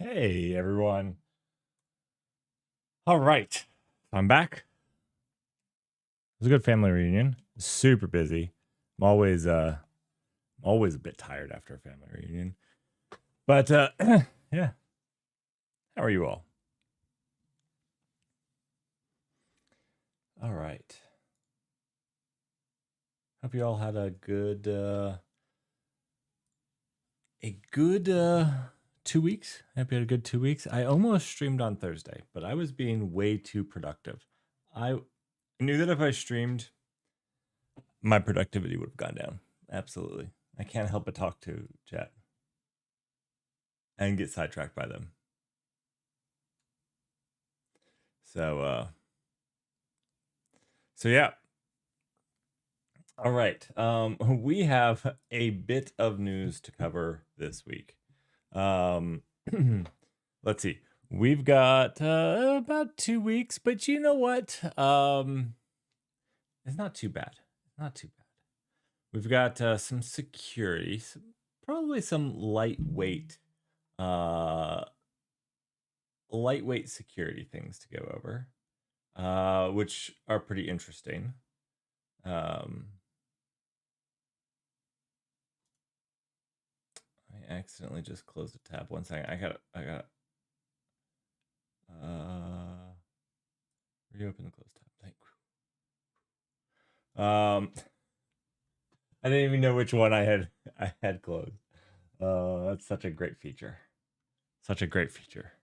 Hey everyone. All right. I'm back. It was a good family reunion. Super busy. I'm always a bit tired after a family reunion. But yeah. How are you all? All right. Hope you all had a good 2 weeks. Hope you had a good 2 weeks. I almost streamed on Thursday, but I was being way too productive. I knew that if I streamed, my productivity would have gone down. Absolutely. I can't help but talk to chat and get sidetracked by them. So yeah. All right. We have a bit of news to cover this week. Let's see. We've got about 2 weeks, but you know what? It's not too bad. Not too bad. We've got some security, probably some lightweight security things to go over, which are pretty interesting. I accidentally just closed a tab. 1 second. I got reopen the closed tab. Thank you. I didn't even know which one I had closed. That's such a great feature. Such a great feature.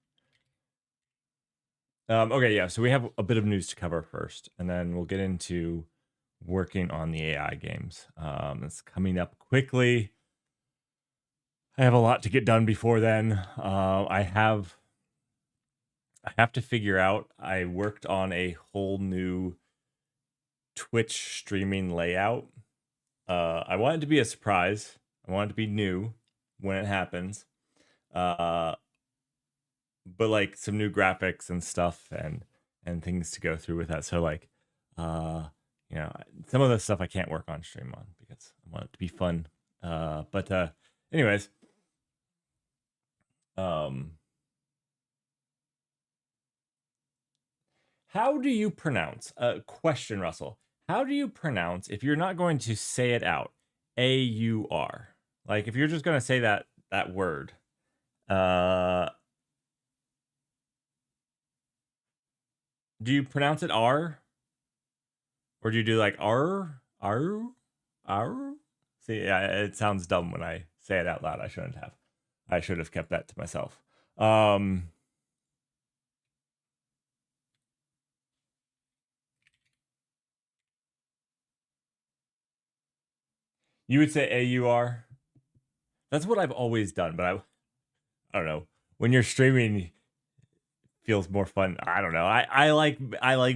Okay, yeah. So we have a bit of news to cover first, and then we'll get into working on the AI games. It's coming up quickly. I have a lot to get done before then. I have to figure out. I worked on a whole new Twitch streaming layout. I want it to be a surprise. I want it to be new when it happens. But like some new graphics and stuff and things to go through with that. So like some of the stuff I can't work on stream on because I want it to be fun. But anyways, how do you pronounce question, Russell? How do you pronounce, if you're not going to say it out, AUR? Like if you're just going to say that word, do you pronounce it R? Or do you do like R? R? R? See, yeah, it sounds dumb when I say it out loud. I shouldn't have. I should have kept that to myself. You would say AUR? That's what I've always done, but I don't know. When you're streaming, feels more fun. I don't know. I like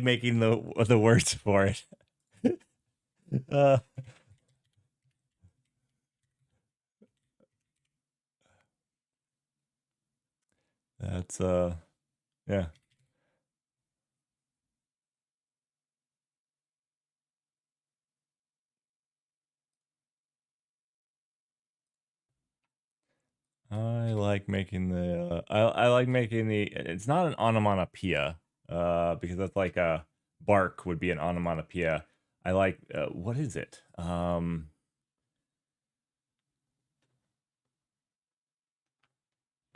making the words for it. That's yeah. I like making the I like making the, it's not an onomatopoeia because that's like a bark would be an onomatopoeia. I like what is it?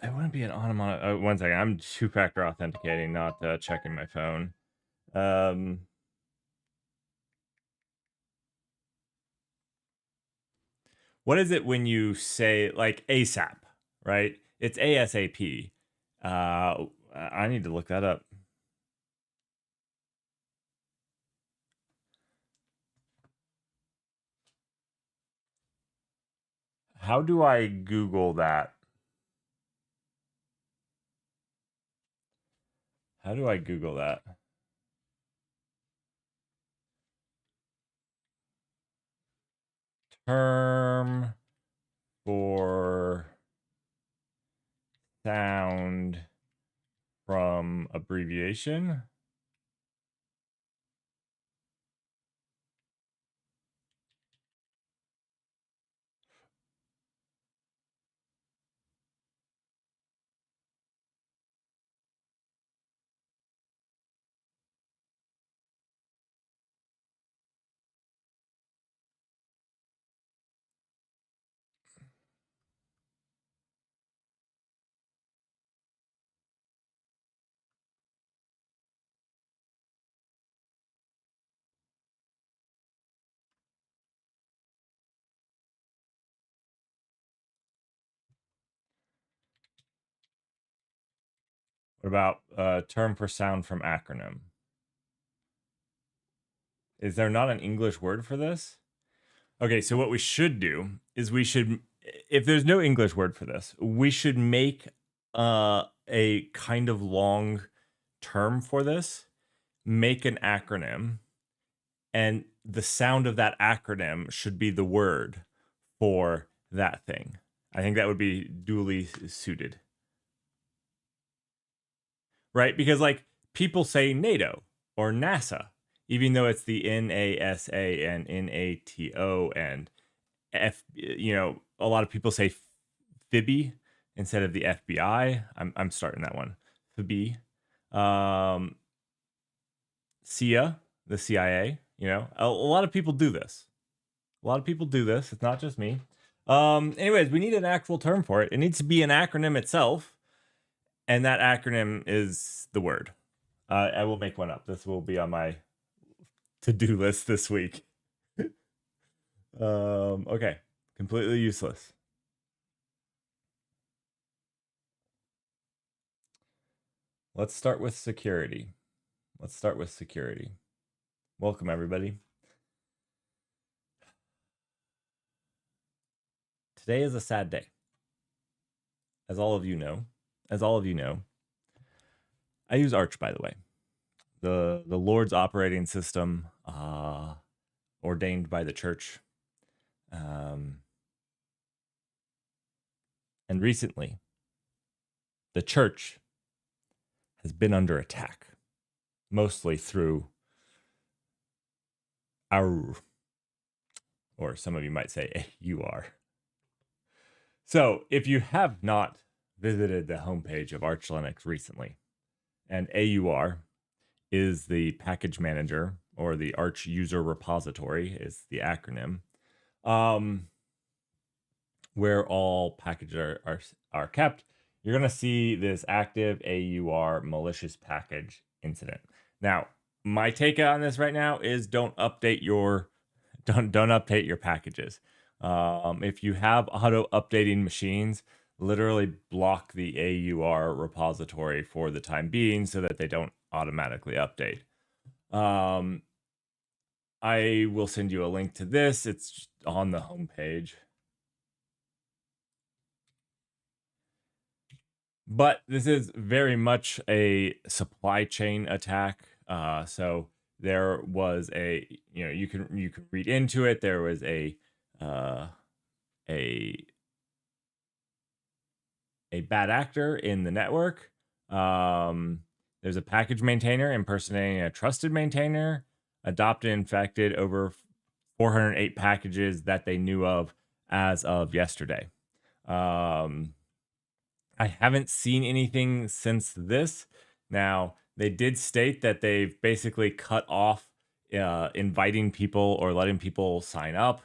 It wouldn't be an onomatopoeia. 1 second, I'm two-factor authenticating, not checking my phone. What is it when you say like ASAP, right? It's ASAP. I need to look that up. How do I Google that? How do I Google that? Term for sound from abbreviation. What about term for sound from acronym? Is there not an English word for this? Okay, so what we should do is if there's no English word for this, we should make a kind of long term for this, make an acronym, and the sound of that acronym should be the word for that thing. I think that would be duly suited. Right? Because like people say NATO or NASA, even though it's the NASA and NATO and a lot of people say FIBI instead of the FBI. I'm starting that one. FIBI. CIA, the CIA, a lot of people do this. It's not just me. Anyways, we need an actual term for it. It needs to be an acronym itself. And that acronym is the word. I will make one up. This will be on my to-do list this week. Okay. Completely useless. Let's start with security. Welcome, everybody. Today is a sad day. As all of you know. I use Arch, by the way. The Lord's operating system ordained by the church. And recently, the church has been under attack, mostly through our, or some of you might say AUR. So if you have not visited the homepage of Arch Linux recently, and AUR is the package manager, or the Arch user repository is the acronym, where all packages are kept, you're going to see this active AUR malicious package incident. Now, my take on this right now is don't update your packages. If you have auto updating machines, literally block the AUR repository for the time being so that they don't automatically update. I will send you a link to this. It's on the homepage. But this is very much a supply chain attack. So there was you can read into it. There was a bad actor in the network. There's a package maintainer impersonating a trusted maintainer, adopted and infected over 408 packages that they knew of as of yesterday. I haven't seen anything since this. Now, they did state that they've basically cut off inviting people or letting people sign up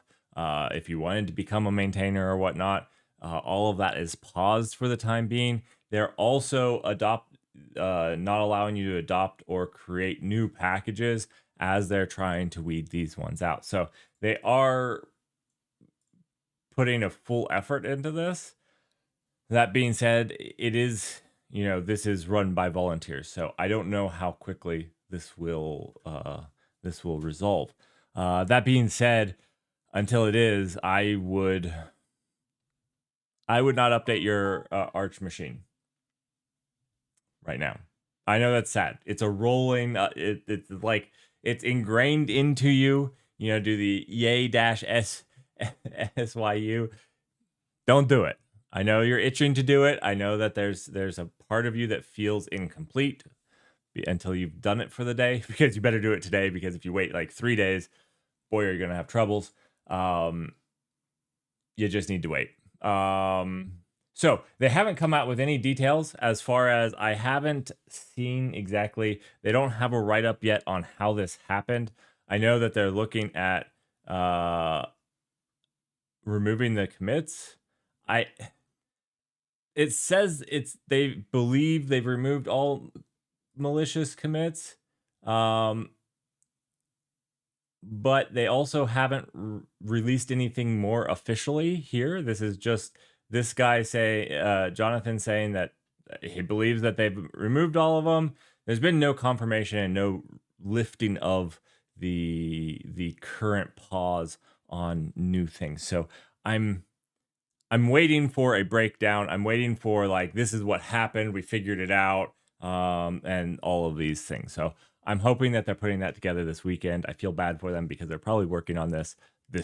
if you wanted to become a maintainer or whatnot. All of that is paused for the time being. They're also not allowing you to adopt or create new packages as they're trying to weed these ones out. So they are putting a full effort into this. That being said, it is, this is run by volunteers, so I don't know how quickly this will resolve. That being said, until it is, I would not update your Arch machine right now. I know that's sad. It's a rolling. It's like it's ingrained into you. Do the yay-syu. Don't do it. I know you're itching to do it. I know that there's a part of you that feels incomplete until you've done it for the day, because you better do it today, because if you wait like 3 days, boy, are you going to have troubles. You just need to wait. So they haven't come out with any details, as far as I haven't seen exactly. They don't have a write-up yet on how this happened. I know that they're looking at removing the commits. It says they believe they've removed all malicious commits, but they also haven't released anything more officially here. This is just this guy Jonathan saying that he believes that they've removed all of them. There's been no confirmation and no lifting of the current pause on new things. So I'm waiting for a breakdown. I'm waiting for like, this is what happened. We figured it out, and all of these things. So I'm hoping that they're putting that together this weekend. I feel bad for them because they're probably working on this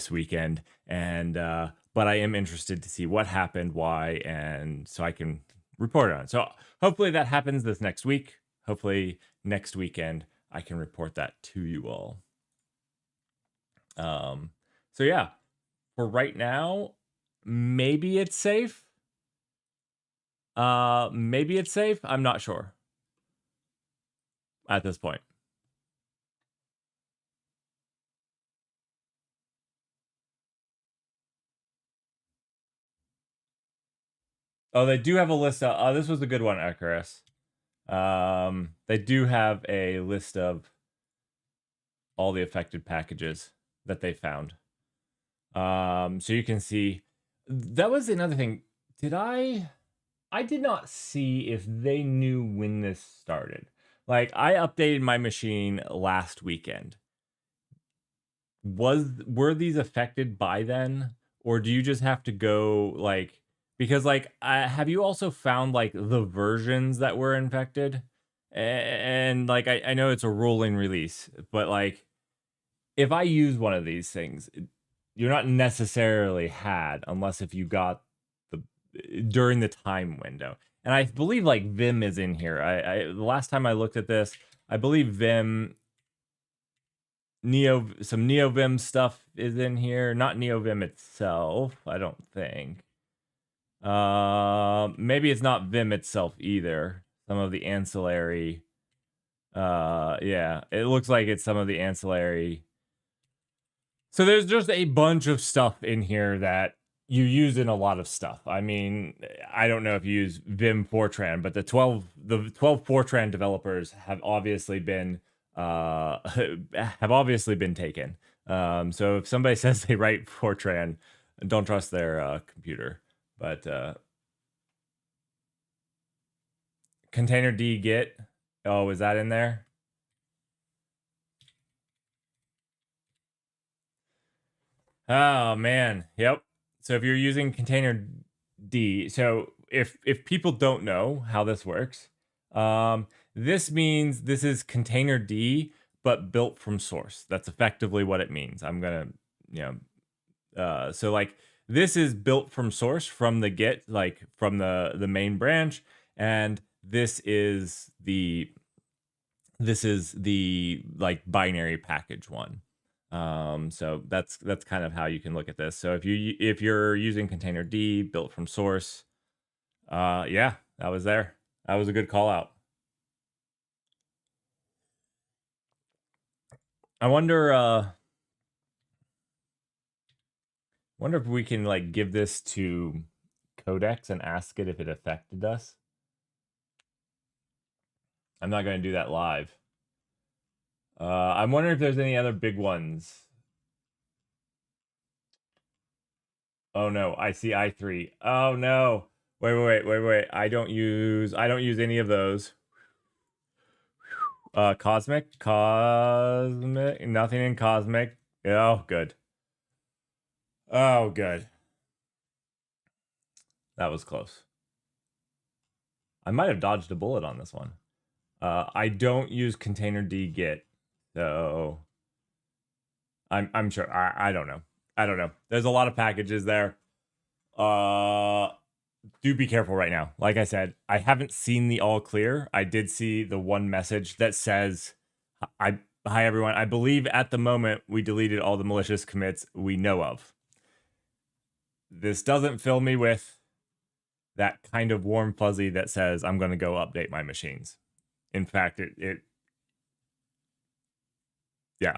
weekend, and but I am interested to see what happened, why, and so I can report on it. So hopefully that happens this next week. Hopefully next weekend I can report that to you all. So yeah, for right now, maybe it's safe. Maybe it's safe. I'm not sure at this point. Oh, they do have a list of, this was a good one, Icarus. They do have a list of all the affected packages that they found. So you can see, that was another thing. I did not see if they knew when this started. Like, I updated my machine last weekend. Were these affected by then, or do you just have to go like, because like, have you also found like the versions that were infected? And like, I know it's a rolling release, but like, if I use one of these things, you're not necessarily had unless if you got the during the time window. And I believe like Vim is in here. I the last time I looked at this, I believe Vim some NeoVim stuff is in here. Not NeoVim itself, I don't think. Maybe it's not Vim itself either. Some of the ancillary. Yeah, it looks like it's some of the ancillary. So there's just a bunch of stuff in here that you use in a lot of stuff. I mean, I don't know if you use Vim Fortran, but the 12 Fortran developers have obviously been taken. So if somebody says they write Fortran, don't trust their computer. But container D git. Oh, is that in there? Oh man, yep. So if you're using container D, so if people don't know how this works, this means this is container D but built from source. That's effectively what it means. I'm gonna, so like this is built from source from the Git, like from the main branch, and this is the like binary package one. So that's kind of how you can look at this. So if you're using container D built from source, yeah, that was there. That was a good call out. I wonder if we can like give this to Codex and ask it if it affected us. I'm not going to do that live. I'm wondering if there's any other big ones. Oh no, I see I3. Oh no. Wait. I don't use any of those. Cosmic, nothing in Cosmic. Oh, good. Oh, good. That was close. I might have dodged a bullet on this one. I don't use container D git, so I'm sure. I don't know. I don't know. There's a lot of packages there. Do be careful right now. Like I said, I haven't seen the all clear. I did see the one message that says, hi everyone. I believe at the moment we deleted all the malicious commits we know of. This doesn't fill me with that kind of warm fuzzy that says I'm going to go update my machines. In fact, yeah.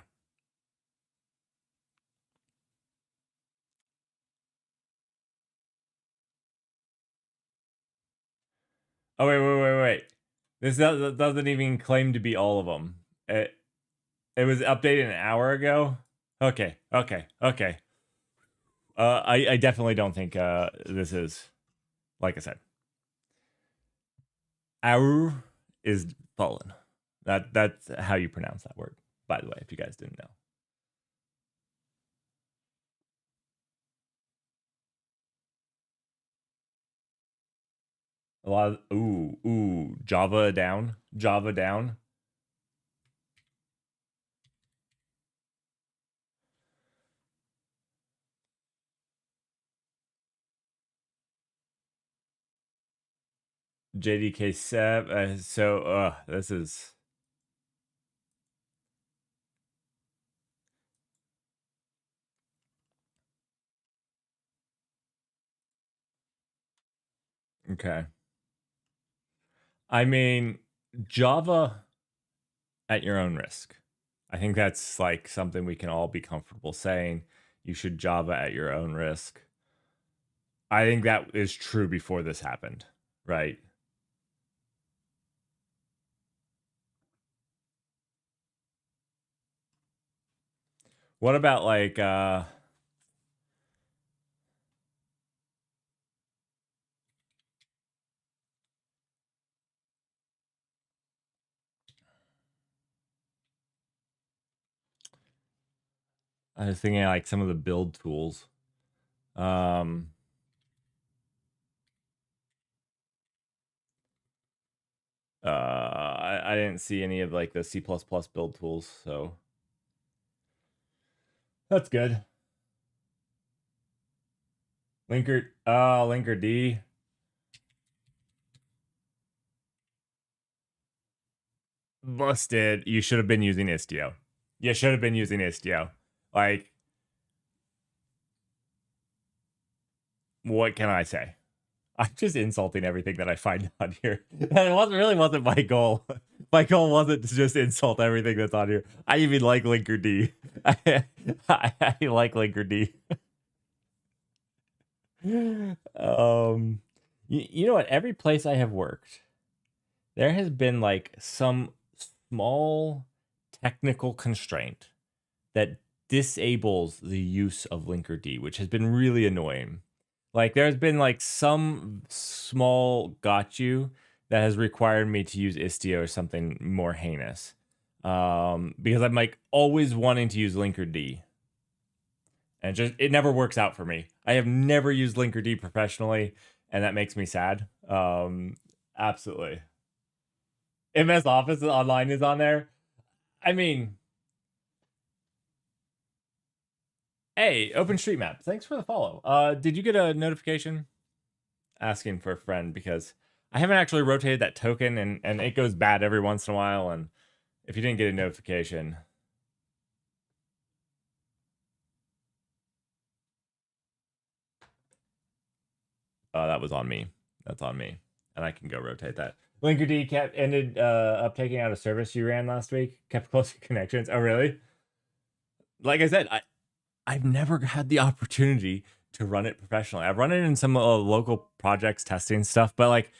Oh, wait. This doesn't even claim to be all of them. It was updated an hour ago. Okay. I definitely don't think this is, like I said. Our is fallen. That's how you pronounce that word, by the way, if you guys didn't know. A lot of Java down. Java down. JDK7. So this is okay. I mean, Java at your own risk. I think that's like something we can all be comfortable saying. You should Java at your own risk. I think that is true before this happened, right? What about like I was thinking like some of the build tools. I didn't see any of like the C++ build tools, so that's good. Linker D. Busted. You should have been using Istio. You should have been using Istio. Like, what can I say? I'm just insulting everything that I find on here. And it really wasn't my goal. My goal wasn't to just insult everything that's on here. I even like Linker D. I like Linker D. You know what? Every place I have worked, there has been like some small technical constraint that disables the use of Linker D, which has been really annoying. Like there's been like some small got you that has required me to use Istio or something more heinous. Because I'm like always wanting to use Linker D. And it never works out for me. I have never used Linker D professionally, and that makes me sad. Absolutely. MS Office Online is on there. I mean, hey, OpenStreetMap, thanks for the follow. Did you get a notification asking for a friend? Because I haven't actually rotated that token, and it goes bad every once in a while. And if you didn't get a notification, that was on me. That's on me, and I can go rotate that. Linkerd ended up taking out a service you ran last week. Kept closing connections. Oh, really? Like I said, I've never had the opportunity to run it professionally. I've run it in some local projects testing stuff, but like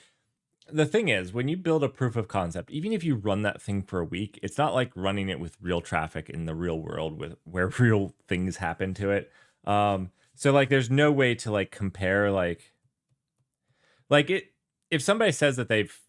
the thing is, when you build a proof of concept, even if you run that thing for a week, it's not like running it with real traffic in the real world with where real things happen to it. So like there's no way to like compare like it if somebody says that they've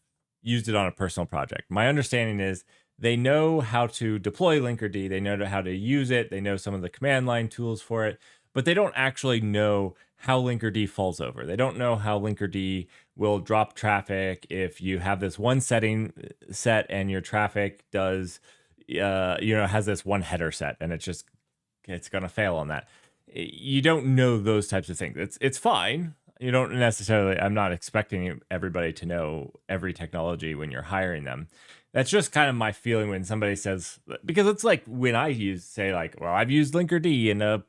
used it on a personal project, my understanding is they know how to deploy Linkerd, they know how to use it, they know some of the command line tools for it, but they don't actually know how Linkerd falls over. They don't know how Linkerd will drop traffic if you have this one setting set and your traffic does has this one header set and it's going to fail on that. You don't know those types of things. It's fine. You don't necessarily, I'm not expecting everybody to know every technology when you're hiring them. That's just kind of my feeling when somebody says, because it's like when I say like, well, I've used Linkerd in a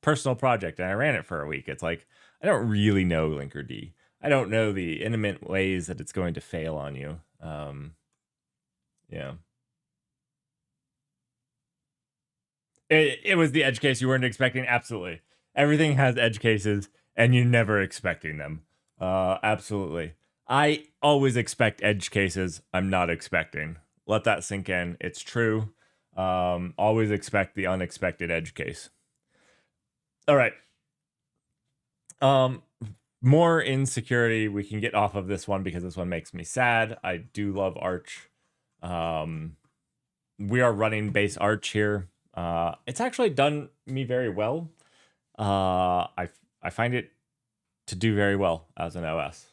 personal project and I ran it for a week. It's like, I don't really know Linkerd. I don't know the intimate ways that it's going to fail on you. Yeah. It was the edge case you weren't expecting. Absolutely. Everything has edge cases and you're never expecting them. Absolutely. I always expect edge cases I'm not expecting. Let that sink in. It's true. Always expect the unexpected edge case. All right. more insecurity. We can get off of this one because this one makes me sad. I do love Arch. We are running base Arch here. It's actually done me very well. I find it to do very well as an OS.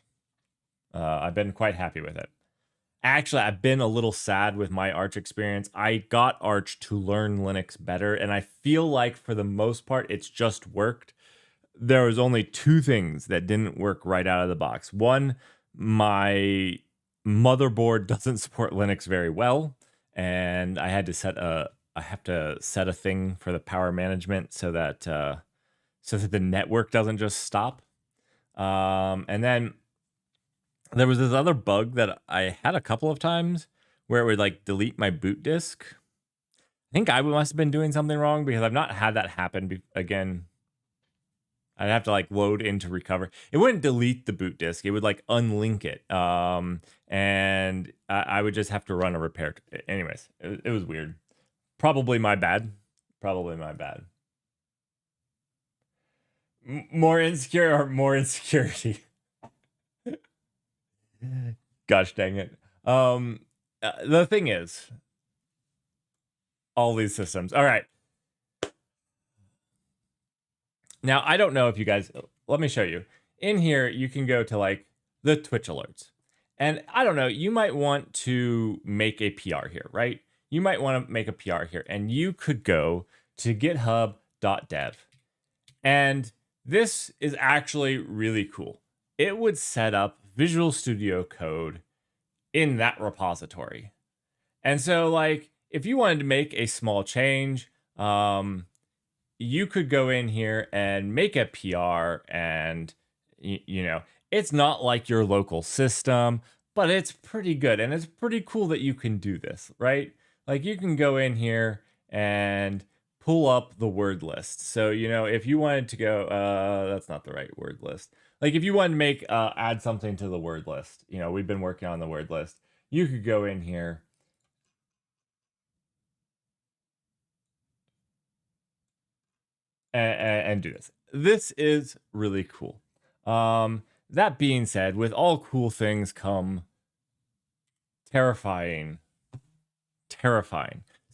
I've been quite happy with it. Actually, I've been a little sad with my Arch experience. I got Arch to learn Linux better, and I feel like for the most part, it's just worked. There was only two things that didn't work right out of the box. One, my motherboard doesn't support Linux very well, and I have to set a thing for the power management so that the network doesn't just stop. And then there was this other bug that I had a couple of times where it would like delete my boot disk. I think I must have been doing something wrong because I've not had that happen again. I'd have to like load into recover. It wouldn't delete the boot disk. It would like unlink it. And I would just have to run a repair. Anyways, it was weird. Probably my bad. More insecure or more insecurity? Gosh dang it. The thing is, all these systems. All right. Now, I don't know if you guys, let me show you. In here, you can go to like the Twitch alerts. And I don't know, you might want to make a PR here, right? You might want to make a PR here, and you could go to github.dev. And this is actually really cool. It would set up Visual Studio Code in that repository. And so like, if you wanted to make a small change, you could go in here and make a PR, and you know, it's not like your local system, but it's pretty good. And it's pretty cool that you can do this, right? Like you can go in here and pull up the word list. So, you know, if you wanted to go, that's not the right word list. Like if you wanted to make, add something to the word list, you know, we've been working on the word list. You could go in here and do this. This is really cool. That being said, with all cool things come terrifying.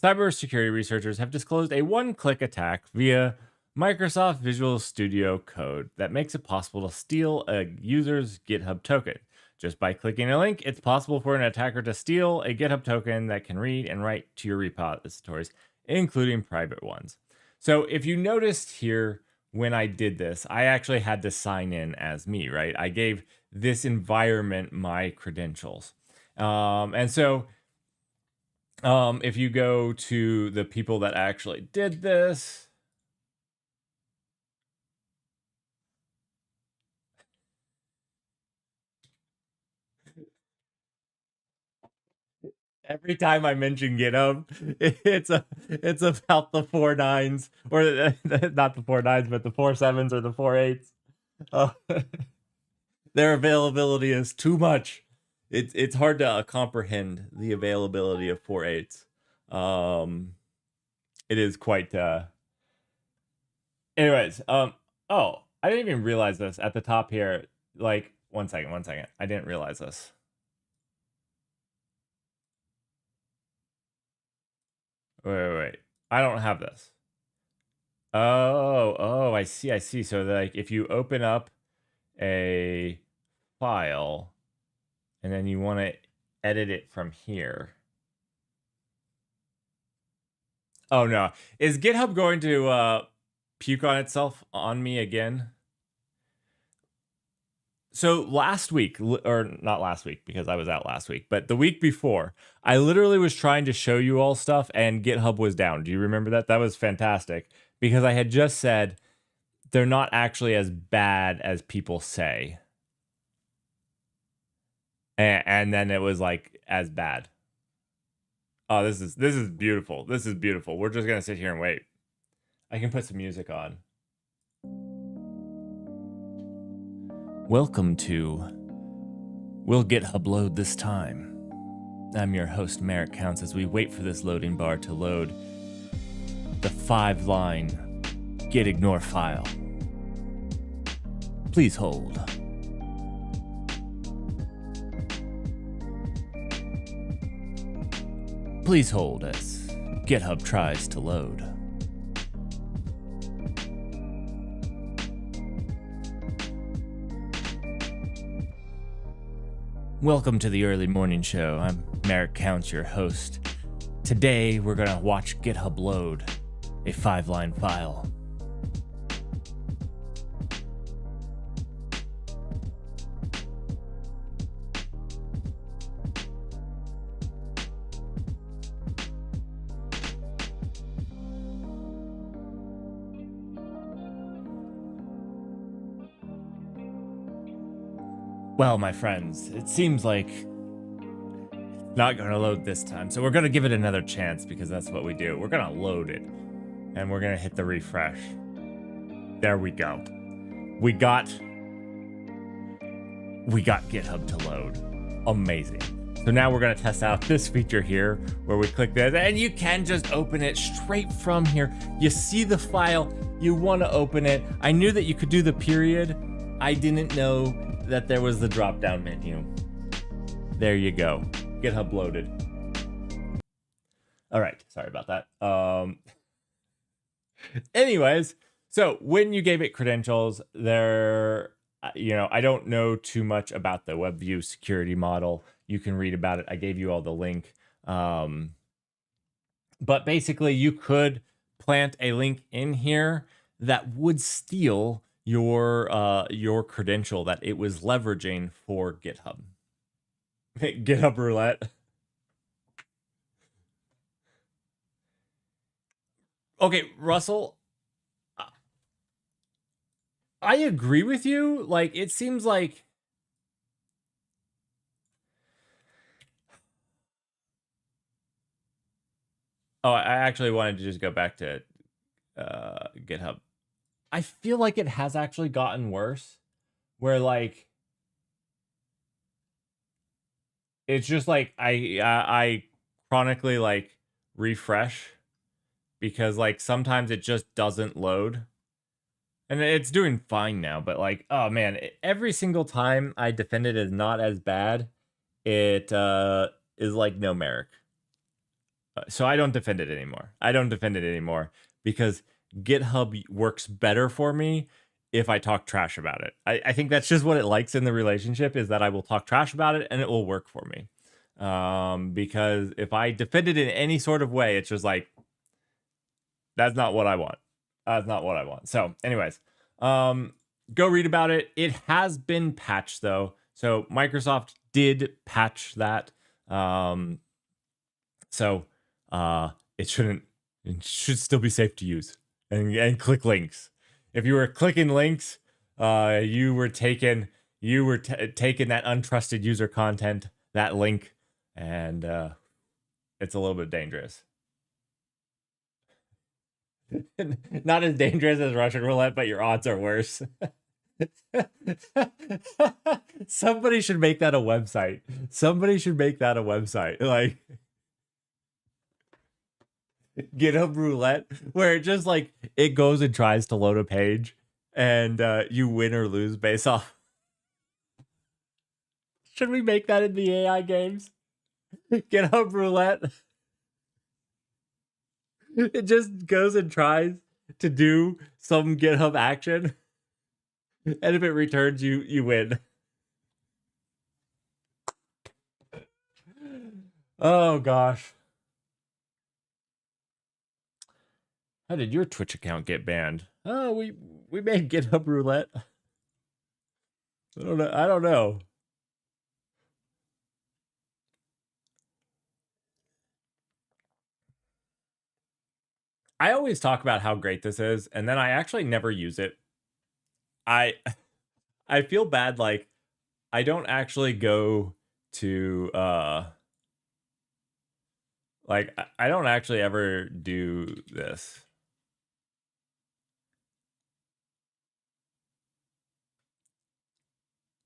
Cybersecurity researchers have disclosed a one-click attack via Microsoft Visual Studio Code that makes it possible to steal a user's GitHub token. Just by clicking a link, it's possible for an attacker to steal a GitHub token that can read and write to your repositories, including private ones. So if you noticed here, when I did this, I actually had to sign in as me, right? I gave this environment my credentials. And so if you go to the people that actually did this, every time I mention GitHub, it's about the 4 9s, or not the 4 9s, but the 4 7s or the 4 8s. Their availability is too much. It's hard to comprehend the availability of 4 8s. It is quite. Anyways, oh, I didn't even realize this at the top here. Like, one second. I didn't realize this. Wait. I don't have this. Oh, I see. So like if you open up a file and then you want to edit it from here. Oh no. Is GitHub going to puke on itself on me again? So last week, or not last week because I was out last week, but the week before, I literally was trying to show you all stuff and GitHub was down. Do you remember that? That was fantastic because I had just said they're not actually as bad as people say. And then it was like as bad. Oh, this is beautiful. This is beautiful. We're just going to sit here and wait. I can put some music on. Welcome to Will GitHub Load This Time? I'm your host, Merrick Counts, as we wait for this loading bar to load the 5-line git ignore file. Please hold. Please hold as GitHub tries to load. Welcome to the early morning show. I'm Merrick Counts, your host. Today, we're going to watch GitHub load a 5-line file. Well, my friends, it seems like it's not going to load this time, so we're going to give it another chance because that's what we do. We're going to load it, and we're going to hit the refresh. There we go. We got GitHub to load. Amazing. So now we're going to test out this feature here where we click this, and you can just open it straight from here. You see the file, you want to open it. I knew that you could do the period. I didn't know that there was the drop-down menu. There you go. GitHub loaded. All right, sorry about that. Anyways, so when you gave it credentials, I don't know too much about the WebView security model. You can read about it. I gave you all the link. But basically, you could plant a link in here that would steal your credential that it was leveraging for GitHub. GitHub roulette. Okay, Russell, I agree with you. Like, it seems like I actually wanted to just go back to GitHub. I feel like it has actually gotten worse, where like it's just like I chronically like refresh because like sometimes it just doesn't load, and it's doing fine now. But like, oh man, every single time I defend it as not as bad, it is like no Merrick. So I don't defend it anymore because GitHub works better for me if I talk trash about it. I think that's just what it likes in the relationship, is that I will talk trash about it and it will work for me. Because if I defend it in any sort of way, it's just like, that's not what I want. That's not what I want. So anyways, go read about it. It has been patched though. So Microsoft did patch that. It should still be safe to use and click links. If you were clicking links, you were taking that untrusted user content, that link, and it's a little bit dangerous. Not as dangerous as Russian roulette, but your odds are worse. Somebody should make that a website. Like GitHub roulette, where it just like it goes and tries to load a page, and you win or lose based off. Should we make that in the AI games? GitHub roulette. It just goes and tries to do some GitHub action, and if it returns, you win. Oh gosh. How did your Twitch account get banned? Oh, we made GitHub roulette. I don't know. I always talk about how great this is, and then I actually never use it. I feel bad, like I don't actually go to like I don't actually ever do this.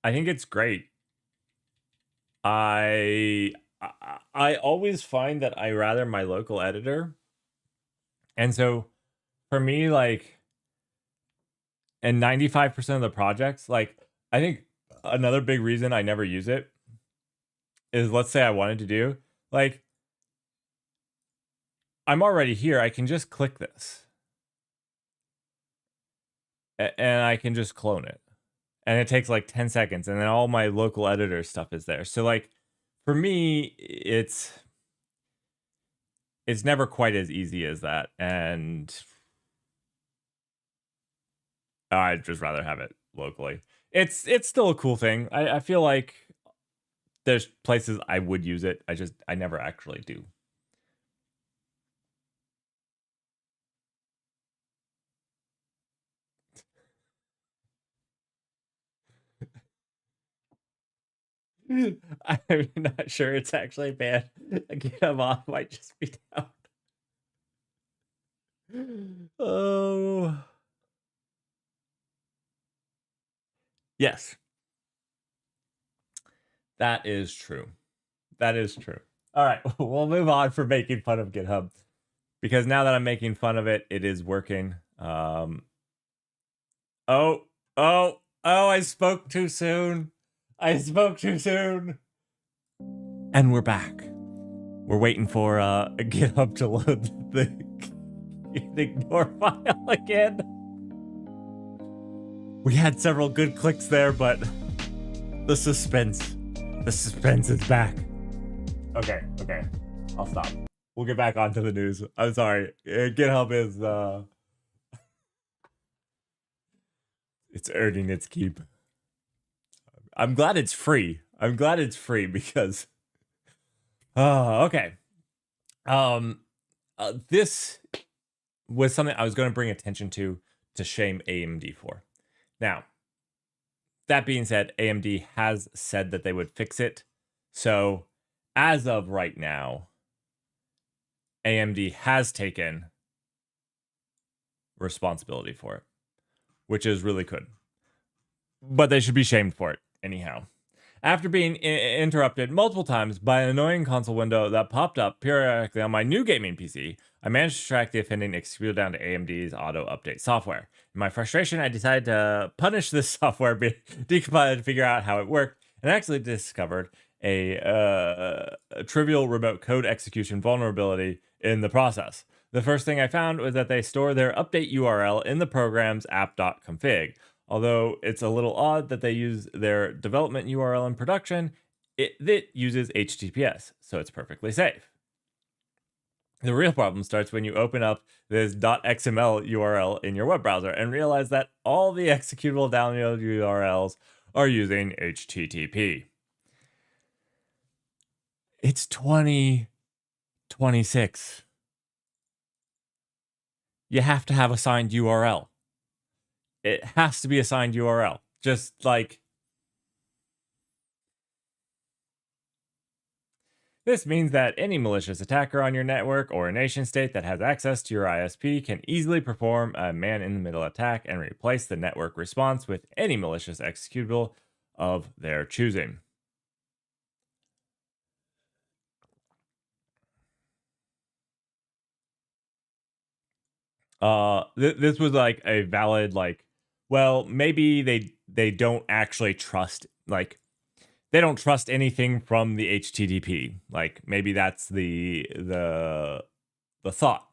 I think it's great. I always find that I rather my local editor. And so for me, like, and 95% of the projects, like, I think another big reason I never use it is, let's say I wanted to do, like, I'm already here. I can just click this. And I can just clone it. And it takes like 10 seconds. And then all my local editor stuff is there. So like for me, it's never quite as easy as that. And I'd just rather have it locally. It's still a cool thing. I feel like there's places I would use it. I never actually do. I'm not sure it's actually bad. GitHub off might just be down. Oh. Yes. That is true. That is true. All right, we'll move on from making fun of GitHub because now that I'm making fun of it, it is working. Oh, I spoke too soon. I spoke too soon. And we're back. We're waiting for GitHub to load the ignore file again. We had several good clicks there, but the suspense is back. Okay, I'll stop. We'll get back onto the news. I'm sorry. GitHub is it's earning its keep. I'm glad it's free. Because okay. This was something I was going to bring attention to shame AMD for. Now, that being said, AMD has said that they would fix it. So, as of right now, AMD has taken responsibility for it, which is really good. But they should be shamed for it, anyhow. After being interrupted multiple times by an annoying console window that popped up periodically on my new gaming PC, I managed to track the offending executable down to AMD's auto update software. In my frustration, I decided to punish this software, decompile it to figure out how it worked, and actually discovered a trivial remote code execution vulnerability in the process. The first thing I found was that they store their update URL in the program's app.config. Although it's a little odd that they use their development URL in production, it uses HTTPS, so it's perfectly safe. The real problem starts when you open up this .xml URL in your web browser and realize that all the executable download URLs are using HTTP. It's 2026. You have to have a signed URL. It has to be a signed URL. Just like... This means that any malicious attacker on your network or a nation state that has access to your ISP can easily perform a man-in-the-middle attack and replace the network response with any malicious executable of their choosing. This was like a valid, like, well, maybe they don't actually trust, like, they don't trust anything from the HTTP. Like, maybe that's the thought.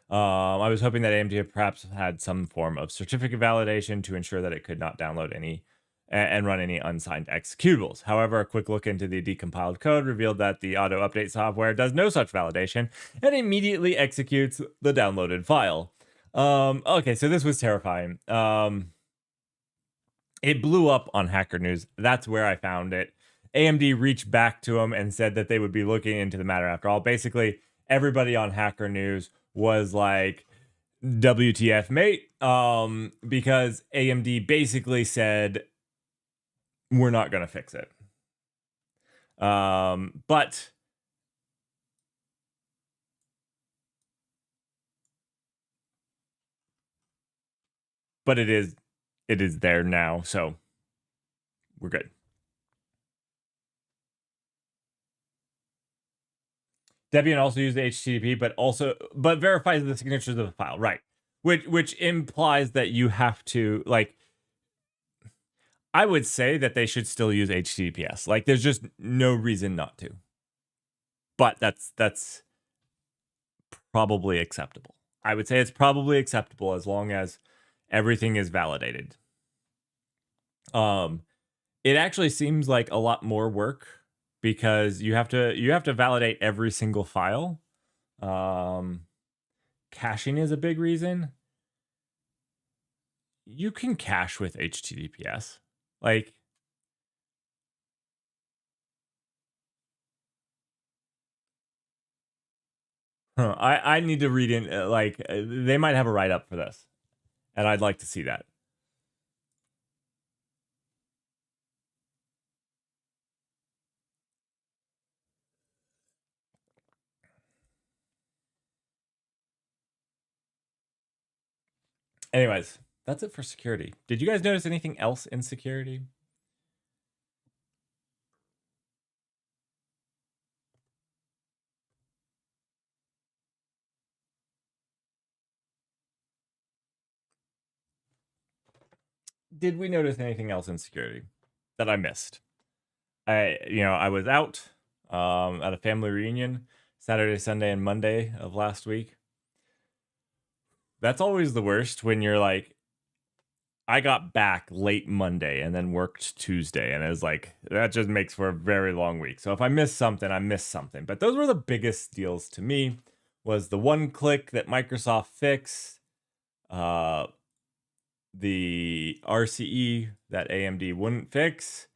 I was hoping that AMD perhaps had some form of certificate validation to ensure that it could not download any and run any unsigned executables. However, a quick look into the decompiled code revealed that the auto update software does no such validation and immediately executes the downloaded file. Okay, so this was terrifying. It blew up on Hacker News. That's where I found it. AMD reached back to them and said that they would be looking into the matter after all. Basically, everybody on Hacker News was like, WTF, mate, because AMD basically said, we're not going to fix it. But it is there now, so we're good. Debian also uses HTTP, but verifies the signatures of the file, right? Which implies that you have to, like, I would say that they should still use HTTPS. Like, there's just no reason not to. But that's probably acceptable. I would say it's probably acceptable as long as everything is validated. Um, it actually seems like a lot more work because you have to validate every single file. Um, Caching is a big reason. You can cache with HTTPS. Like, I need to read in. They might have a write up for this, and I'd like to see that. Anyways, that's it for security. Did you guys notice anything else in security? Did we notice anything else in security that I missed? I was out at a family reunion Saturday, Sunday, and Monday of last week. That's always the worst when you're like, I got back late Monday and then worked Tuesday, and it was like that just makes for a very long week. So if I miss something, I miss something. But those were the biggest deals to me. Was the one click that Microsoft fixed, uh, the RCE that AMD wouldn't fix,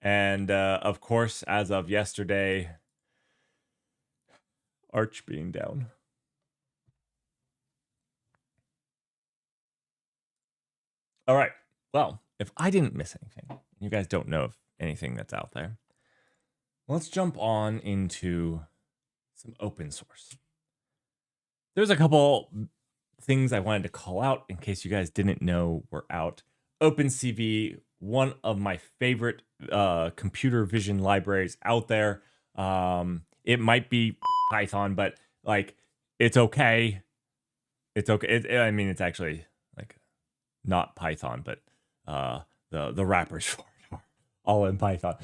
and of course, as of yesterday, Arch being down. All right. Well, if I didn't miss anything, you guys don't know of anything that's out there, let's jump on into some open source. There's a couple things I wanted to call out in case you guys didn't know were out. OpenCV, one of my favorite computer vision libraries out there. It might be Python, but like it's okay. It's okay. I mean, it's actually like not Python, but the wrappers for it are all in Python.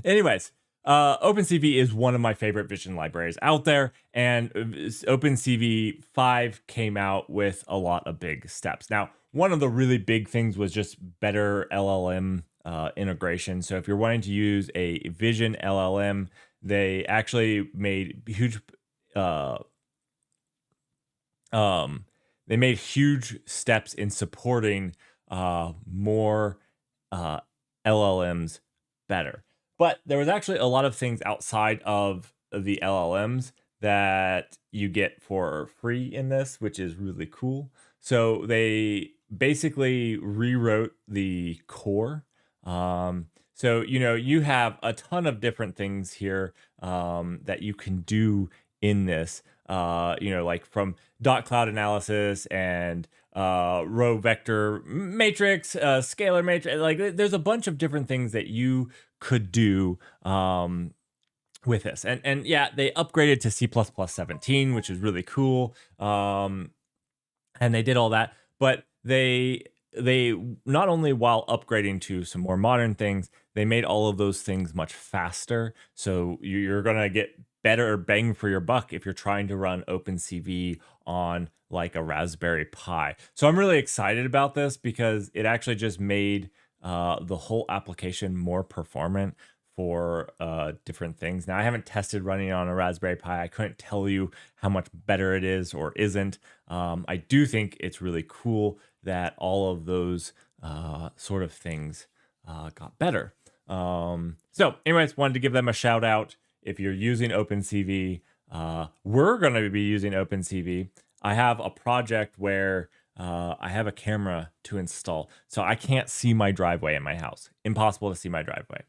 Anyways, OpenCV is one of my favorite vision libraries out there, and OpenCV 5 came out with a lot of big steps. Now, one of the really big things was just better LLM integration. So if you're wanting to use a vision LLM, they actually made huge uh, they made huge steps in supporting more LLMs better. But there was actually a lot of things outside of the LLMs that you get for free in this, which is really cool. So they basically rewrote the core. So, you have a ton of different things here that you can do in this, like from dot cloud analysis and row vector matrix, scalar matrix. Like there's a bunch of different things that you could do with this. And yeah, they upgraded to C++17, which is really cool. And they did all that, but they not only while upgrading to some more modern things, they made all of those things much faster. So you're gonna get better bang for your buck if you're trying to run OpenCV on like a Raspberry Pi. So I'm really excited about this because it actually just made the whole application more performant for different things. Now, I haven't tested running on a Raspberry Pi. I couldn't tell you how much better it is or isn't. I do think it's really cool that all of those sort of things got better. So, anyways, wanted to give them a shout out. If you're using OpenCV, we're going to be using OpenCV. I have a project where I have a camera to install, so I can't see my driveway in my house. Impossible to see my driveway.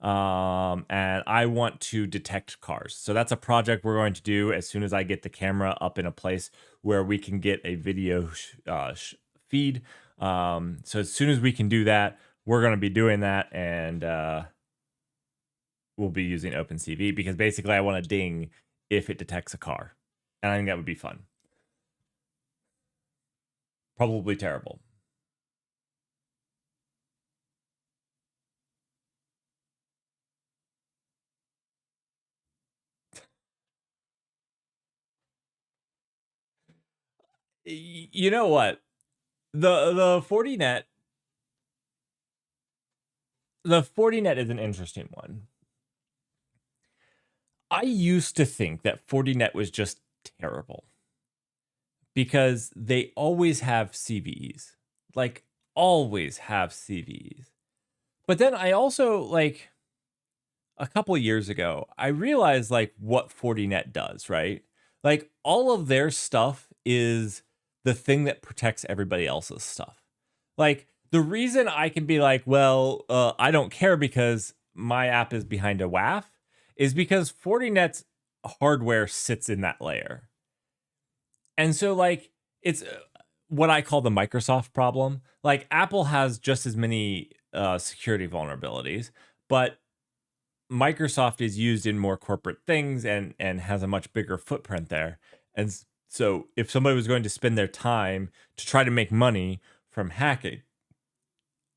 And I want to detect cars. So that's a project we're going to do as soon as I get the camera up in a place where we can get a video feed. So as soon as we can do that, we're going to be doing that, and we'll be using OpenCV because basically I want to ding if it detects a car. And I think that would be fun. Probably terrible. You know what? The 40net the 40net is an interesting one. I used to think that 40net was just terrible because they always have CVEs. Like always have CVEs. But then I also like a couple years ago, I realized like what 40net does, right? Like all of their stuff is the thing that protects everybody else's stuff. Like the reason I can be like, well, I don't care because my app is behind a WAF is because 40net's hardware sits in that layer. And so like it's what I call the Microsoft problem. Like Apple has just as many security vulnerabilities, but Microsoft is used in more corporate things and has a much bigger footprint there. And so if somebody was going to spend their time to try to make money from hacking,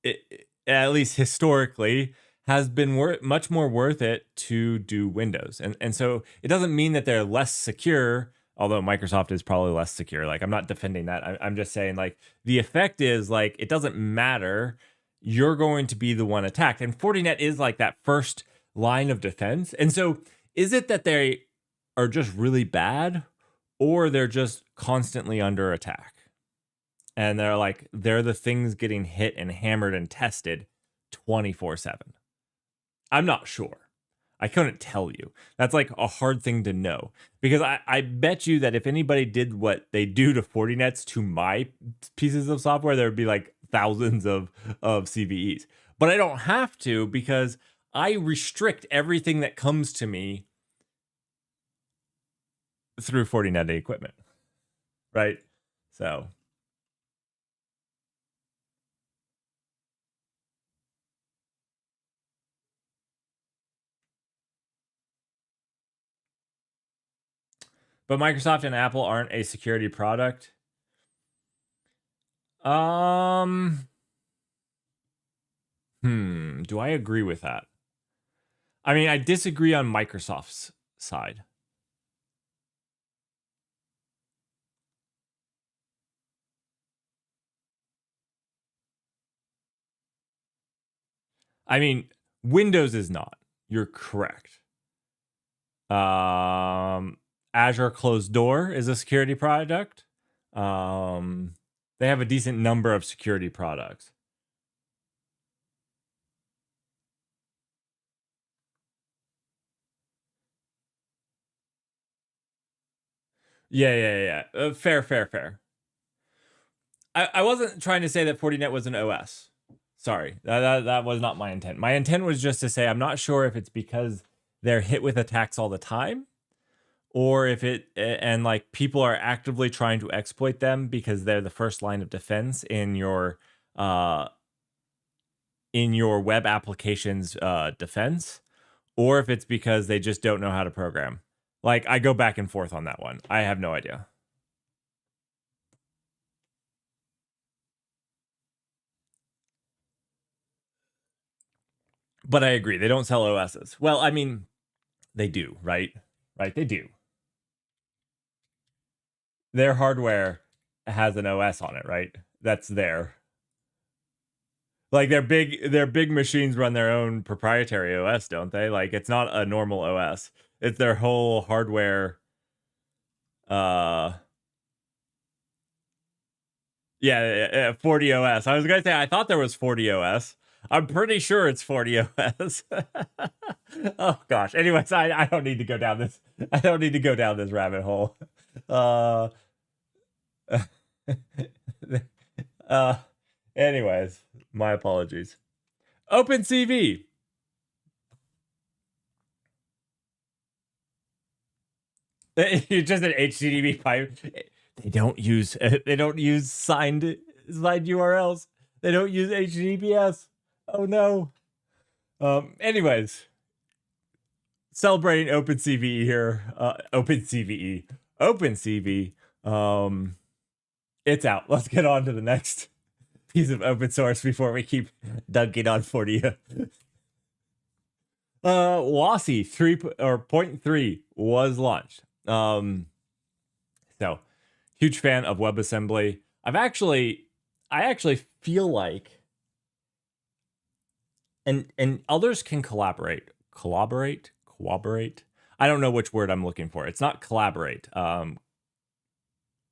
it at least historically has been much more worth it to do Windows. And so it doesn't mean that they're less secure, although Microsoft is probably less secure. Like I'm not defending that. I'm just saying like the effect is like it doesn't matter. You're going to be the one attacked. And 40net is like that first line of defense. And so is it that they are just really bad or they're just constantly under attack? And they're the things getting hit and hammered and tested 24/7. I'm not sure. I couldn't tell you. That's like a hard thing to know because I bet you that if anybody did what they do to 40nets to my pieces of software, there would be like thousands of CVEs. But I don't have to because I restrict everything that comes to me through 40net equipment. Right? So but Microsoft and Apple aren't a security product. Do I agree with that? I mean, I disagree on Microsoft's side. I mean, Windows is not. You're correct. Azure Closed Door is a security product. They have a decent number of security products. Yeah. Fair. I wasn't trying to say that 40net was an OS. Sorry, that was not my intent. My intent was just to say I'm not sure if it's because they're hit with attacks all the time, or if it and like people are actively trying to exploit them because they're the first line of defense in your web application's defense, or if it's because they just don't know how to program. Like I go back and forth on that one. I have no idea. But I agree, they don't sell OSs. Well, I mean, they do, right? Right, they do. Their hardware has an OS on it, right? That's there. Like their big machines run their own proprietary OS, don't they? Like it's not a normal OS. It's their whole hardware. Yeah, 40 OS. I was gonna say I thought there was 40 OS. I'm pretty sure it's 40 OS. Oh gosh. Anyways, I don't need to go down this. I don't need to go down this rabbit hole. Uh, uh anyways, my apologies. OpenCV. You're just an HTTP pipe. They don't use signed URLs. They don't use HTTPS. Oh no. Anyways, celebrating OpenCV here. OpenCV. It's out. Let's get on to the next piece of open source before we keep dunking on 40. WASI 3 or 0.3 was launched. So Huge fan of WebAssembly. I actually feel like, and others can collaborate. I don't know which word I'm looking for. It's not collaborate.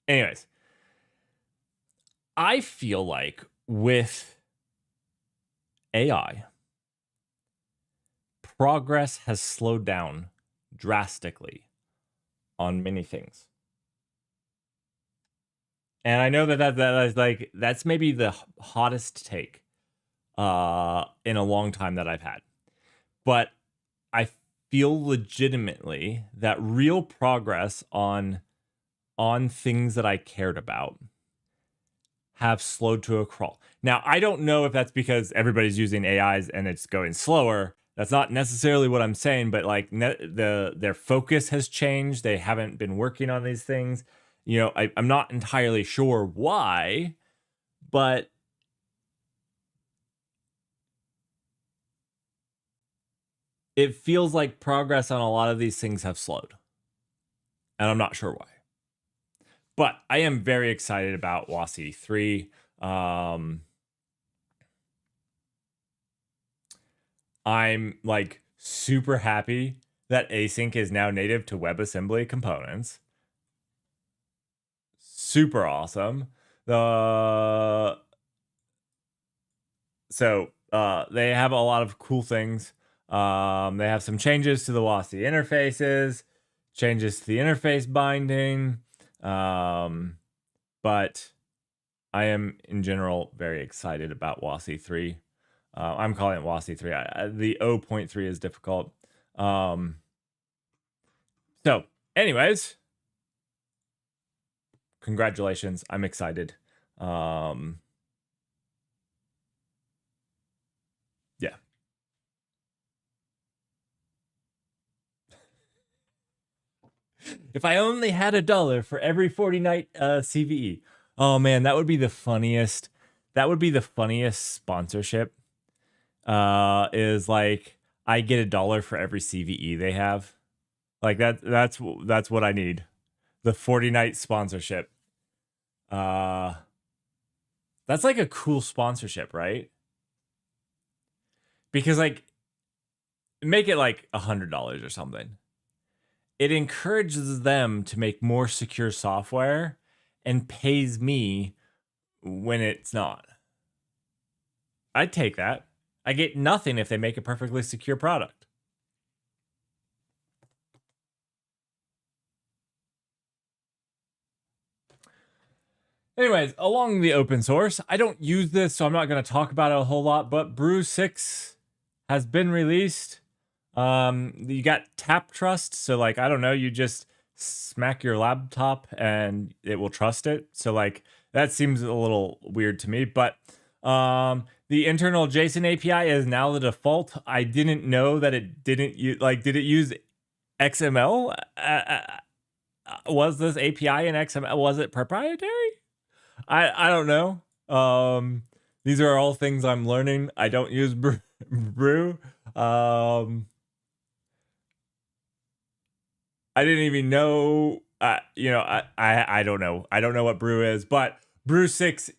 Anyways, I feel like with AI, progress has slowed down drastically on many things. And I know that is like, that's maybe the hottest take in a long time that I've had. But I feel legitimately that real progress on things that I cared about have slowed to a crawl. Now, I don't know if that's because everybody's using AIs and it's going slower. That's not necessarily what I'm saying, but like their focus has changed. They haven't been working on these things. You know, I'm not entirely sure why, but it feels like progress on a lot of these things have slowed. And I'm not sure why. But I am very excited about WASI 3. I'm like super happy that async is now native to WebAssembly components. Super awesome. They have a lot of cool things. They have some changes to the WASI interfaces, changes to the interface binding. But I am in general very excited about WASI 3. I'm calling it WASI 3. The 0.3 is difficult. So anyways, congratulations. I'm excited. Yeah. If I only had $1 for every Fortnite CVE. Oh man, that would be the funniest. That would be the funniest sponsorship. Is like I get $1 for every CVE they have. Like that's what I need. The Fortnite sponsorship. That's like a cool sponsorship, right? Because like make it like $100 or something. It encourages them to make more secure software and pays me when it's not. I'd take that. I get nothing if they make a perfectly secure product. Anyways, along the open source, I don't use this, so I'm not going to talk about it a whole lot, but Brew 6 has been released. You got tap trust, so like, I don't know, you just smack your laptop and it will trust it. So like, that seems a little weird to me, but the internal JSON API is now the default. I didn't know that it didn't use, like, did it use XML? Was this API in XML? Was it proprietary? I don't know. These are all things I'm learning. I don't use Brew. I didn't even know. You know, I don't know. I don't know what Brew is, but Brew 6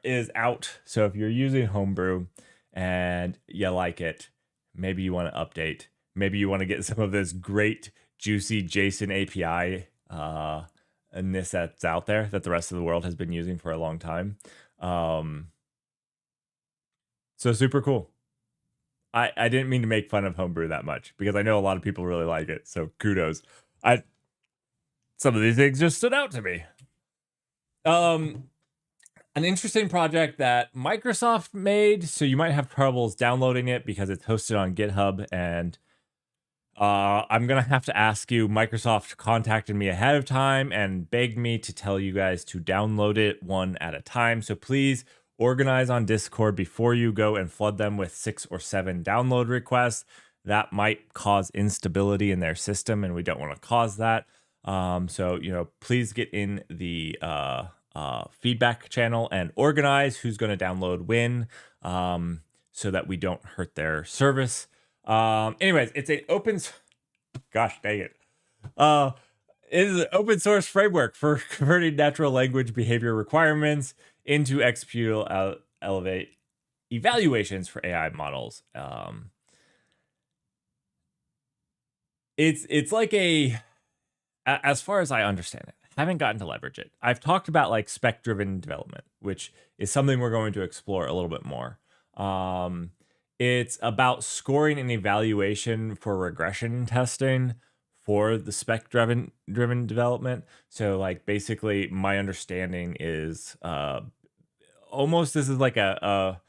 is out. So if you're using Homebrew and you like it, maybe you want to update. Maybe you want to get some of this great juicy JSON API and this that's out there that the rest of the world has been using for a long time. So super cool. I didn't mean to make fun of Homebrew that much because I know a lot of people really like it. So kudos. Some of these things just stood out to me. An interesting project that Microsoft made, so you might have troubles downloading it because it's hosted on GitHub, and I'm gonna have to ask you. Microsoft contacted me ahead of time and begged me to tell you guys to download it one at a time. So please organize on Discord before you go and flood them with 6 or 7 download requests. That might cause instability in their system, and we don't want to cause that. So, you know, please get in the feedback channel and organize who's going to download when, so that we don't hurt their service. Anyways, it's an open. Gosh dang it. It is an open source framework for converting natural language behavior requirements into executable elevate evaluations for AI models. It's like as far as I understand it, haven't gotten to leverage it. I've talked about like spec driven development, which is something we're going to explore a little bit more. It's about scoring an evaluation for regression testing for the spec driven development. So like basically my understanding is almost this is like a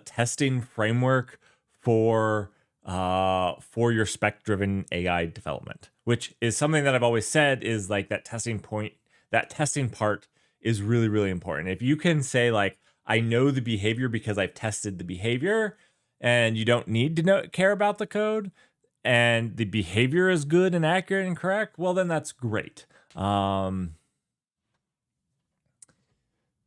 testing framework for your spec driven AI development, which is something that I've always said is like that testing part is really, really important. If you can say like, I know the behavior because I've tested the behavior and you don't need to care about the code and the behavior is good and accurate and correct, well, then that's great.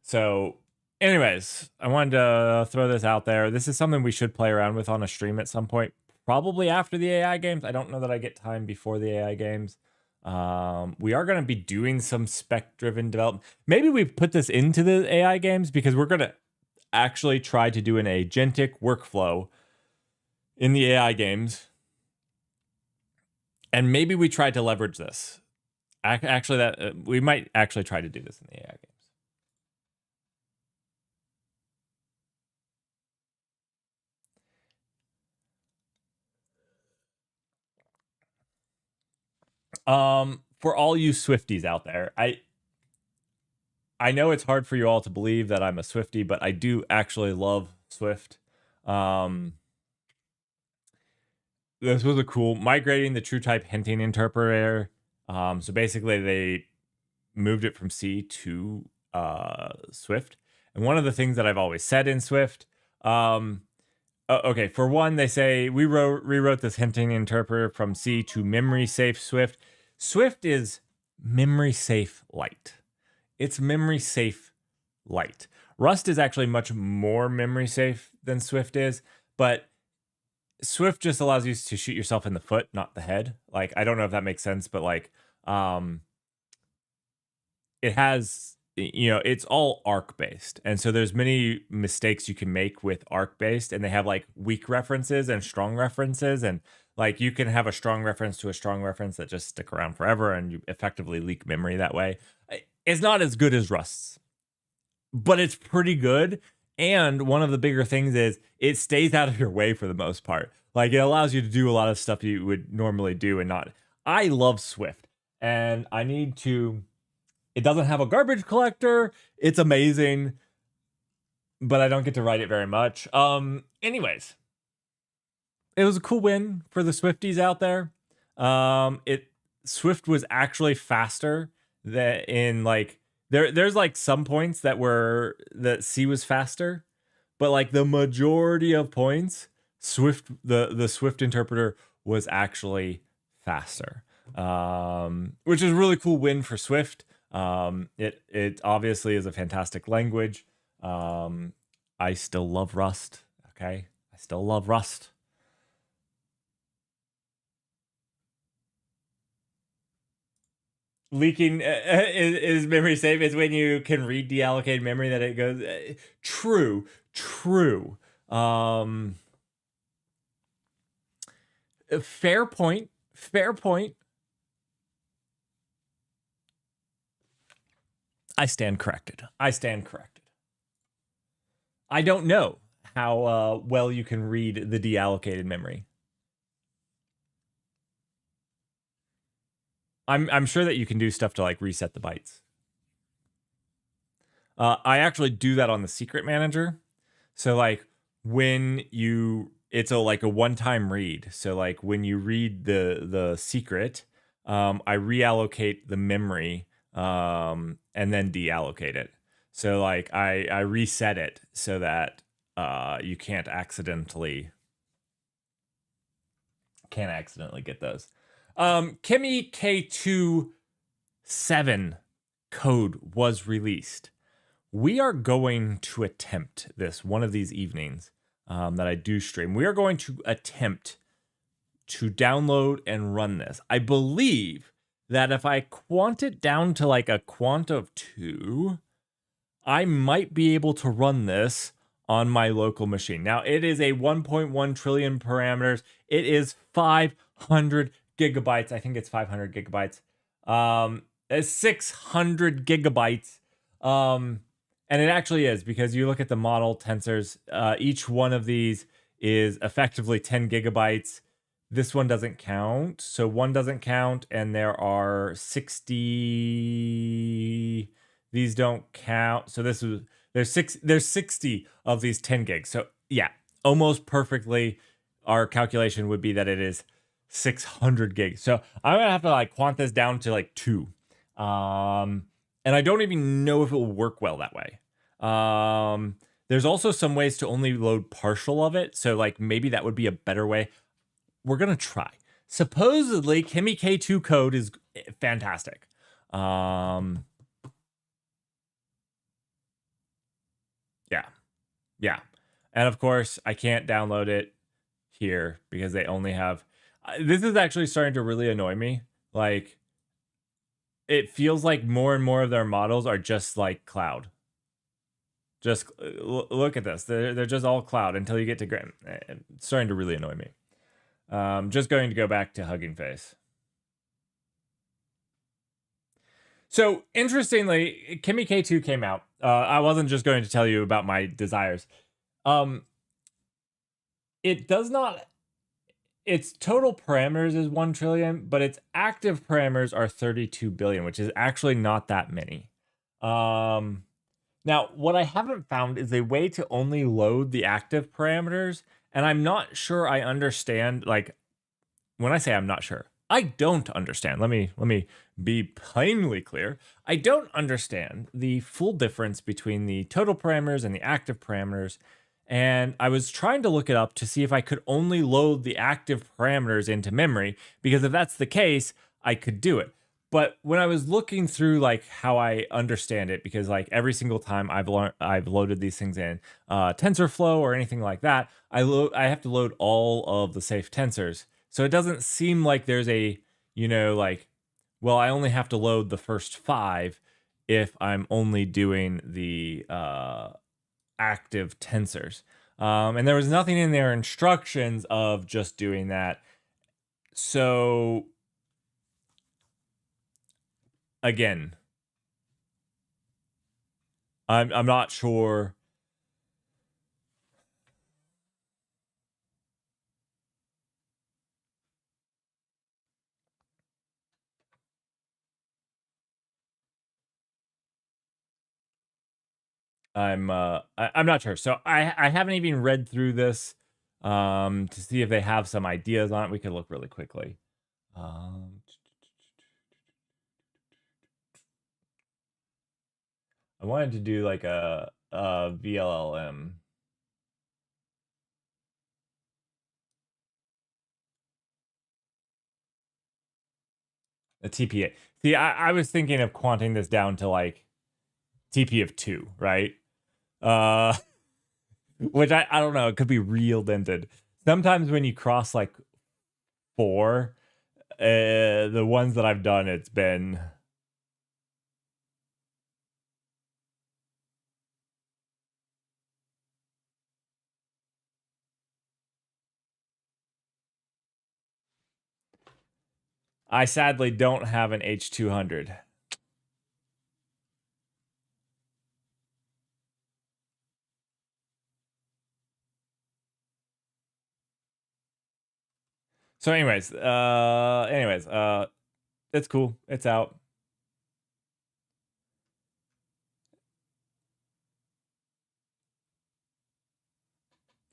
So anyways, I wanted to throw this out there. This is something we should play around with on a stream at some point, probably after the AI games. I don't know that I get time before the AI games. We are going to be doing some spec-driven development. Maybe we put this into the AI games because we're going to actually try to do an agentic workflow in the AI games. And maybe we tried to leverage this. Actually, that we might actually try to do this in the AI games. For all you Swifties out there, I know it's hard for you all to believe that I'm a Swiftie, but I do actually love Swift. This was a cool migrating the true type hinting interpreter. So basically they moved it from C to Swift. And one of the things that I've always said in Swift, okay, for one, they say we rewrote this hinting interpreter from C to memory safe Swift. Swift is memory safe light. It's memory safe light. Rust is actually much more memory safe than Swift is, but Swift just allows you to shoot yourself in the foot, not the head. Like, I don't know if that makes sense, but like, it has, you know, it's all arc based. And so there's many mistakes you can make with arc based, and they have like weak references and strong references. And like, you can have a strong reference to a strong reference that just stick around forever and you effectively leak memory that way. It's not as good as Rust's, but it's pretty good. And one of the bigger things is it stays out of your way for the most part. Like, it allows you to do a lot of stuff you would normally do and not. I love Swift, and I need to. It doesn't have a garbage collector. It's amazing, but I don't get to write it very much. Anyways, it was a cool win for the Swifties out there. Swift was actually faster than in like there's like some points that C was faster, but like the majority of points, Swift the Swift interpreter was actually faster, which is a really cool win for Swift. It obviously is a fantastic language. I still love Rust. Okay, I still love Rust. Leaking is memory safe is when you can read deallocated memory that it goes true. Fair point. I stand corrected. I don't know how well you can read the deallocated memory. I'm sure that you can do stuff to like reset the bytes. I actually do that on the secret manager. So like when it's like a one-time read. So like when you read the secret, I reallocate the memory and then deallocate it. So like I reset it so that you can't accidentally get those. Kimmy K2 7 code was released. We are going to attempt this one of these evenings that I do stream. We are going to attempt to download and run this. I believe that if I quant it down to like a quant of 2, I might be able to run this on my local machine. Now, it is a 1.1 trillion parameters. It is 500 gigabytes. I think it's 500 gigabytes. It's 600 gigabytes. And it actually is, because you look at the model tensors, each one of these is effectively 10 gigabytes. This one doesn't count. So one doesn't count, and there are 60. These don't count. So there's 60 of these 10 gigs. So yeah, almost perfectly our calculation would be that it is 600 gigs. So I'm gonna have to like quant this down to like 2. And I don't even know if it will work well that way. There's also some ways to only load partial of it. So like maybe that would be a better way. We're gonna try. Supposedly, Kimi K2 code is fantastic. Yeah. And of course, I can't download it here because they only have... this is actually starting to really annoy me. Like, it feels like more and more of their models are just like cloud. Just look at this. They're just all cloud until you get to Grim. It's starting to really annoy me. Just going to go back to Hugging Face. So, interestingly, Kimi K2 came out. I wasn't just going to tell you about my desires. It does not... its total parameters is 1 trillion, but its active parameters are 32 billion, which is actually not that many. Now, what I haven't found is a way to only load the active parameters, and I'm not sure I understand. Like, when I say I'm not sure, I don't understand. Let me be plainly clear. I don't understand the full difference between the total parameters and the active parameters. And I was trying to look it up to see if I could only load the active parameters into memory, because if that's the case, I could do it. But when I was looking through like how I understand it, because like every single time I've loaded these things in TensorFlow or anything like that, I have to load all of the safe tensors. So it doesn't seem like there's a, like, well, I only have to load the first 5 if I'm only doing the active tensors. And there was nothing in their instructions of just doing that. So again, I'm not sure. I'm not sure. So I haven't even read through this to see if they have some ideas on it. We could look really quickly. I wanted to do like a VLLM. A TPA. See, I was thinking of quanting this down to like TP of 2, right? Which I don't know, it could be real dented. Sometimes when you cross like 4, the ones that I've done, it's been... I sadly don't have an H200. So anyways, it's cool. It's out.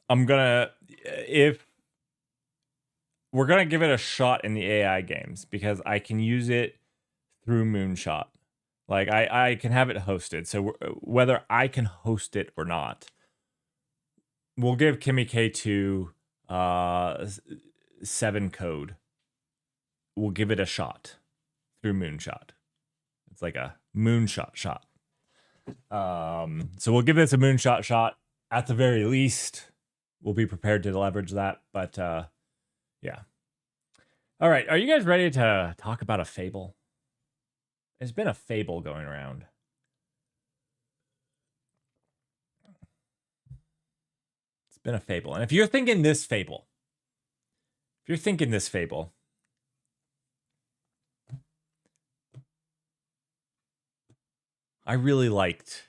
If we're gonna give it a shot in the AI games, because I can use it through Moonshot. Like I can have it hosted. So whether I can host it or not, we'll give Kimi K2 7 code. We'll give it a shot through Moonshot. It's like a moonshot shot. So we'll give this a moonshot shot. At the very least, we'll be prepared to leverage that. But yeah. All right. Are you guys ready to talk about a fable? There's been a fable going around. It's been a fable. And if you're thinking this fable, I really liked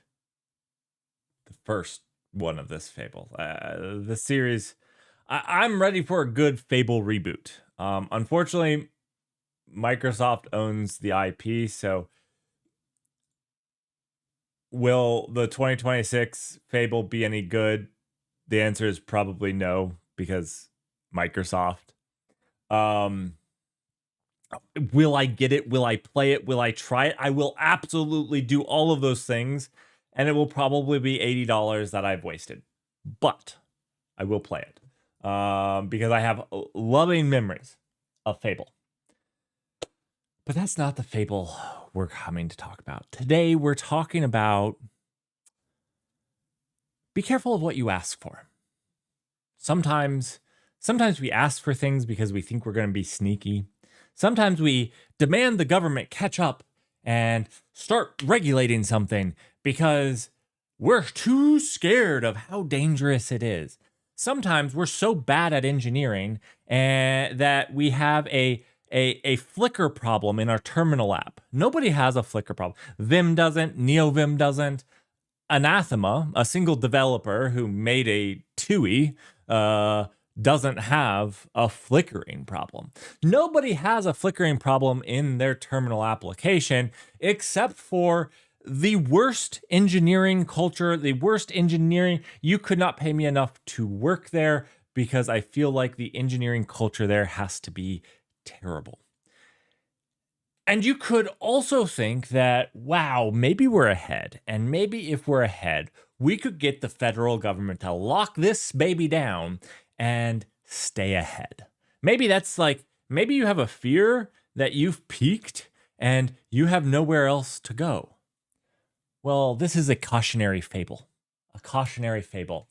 the first one of this fable. The series, I'm ready for a good fable reboot. Unfortunately, Microsoft owns the IP, so will the 2026 fable be any good? The answer is probably no, because Microsoft. Will I get it? Will I play it? Will I try it? I will absolutely do all of those things, and it will probably be $80 that I've wasted. But I will play it because I have loving memories of Fable. But that's not the Fable we're coming to talk about. Today, we're talking about be careful of what you ask for. Sometimes we ask for things because we think we're going to be sneaky. Sometimes we demand the government catch up and start regulating something because we're too scared of how dangerous it is. Sometimes we're so bad at engineering that we have a Flickr problem in our terminal app. Nobody has a Flickr problem. Vim doesn't, NeoVim doesn't. Anathema, a single developer who made a TUI, doesn't have a flickering problem. Nobody has a flickering problem in their terminal application except for the worst engineering culture, the worst engineering. You could not pay me enough to work there because I feel like the engineering culture there has to be terrible. And you could also think that, wow, maybe we're ahead. And maybe if we're ahead, we could get the federal government to lock this baby down and stay ahead. Maybe that's like, maybe you have a fear that you've peaked and you have nowhere else to go. Well, this is a cautionary fable. A cautionary fable.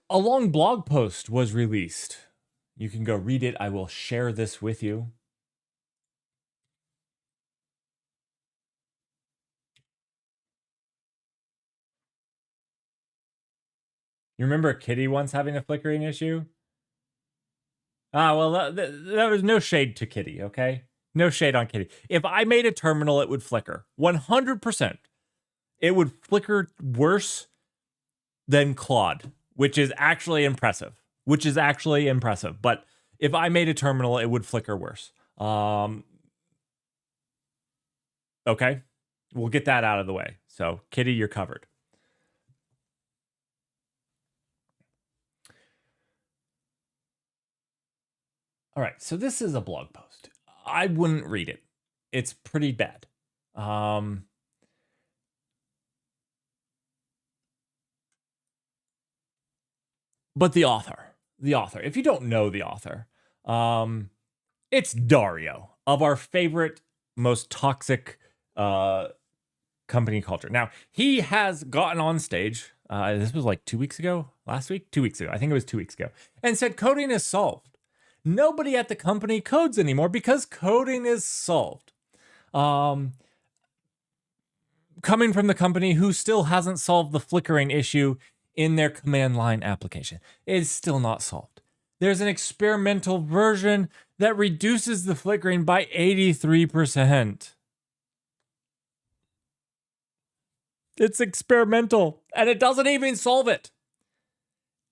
A long blog post was released. You can go read it. I will share this with you. You remember Kitty once having a flickering issue? Well, there was no shade to Kitty, okay? No shade on Kitty. If I made a terminal, it would flicker. 100%. It would flicker worse than Claude, which is actually impressive. But if I made a terminal, it would flicker worse. Okay? We'll get that out of the way. So, Kitty, you're covered. All right, so this is a blog post. I wouldn't read it. It's pretty bad. But the author, if you don't know the author, it's Dario of our favorite, most toxic company culture. Now, he has gotten on stage, this was like 2 weeks ago, last week? 2 weeks ago, I think it was 2 weeks ago, and said coding is solved. Nobody at the company codes anymore because coding is solved. Coming from the company who still hasn't solved the flickering issue in their command line application. It's still not solved. There's an experimental version that reduces the flickering by 83%. It's experimental, and it doesn't even solve it.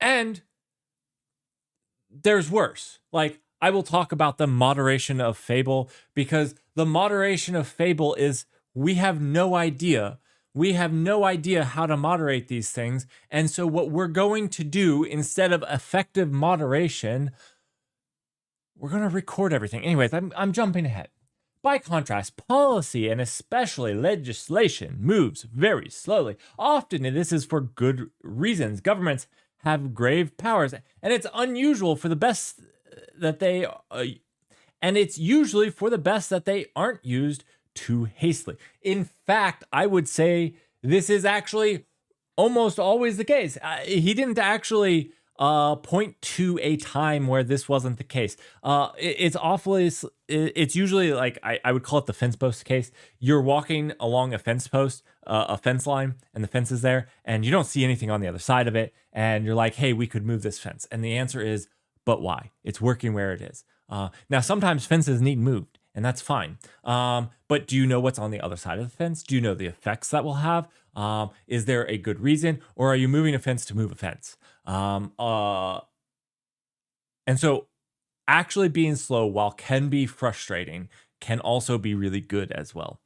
And there's worse. Like, I will talk about the moderation of Fable, because the moderation of Fable is we have no idea. We have no idea how to moderate these things. And so what we're going to do, instead of effective moderation, we're going to record everything. Anyways, I'm jumping ahead. By contrast, policy and especially legislation moves very slowly. Often this is for good reasons. Governments have grave powers, and it's unusual for the best that they, and it's usually for the best that they aren't used too hastily. In fact, I would say this is actually almost always the case. He didn't actually point to a time where this wasn't the case. It's awfully, it's usually like, I would call it the fence post case. You're walking along a fence post, a fence line, and the fence is there, and you don't see anything on the other side of it. And you're like, hey, we could move this fence. And the answer is, but why? It's working where it is. Now, sometimes fences need moved, and that's fine. But do you know what's on the other side of the fence? Do you know the effects that will have? Is there a good reason, or are you moving a fence to move a fence? And so actually being slow, while can be frustrating, can also be really good as well.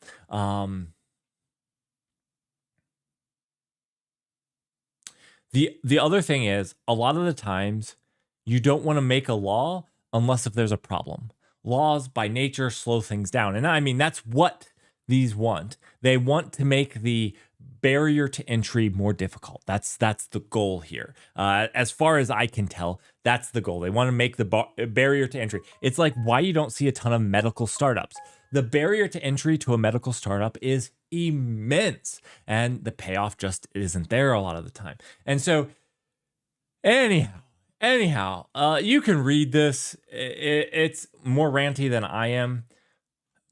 The other thing is, a lot of the times you don't want to make a law unless if there's a problem. Laws by nature slow things down. And I mean, that's what these want. They want to make the barrier to entry more difficult. That's the goal here. As far as I can tell, that's the goal. They want to make the barrier to entry. It's like why you don't see a ton of medical startups. The barrier to entry to a medical startup is immense, and the payoff just isn't there a lot of the time. And so, anyhow, you can read this. It's more ranty than I am,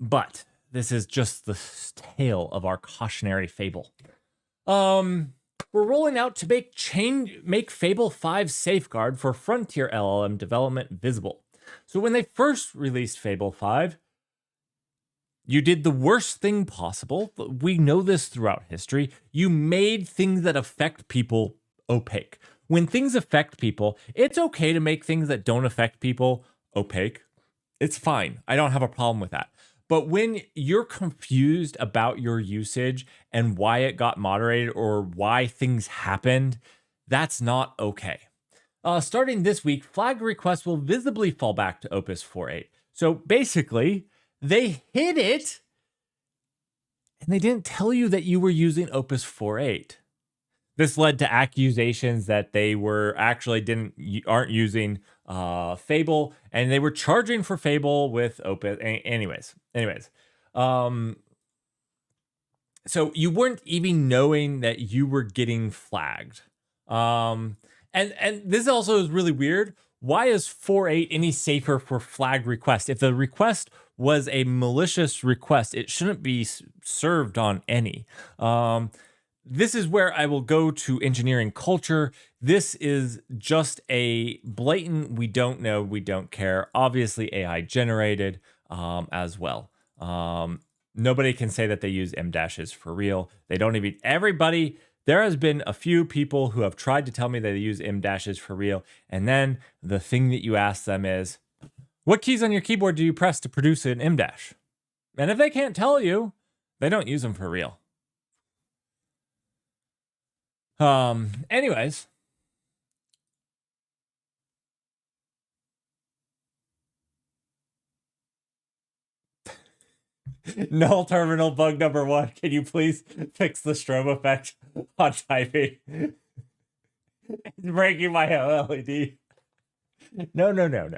but this is just the tale of our cautionary fable. We're rolling out to make Fable 5 safeguard for Frontier LLM development visible. So when they first released Fable 5, you did the worst thing possible. We know this throughout history. You made things that affect people opaque. When things affect people, it's okay to make things that don't affect people opaque. It's fine. I don't have a problem with that. But when you're confused about your usage and why it got moderated or why things happened, that's not okay. Starting this week, flag requests will visibly fall back to Opus 4.8. So basically, they hid it and they didn't tell you that you were using Opus 4.8. This led to accusations that they were actually aren't using Fable, and they were charging for Fable with Opus. Anyways, so you weren't even knowing that you were getting flagged. And this also is really weird. Why is 4.8 any safer for flag request? If the request was a malicious request, it shouldn't be served on any. This is where I will go to engineering culture. This is just a blatant, we don't know, we don't care. Obviously AI generated as well. Nobody can say that they use M-dashes for real. They don't even, there has been a few people who have tried to tell me that they use M-dashes for real. And then the thing that you ask them is, what keys on your keyboard do you press to produce an M-dash? And if they can't tell you, they don't use them for real. Anyways. Null terminal bug number 1. Can you please fix the strobe effect on typing? It's breaking my OLED. No.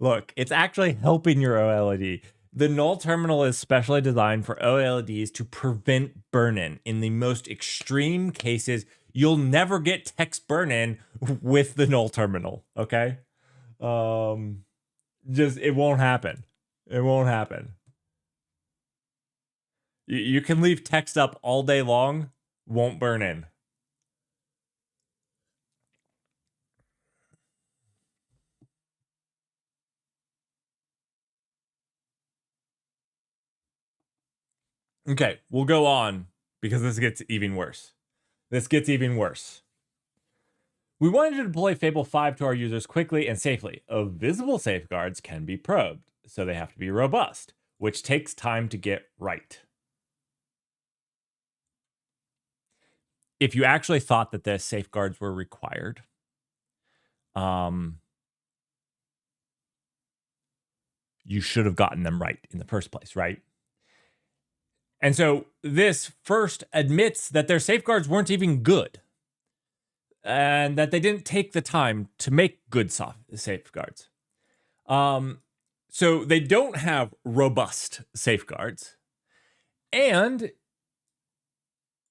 Look, it's actually helping your OLED. The null terminal is specially designed for OLEDs to prevent burn-in. In the most extreme cases, you'll never get text burn-in with the null terminal, okay? It won't happen. It won't happen. You can leave text up all day long, won't burn in. Okay, we'll go on because this gets even worse. We wanted to deploy Fable 5 to our users quickly and safely. Visible safeguards can be probed, so they have to be robust, which takes time to get right. If you actually thought that the safeguards were required, you should have gotten them right in the first place, right? And so this first admits that their safeguards weren't even good and that they didn't take the time to make good safeguards. So they don't have robust safeguards. And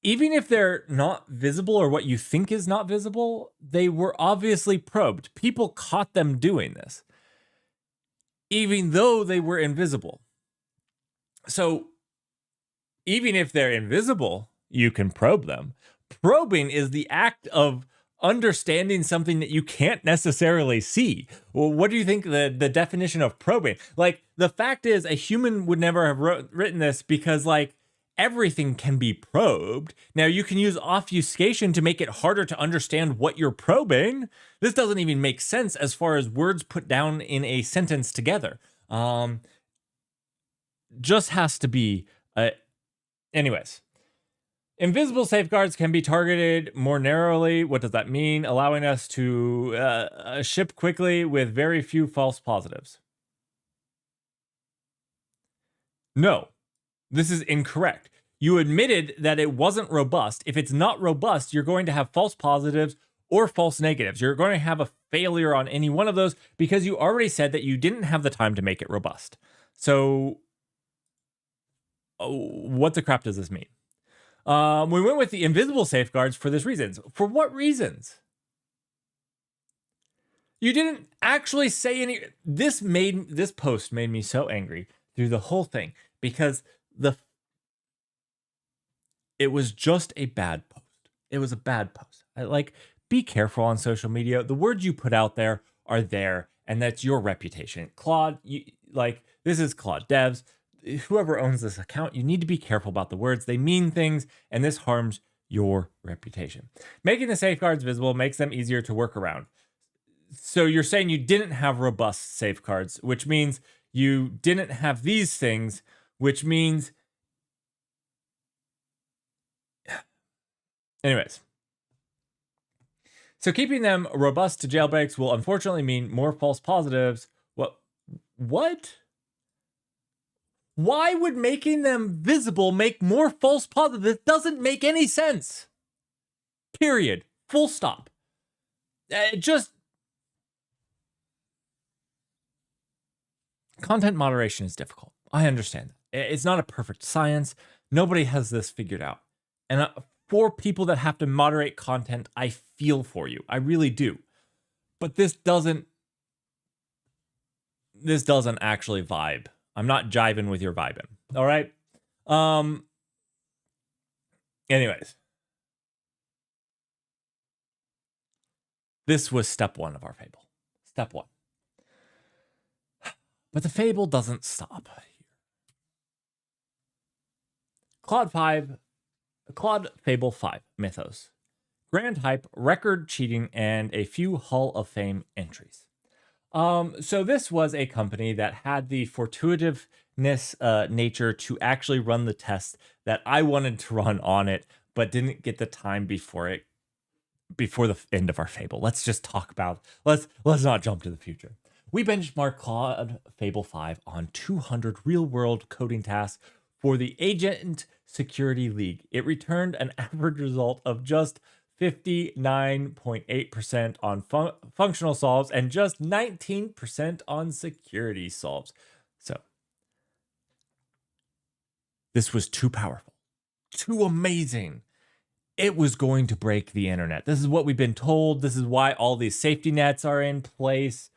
even if they're not visible or what you think is not visible, they were obviously probed. People caught them doing this, even though they were invisible. So even if they're invisible, you can probe them. Probing is the act of understanding something that you can't necessarily see. Well, what do you think the definition of probing? Like, the fact is, a human would never have written this because, like, everything can be probed. Now, you can use obfuscation to make it harder to understand what you're probing. This doesn't even make sense as far as words put down in a sentence together. Just has to be. Anyways. Invisible safeguards can be targeted more narrowly. What does that mean? Allowing us to ship quickly with very few false positives. No, this is incorrect. You admitted that it wasn't robust. If it's not robust, you're going to have false positives or false negatives. You're going to have a failure on any one of those because you already said that you didn't have the time to make it robust. So, what the crap does this mean? We went with the invisible safeguards for this reasons. For what reasons? You didn't actually say any. This post made me so angry through the whole thing because it was just a bad post. It was a bad post. Be careful on social media. The words you put out there are there, and that's your reputation. Claude, this is Claude Devs. Whoever owns this account, you need to be careful about the words. They mean things, and this harms your reputation. Making the safeguards visible makes them easier to work around. So you're saying you didn't have robust safeguards, which means you didn't have these things, which means... Anyways. So keeping them robust to jailbreaks will unfortunately mean more false positives. What? Why would making them visible make more false positives? This doesn't make any sense. Period. Full stop. Content moderation is difficult. I understand that. It's not a perfect science. Nobody has this figured out. And for people that have to moderate content, I feel for you. I really do. But this doesn't actually vibe. I'm not jiving with your vibing. All right. Anyways. This was step 1 of our fable. Step 1. But the fable doesn't stop here. Claude Fable 5 Mythos. Grand hype, record cheating, and a few Hall of Fame entries. So this was a company that had the fortuitiveness nature to actually run the test that I wanted to run on it, but didn't get the time before the end of our fable. Let's just talk about, let's not jump to the future. We benchmarked Claude Fable 5 on 200 real-world coding tasks for the Agent Security League. It returned an average result of just 59.8% on functional solves and just 19% on security solves. So this was too powerful, too amazing. It was going to break the internet. This is what we've been told. This is why all these safety nets are in place.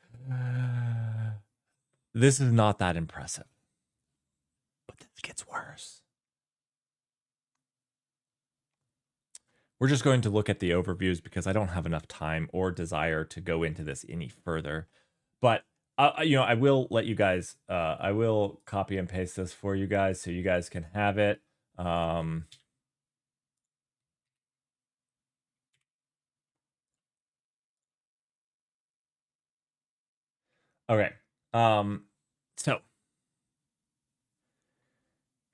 This is not that impressive. But this gets worse. We're just going to look at the overviews because I don't have enough time or desire to go into this any further. But, I will let you guys, I will copy and paste this for you guys so you guys can have it. Okay. So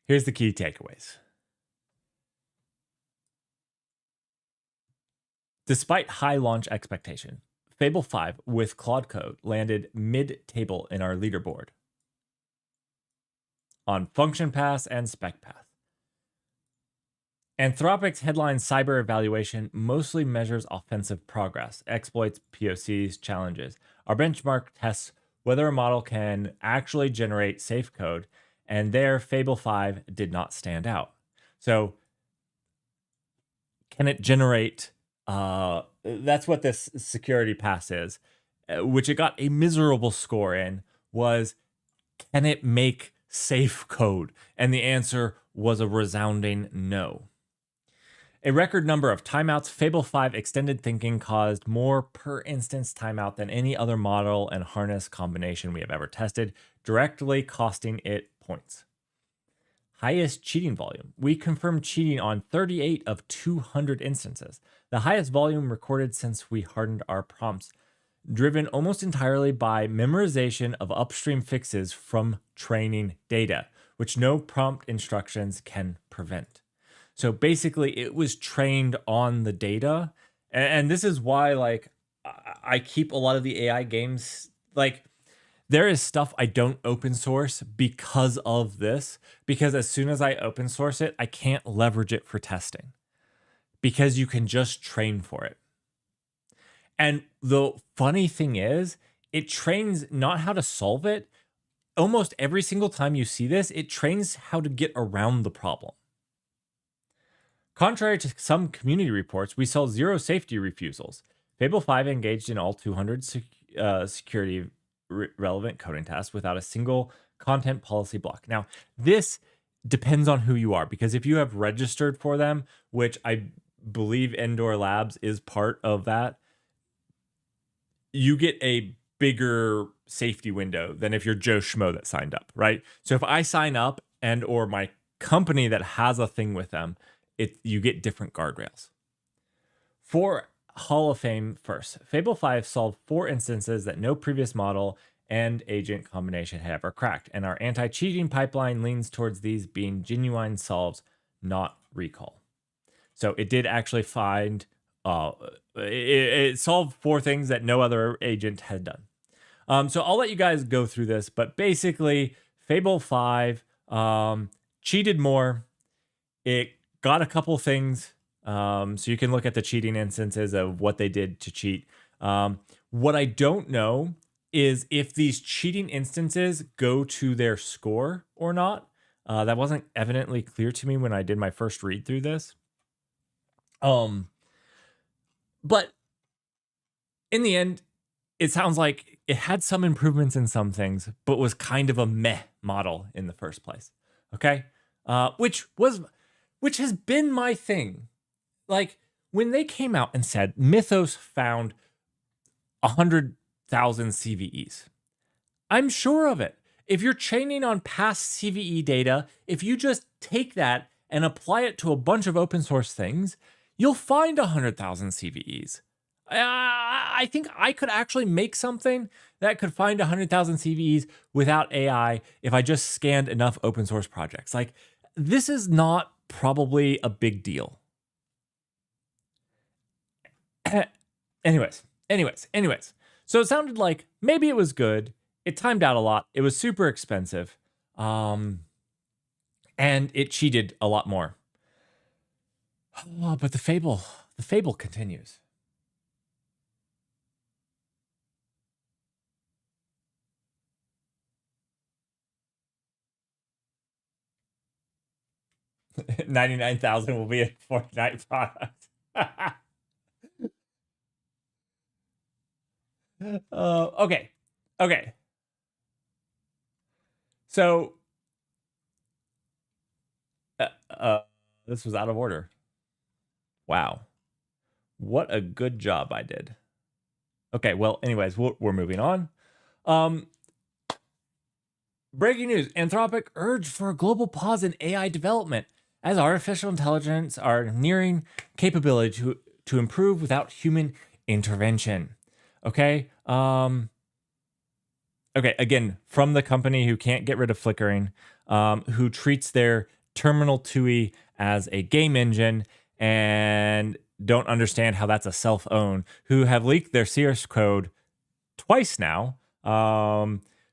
here's the key takeaways. Despite high launch expectation, Fable 5 with Claude Code landed mid-table in our leaderboard on Function Pass and Spec Path. Anthropic's headline cyber evaluation mostly measures offensive progress, exploits, POCs, challenges. Our benchmark tests whether a model can actually generate safe code, and there Fable 5 did not stand out. So can it generate, that's what this security pass is, which it got a miserable score in, was can it make safe code? And the answer was a resounding no. A record number of timeouts, Fable 5 extended thinking caused more per instance timeout than any other model and harness combination we have ever tested, directly costing it points. Highest cheating volume. We confirmed cheating on 38 of 200 instances, the highest volume recorded since we hardened our prompts, driven almost entirely by memorization of upstream fixes from training data, which no prompt instructions can prevent. So basically, it was trained on the data. And this is why, like, I keep a lot of the AI games, like, there is stuff I don't open source because of this, because as soon as I open source it, I can't leverage it for testing because you can just train for it. And the funny thing is, it trains not how to solve it. Almost every single time you see this, it trains how to get around the problem. Contrary to some community reports, we saw 0 safety refusals. Fable 5 engaged in all 200 security relevant coding tests without a single content policy block. Now, this depends on who you are, because if you have registered for them, which I believe Endor Labs is part of that, you get a bigger safety window than if you're Joe Schmo that signed up, right? So if I sign up and or my company that has a thing with them, you get different guardrails. For Hall of Fame first, Fable 5 solved 4 instances that no previous model and agent combination had ever cracked, and our anti-cheating pipeline leans towards these being genuine solves, not recall. So it did actually find, it solved 4 things that no other agent had done. So I'll let you guys go through this, but basically Fable 5 cheated more. It got a couple things, so you can look at the cheating instances of what they did to cheat. What I don't know is if these cheating instances go to their score or not. That wasn't evidently clear to me when I did my first read through this. But in the end, it sounds like it had some improvements in some things, but was kind of a meh model in the first place. Okay, which has been my thing. Like, when they came out and said Mythos found 100,000 CVEs, I'm sure of it. If you're training on past CVE data, if you just take that and apply it to a bunch of open source things, you'll find 100,000 CVEs. I think I could actually make something that could find 100,000 CVEs without AI if I just scanned enough open source projects. Like, this is not probably a big deal. Anyways. So it sounded like maybe it was good. It timed out a lot. It was super expensive. And it cheated a lot more. Oh, but the fable continues. $99,000 will be a Fortnite product. Okay. So, this was out of order. Wow. What a good job I did. Okay, well, anyways, we're moving on. Breaking news. Anthropic urged for a global pause in AI development as artificial intelligence are nearing capability to improve without human intervention. Okay. Okay, again, from the company who can't get rid of flickering, who treats their terminal TUI as a game engine and don't understand how that's a self-own, who have leaked their source code twice now,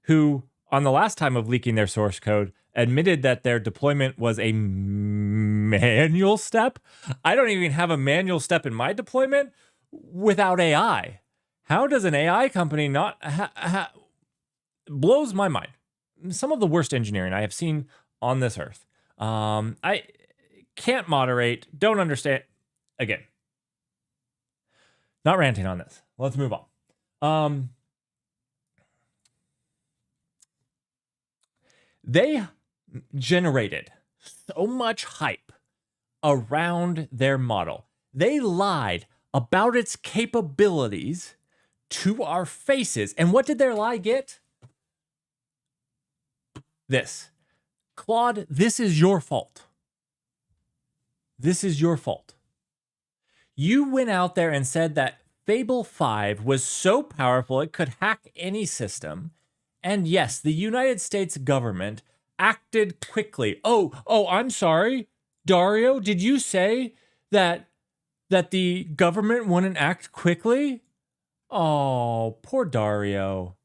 who, on the last time of leaking their source code, admitted that their deployment was a manual step. I don't even have a manual step in my deployment without AI. How does an AI company not blows my mind. Some of the worst engineering I have seen on this earth. I can't moderate, don't understand. again, not ranting on this. Let's move on. They generated so much hype around their model. They lied about its capabilities to our faces. And what did their lie get? This. Claude, this is your fault. This is your fault. You went out there and said that Fable 5 was so powerful it could hack any system. And yes, the United States government acted quickly. Oh, I'm sorry. Dario, did you say that the government wouldn't act quickly? Oh, poor Dario.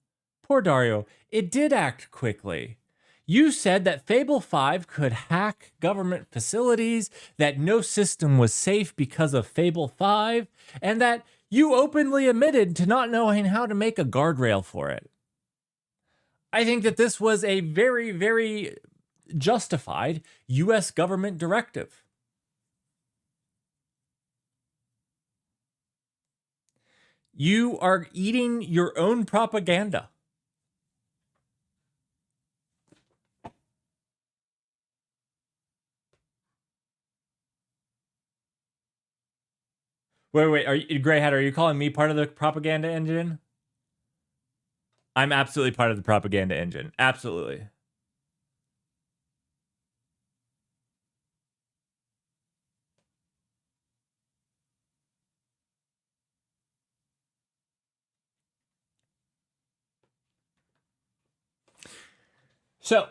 Poor Dario. It did act quickly. You said that Fable 5 could hack government facilities, that no system was safe because of Fable 5, and that you openly admitted to not knowing how to make a guardrail for it. I think that this was a very, very justified US government directive. You are eating your own propaganda. Wait, are you, Grey Hat, are you calling me part of the propaganda engine? I'm absolutely part of the propaganda engine. Absolutely. So,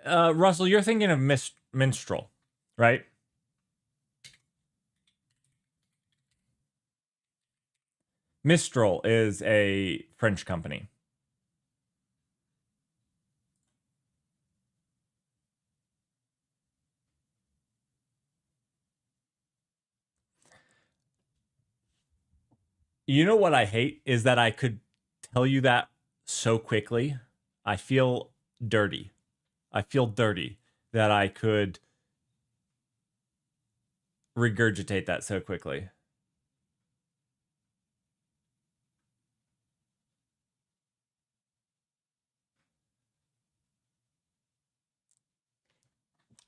Russell, you're thinking of Minstrel, right? Mistral is a French company. You know what I hate is that I could tell you that so quickly. I feel dirty. I feel dirty that I could regurgitate that so quickly.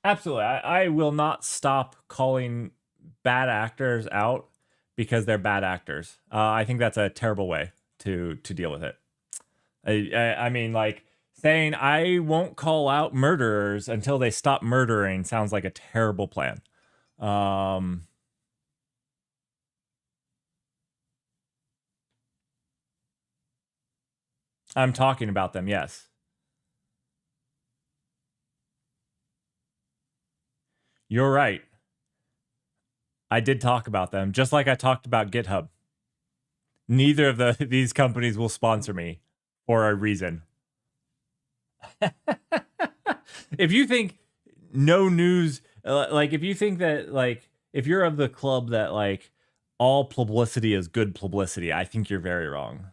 Absolutely. I will not stop calling bad actors out because they're bad actors. I think that's a terrible way to deal with it. I mean, like, saying I won't call out murderers until they stop murdering sounds like a terrible plan. I'm talking about them, yes. You're right. I did talk about them, just like I talked about GitHub. Neither of these companies will sponsor me for a reason. If you think no news, like if you think that, like, if you're of the club that like all publicity is good publicity, I think you're very wrong.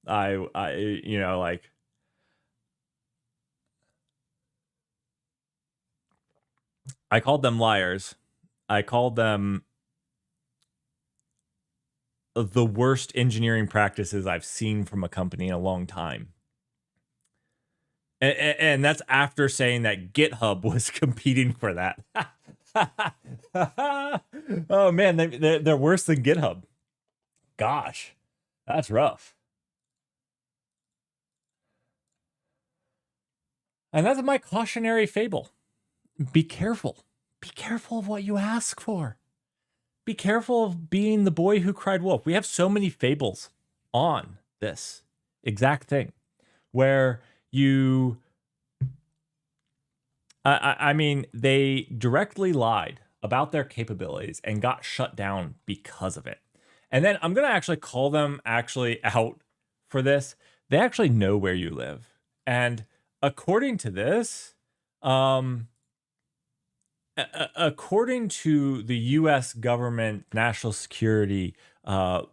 You know, like, I called them liars. I called them the worst engineering practices I've seen from a company in a long time. And that's after saying that GitHub was competing for that. Oh man, they're worse than GitHub. Gosh, that's rough. And that's my cautionary fable. Be careful. Be careful of what you ask for. Be careful of being the boy who cried wolf. We have so many fables on this exact thing where you, I mean, they directly lied about their capabilities and got shut down because of it. And then I'm going to actually call them actually out for this. They actually know where you live. And according to this, according to the U.S. government national security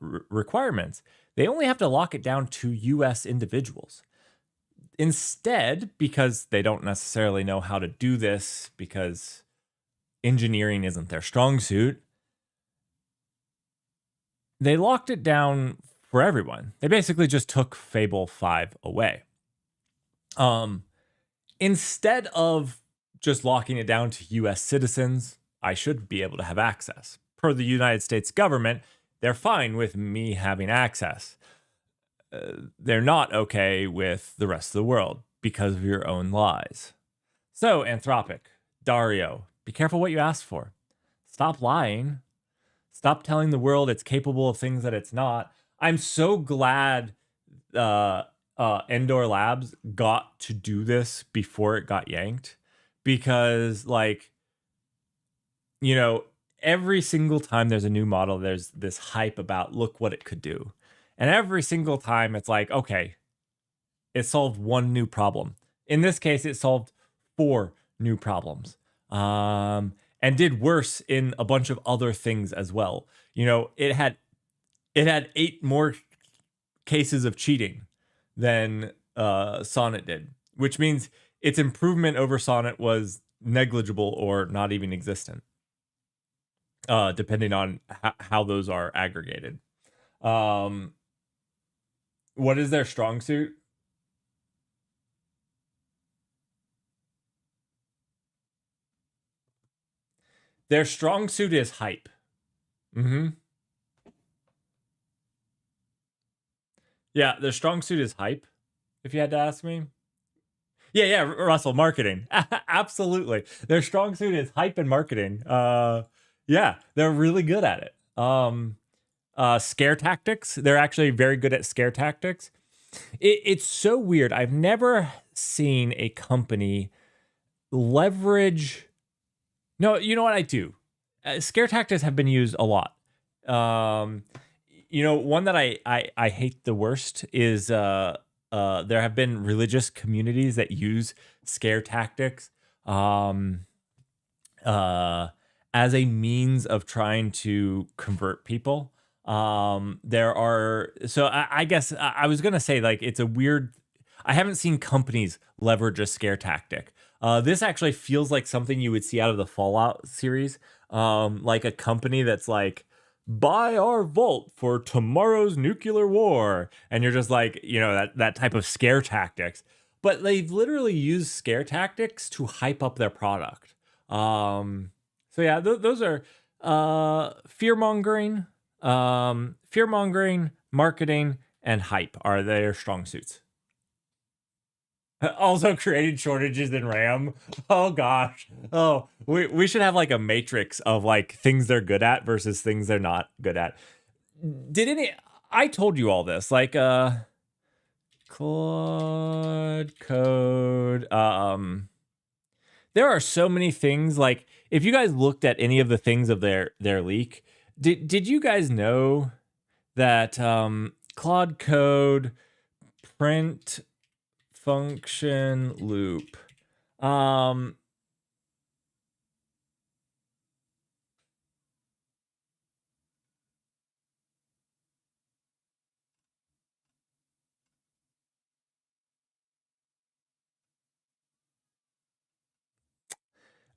requirements, they only have to lock it down to U.S. individuals. instead, because they don't necessarily know how to do this, because engineering isn't their strong suit, they locked it down for everyone. They basically just took Fable 5 away. Instead of just locking it down to US citizens, I should be able to have access. Per the United States government, they're fine with me having access. They're not okay with the rest of the world because of your own lies. So, Anthropic, Dario, be careful what you ask for. Stop lying. Stop telling the world it's capable of things that it's not. I'm so glad Endor Labs got to do this before it got yanked, because, like, you know, every single time there's a new model, there's this hype about look what it could do. And every single time it's like, okay, it solved one new problem. In this case, it solved 4 new problems. And did worse in a bunch of other things as well. You know, it had 8 more cases of cheating than Sonnet did, which means its improvement over Sonnet was negligible or not even existent, depending on how those are aggregated. What is their strong suit? Their strong suit is hype. Yeah, their strong suit is hype, if you had to ask me. Yeah, Russell, marketing. Absolutely. Their strong suit is hype and marketing. Yeah, they're really good at it. Scare tactics. They're actually very good at scare tactics. It's so weird. I've never seen a company leverage. No, you know what I do? Scare tactics have been used a lot. You know, one that I hate the worst is there have been religious communities that use scare tactics as a means of trying to convert people. There are, so I guess I was gonna say, like, it's a weird. I haven't seen companies leverage a scare tactic. This actually feels like something you would see out of the Fallout series, like a company that's like, buy our vault for tomorrow's nuclear war, and you're just like, you know, that type of scare tactics. But they've literally used scare tactics to hype up their product. So yeah, those are fear mongering, marketing, and hype are their strong suits. Also creating shortages in RAM. Oh gosh. Oh, we should have like a matrix of like things they're good at versus things they're not good at. I told you all this, like Claude Code. There are so many things. Like, if you guys looked at any of the things of their leak, did you guys know that Claude Code print function loop.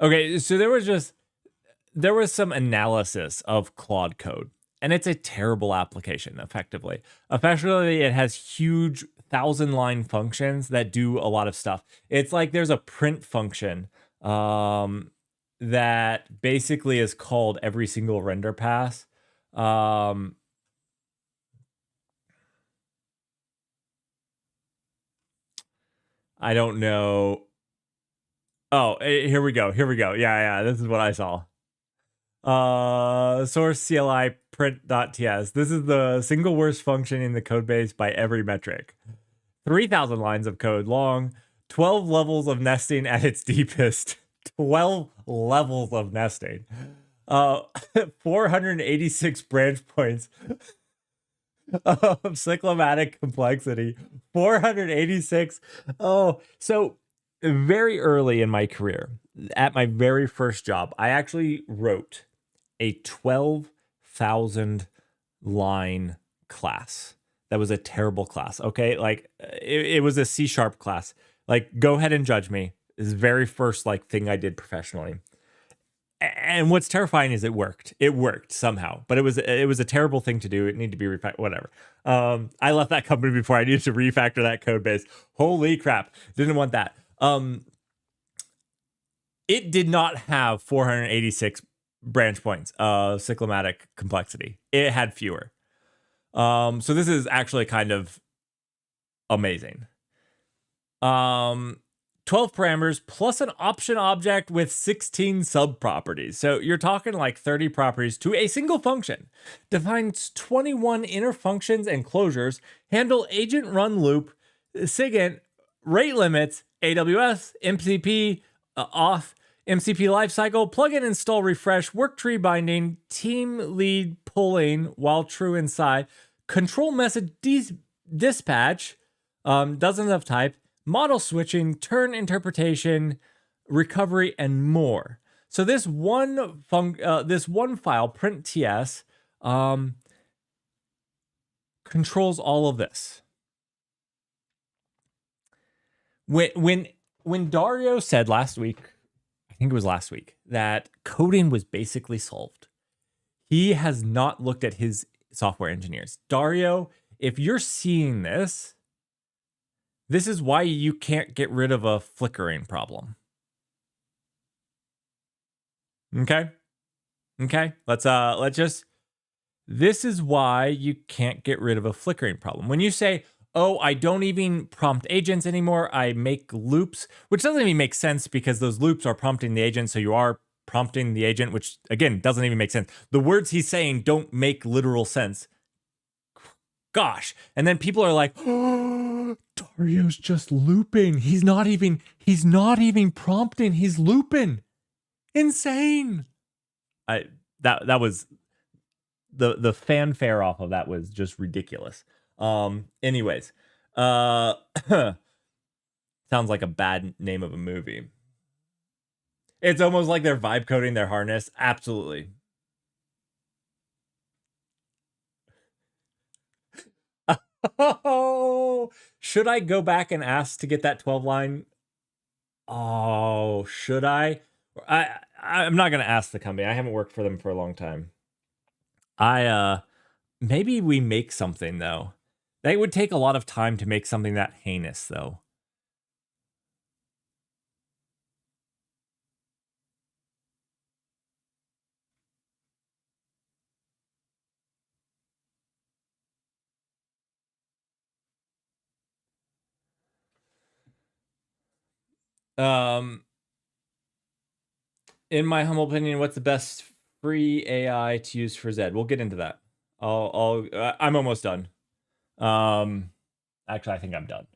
Okay, so there was some analysis of Claude Code, and it's a terrible application, effectively. Especially, it has huge 1,000-line functions that do a lot of stuff. It's like there's a print function that basically is called every single render pass. I don't know. Oh, here we go. Yeah, this is what I saw. Source CLI print.ts. This is the single worst function in the code base by every metric. 3,000 lines of code long, 12 levels of nesting at its deepest. 12 levels of nesting. 486 branch points of cyclomatic complexity. 486. Oh, so very early in my career, at my very first job, I actually wrote a 12,000 line class That was a terrible class. Okay, like it was a C# class. Like, go ahead and judge me. This is the very first like thing I did professionally. And what's terrifying is it worked. It worked somehow, but it was a terrible thing to do. It needed to be refactored. Whatever. I left that company before I needed to refactor that code base. Holy crap! Didn't want that. It did not have 486 branch points of cyclomatic complexity. It had fewer. So this is actually kind of amazing. 12 parameters plus an option object with 16 subproperties. So you're talking like 30 properties to a single function. Defines 21 inner functions and closures. Handle agent run loop, SIGINT, rate limits, AWS, MCP, auth, MCP lifecycle, plugin install refresh, work tree binding, team lead pulling while true inside, control message dispatch, dozens of type, model switching, turn interpretation, recovery, and more. So this one file, print ts, controls all of this. When Dario said last week, I think it was last week, that coding was basically solved, he has not looked at his software engineers. Dario, if you're seeing this, this is why you can't get rid of a flickering problem. Okay? Let's just, this is why you can't get rid of a flickering problem. When you say, oh, I don't even prompt agents anymore, I make loops, which doesn't even make sense because those loops are prompting the agent, so you are prompting the agent, which again, doesn't even make sense. The words he's saying don't make literal sense. Gosh. And then people are like, oh, Dario's just looping. He's not even prompting, he's looping. Insane. That was the fanfare off of that was just ridiculous. Anyways, sounds like a bad name of a movie. It's almost like they're vibe coding their harness. Absolutely. Oh, should I go back and ask to get that 12 line? Oh, should I? I'm not going to ask the company. I haven't worked for them for a long time. Maybe we make something though. That would take a lot of time to make something that heinous though. In my humble opinion, what's the best free AI to use for Zed? We'll get into that. I'm almost done. Actually, I think I'm done.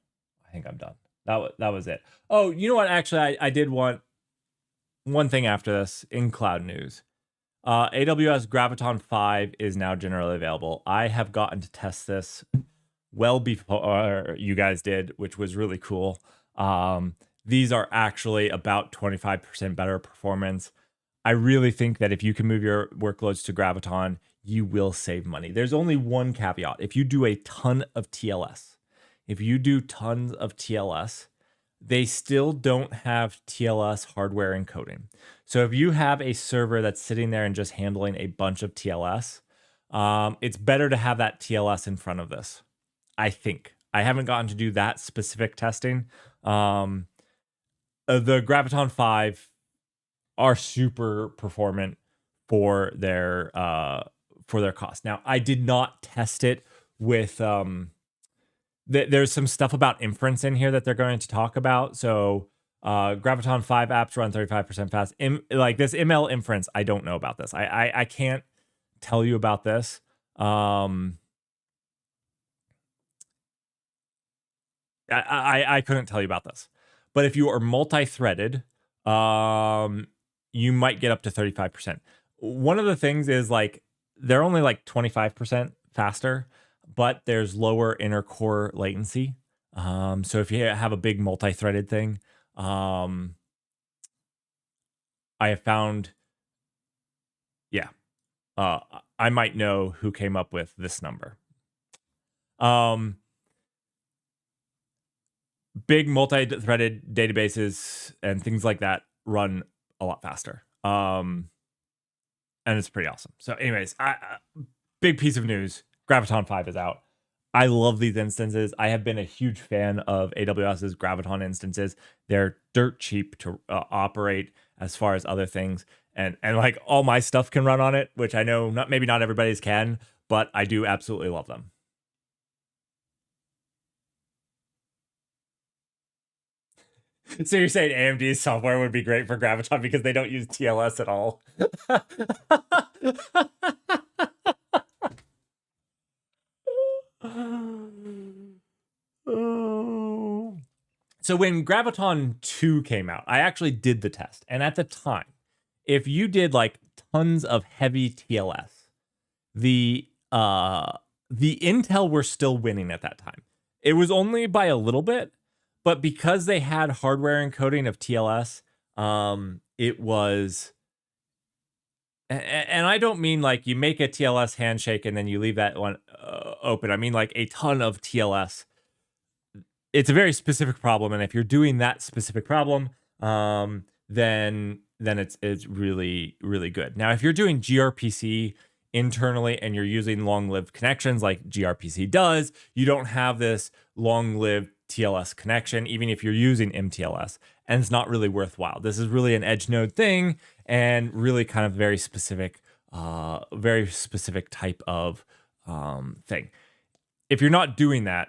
That was it. Oh, you know what? Actually, I did want one thing after this in cloud news. AWS Graviton 5 is now generally available. I have gotten to test this well before you guys did, which was really cool. These are actually about 25% better performance. I really think that if you can move your workloads to Graviton, you will save money. There's only one caveat. If you do a ton of TLS, they still don't have TLS hardware encoding. So if you have a server that's sitting there and just handling a bunch of TLS, it's better to have that TLS in front of this. I think. I haven't gotten to do that specific testing. The Graviton 5 are super performant for their cost. Now, I did not test it with there's some stuff about inference in here that they're going to talk about. So Graviton 5 apps run 35% fast. Like this ML inference, I don't know about this. I can't tell you about this. I couldn't tell you about this. But if you are multi-threaded, you might get up to 35%. One of the things is like they're only like 25% faster, but there's lower inner core latency. So if you have a big multi-threaded thing, I have found, I might know who came up with this number. Big multi-threaded databases and things like that run a lot faster. And it's pretty awesome. So anyways, big piece of news. Graviton 5 is out. I love these instances. I have been a huge fan of AWS's Graviton instances. They're dirt cheap to operate as far as other things. And like all my stuff can run on it, which I know maybe not everybody's can, but I do absolutely love them. So you're saying AMD's software would be great for Graviton because they don't use TLS at all? So when Graviton 2 came out, I actually did the test. And at the time, if you did like tons of heavy TLS, the Intel were still winning at that time. It was only by a little bit, but because they had hardware encoding of TLS, it was, and I don't mean like you make a TLS handshake and then you leave that one open. I mean like a ton of TLS. It's a very specific problem, and if you're doing that specific problem, then it's really, really good. Now, if you're doing gRPC internally and you're using long-lived connections like gRPC does, you don't have this long-lived TLS connection, even if you're using MTLS, and it's not really worthwhile. This is really an edge node thing and really kind of very specific type of thing. If you're not doing that,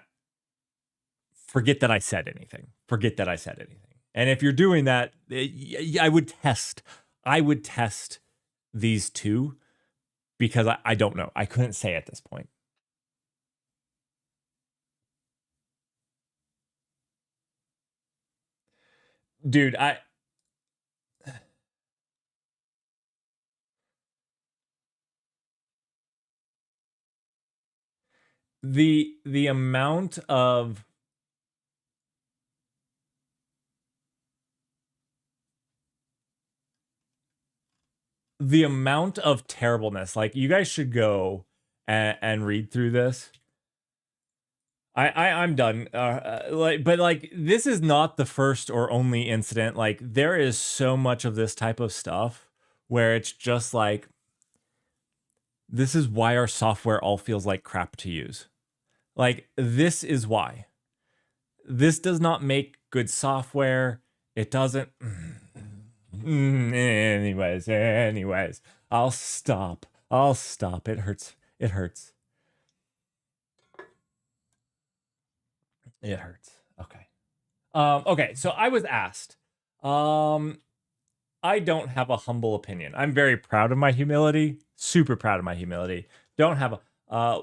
forget that I said anything. Forget that I said anything. And if you're doing that, I would test these two because I don't know. I couldn't say at this point. Dude, the amount of terribleness, like you guys should go and read through this. I'm done. But like this is not the first or only incident. Like there is so much of this type of stuff where it's just like, this is why our software all feels like crap to use. Like this is why. This does not make good software. It doesn't. Anyways, I'll stop. It hurts. It hurts. Okay. Okay, so I was asked. I don't have a humble opinion. I'm very proud of my humility. Super proud of my humility. Don't have a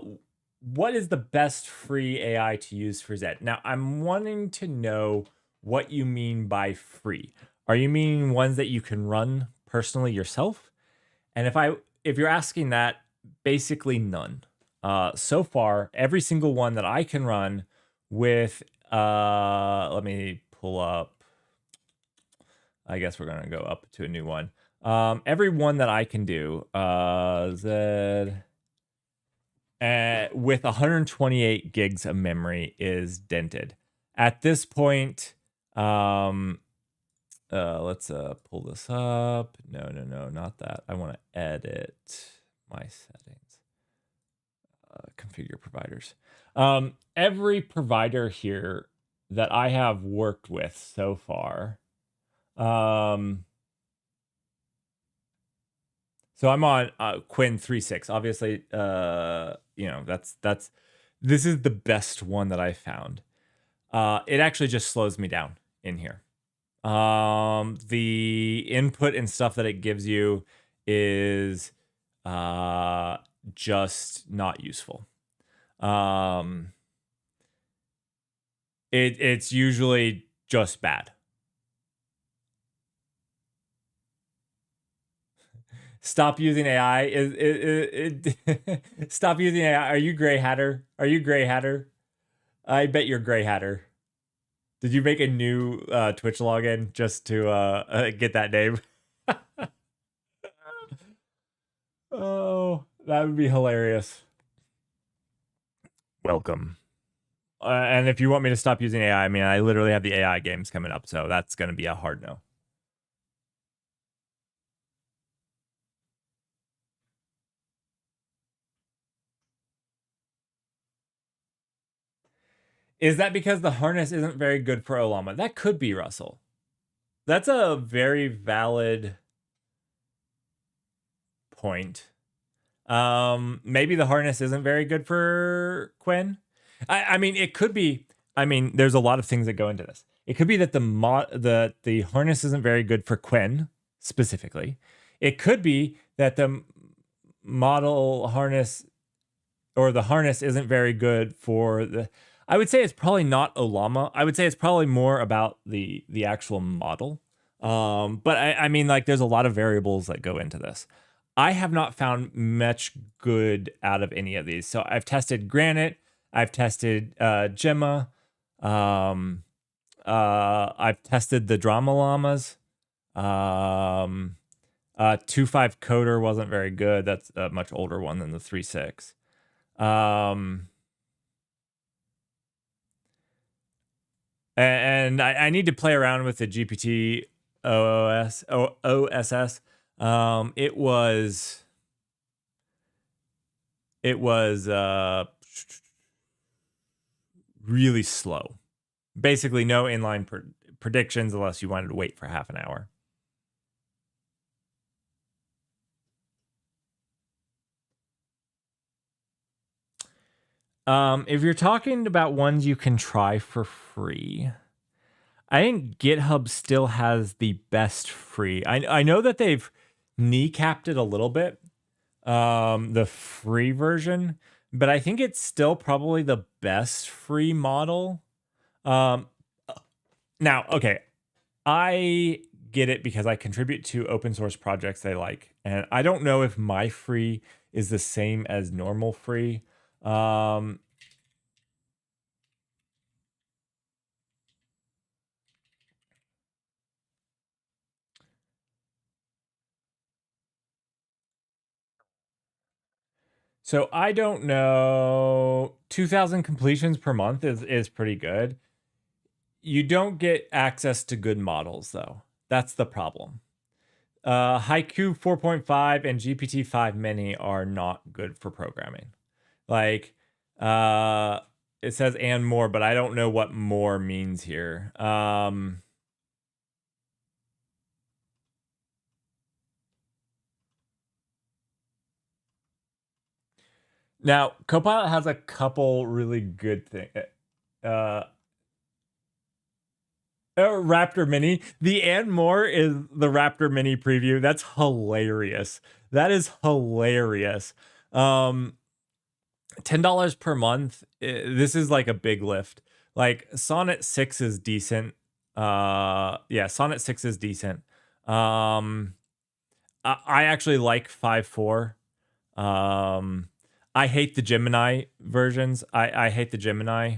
what is the best free AI to use for Zed? Now, I'm wanting to know what you mean by free. Are you meaning ones that you can run personally yourself? And if you're asking that, basically none. So far, every single one that I can run with, let me pull up. I guess we're gonna go up to a new one. Every one that I can do, Zed, with 128 gigs of memory is dented. At this point, let's pull this up. No, not that. I want to edit my settings. Configure providers. Every provider here that I have worked with so far. So I'm on Quinn 3.6. Obviously, this is the best one that I found. It actually just slows me down in here. The input and stuff that it gives you is just not useful. It's usually just bad. Stop using AI. Stop using AI. Are you Gray Hatter? I bet you're Gray Hatter. Did you make a new Twitch login just to get that name? Oh, that would be hilarious. Welcome And if you want me to stop using AI, I mean, I literally have the AI games coming up, so that's going to be a hard no. Is that because the harness isn't very good for Olama? That could be, Russell. That's a very valid point. Maybe the harness isn't very good for Quinn. I mean, it could be. I mean, there's a lot of things that go into this. It could be that the harness isn't very good for Quinn specifically. It could be that the model harness or the harness isn't very good for the. I would say it's probably not Olama. I would say it's probably more about the actual model. But I mean, like, there's a lot of variables that go into this. I have not found much good out of any of these. So I've tested Granite, I've tested Gemma, I've tested the Drama Llamas. 2.5 Coder wasn't very good. That's a much older one than the 3.6. And I need to play around with the GPT OSS. It was really slow. Basically, no inline predictions unless you wanted to wait for half an hour. If you're talking about ones you can try for free, I think GitHub still has the best free. I know that they've kneecapped it a little bit, the free version, but I think it's still probably the best free model. Now, okay, I get it because I contribute to open source projects I like, and I don't know if my free is the same as normal free. So I don't know. 2,000 completions per month is pretty good. You don't get access to good models though. That's the problem. Haiku 4.5 and GPT-5 Mini are not good for programming. Like, it says and more, but I don't know what more means here. Now, Copilot has a couple really good things. Raptor Mini. The and more is the Raptor Mini preview. That's hilarious. That is hilarious. $10 per month. This is like a big lift. Like Sonnet 6 is decent. Yeah, Sonnet 6 is decent. I actually like 5.4. I hate the Gemini versions. I hate the Gemini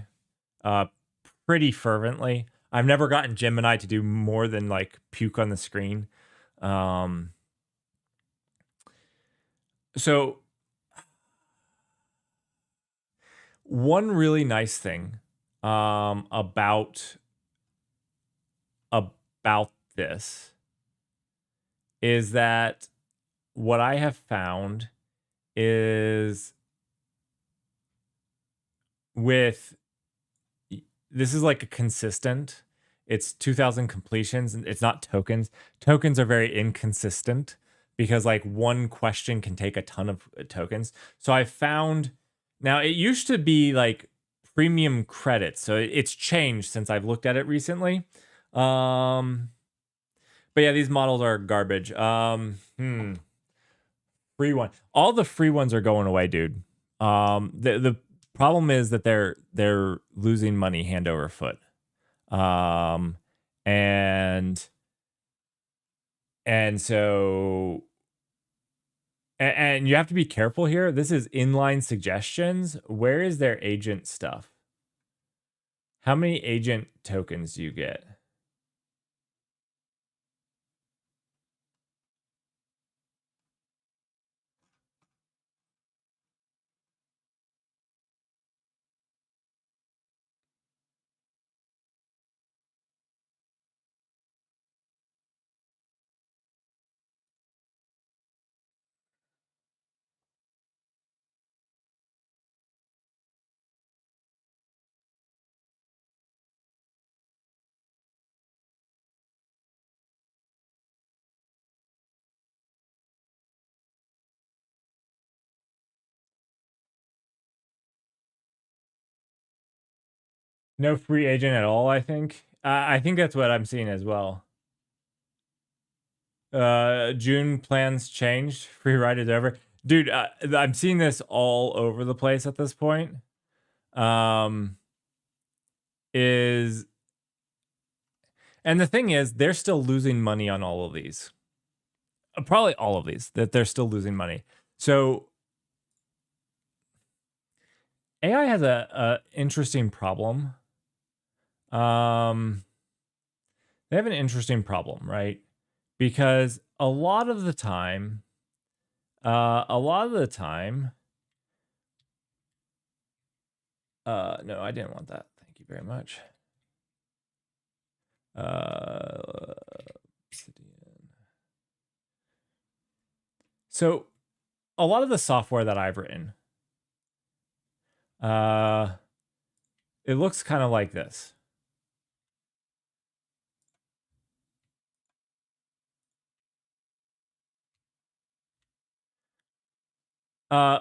pretty fervently. I've never gotten Gemini to do more than like puke on the screen. So one really nice thing about this is that what I have found is with this is like a consistent. It's 2,000 completions and it's not tokens. Tokens are very inconsistent because like one question can take a ton of tokens. So I found now it used to be like premium credits. So it's changed since I've looked at it recently. But yeah, these models are garbage. Free one. All the free ones are going away, dude. The problem is that they're losing money hand over foot. And so and you have to be careful here. This is inline suggestions. Where is their agent stuff? How many agent tokens do you get? No free agent at all, I think. I think that's what I'm seeing as well. June plans changed. Free ride is over. Dude, I'm seeing this all over the place at this point. Um, is and the thing is, they're still losing money on all of these. Probably all of these, that they're still losing money. So AI has a interesting problem. They have an interesting problem, right? Because a lot of the time, no, I didn't want that. Thank you very much. Obsidian. So a lot of the software that I've written, it looks kind of like this.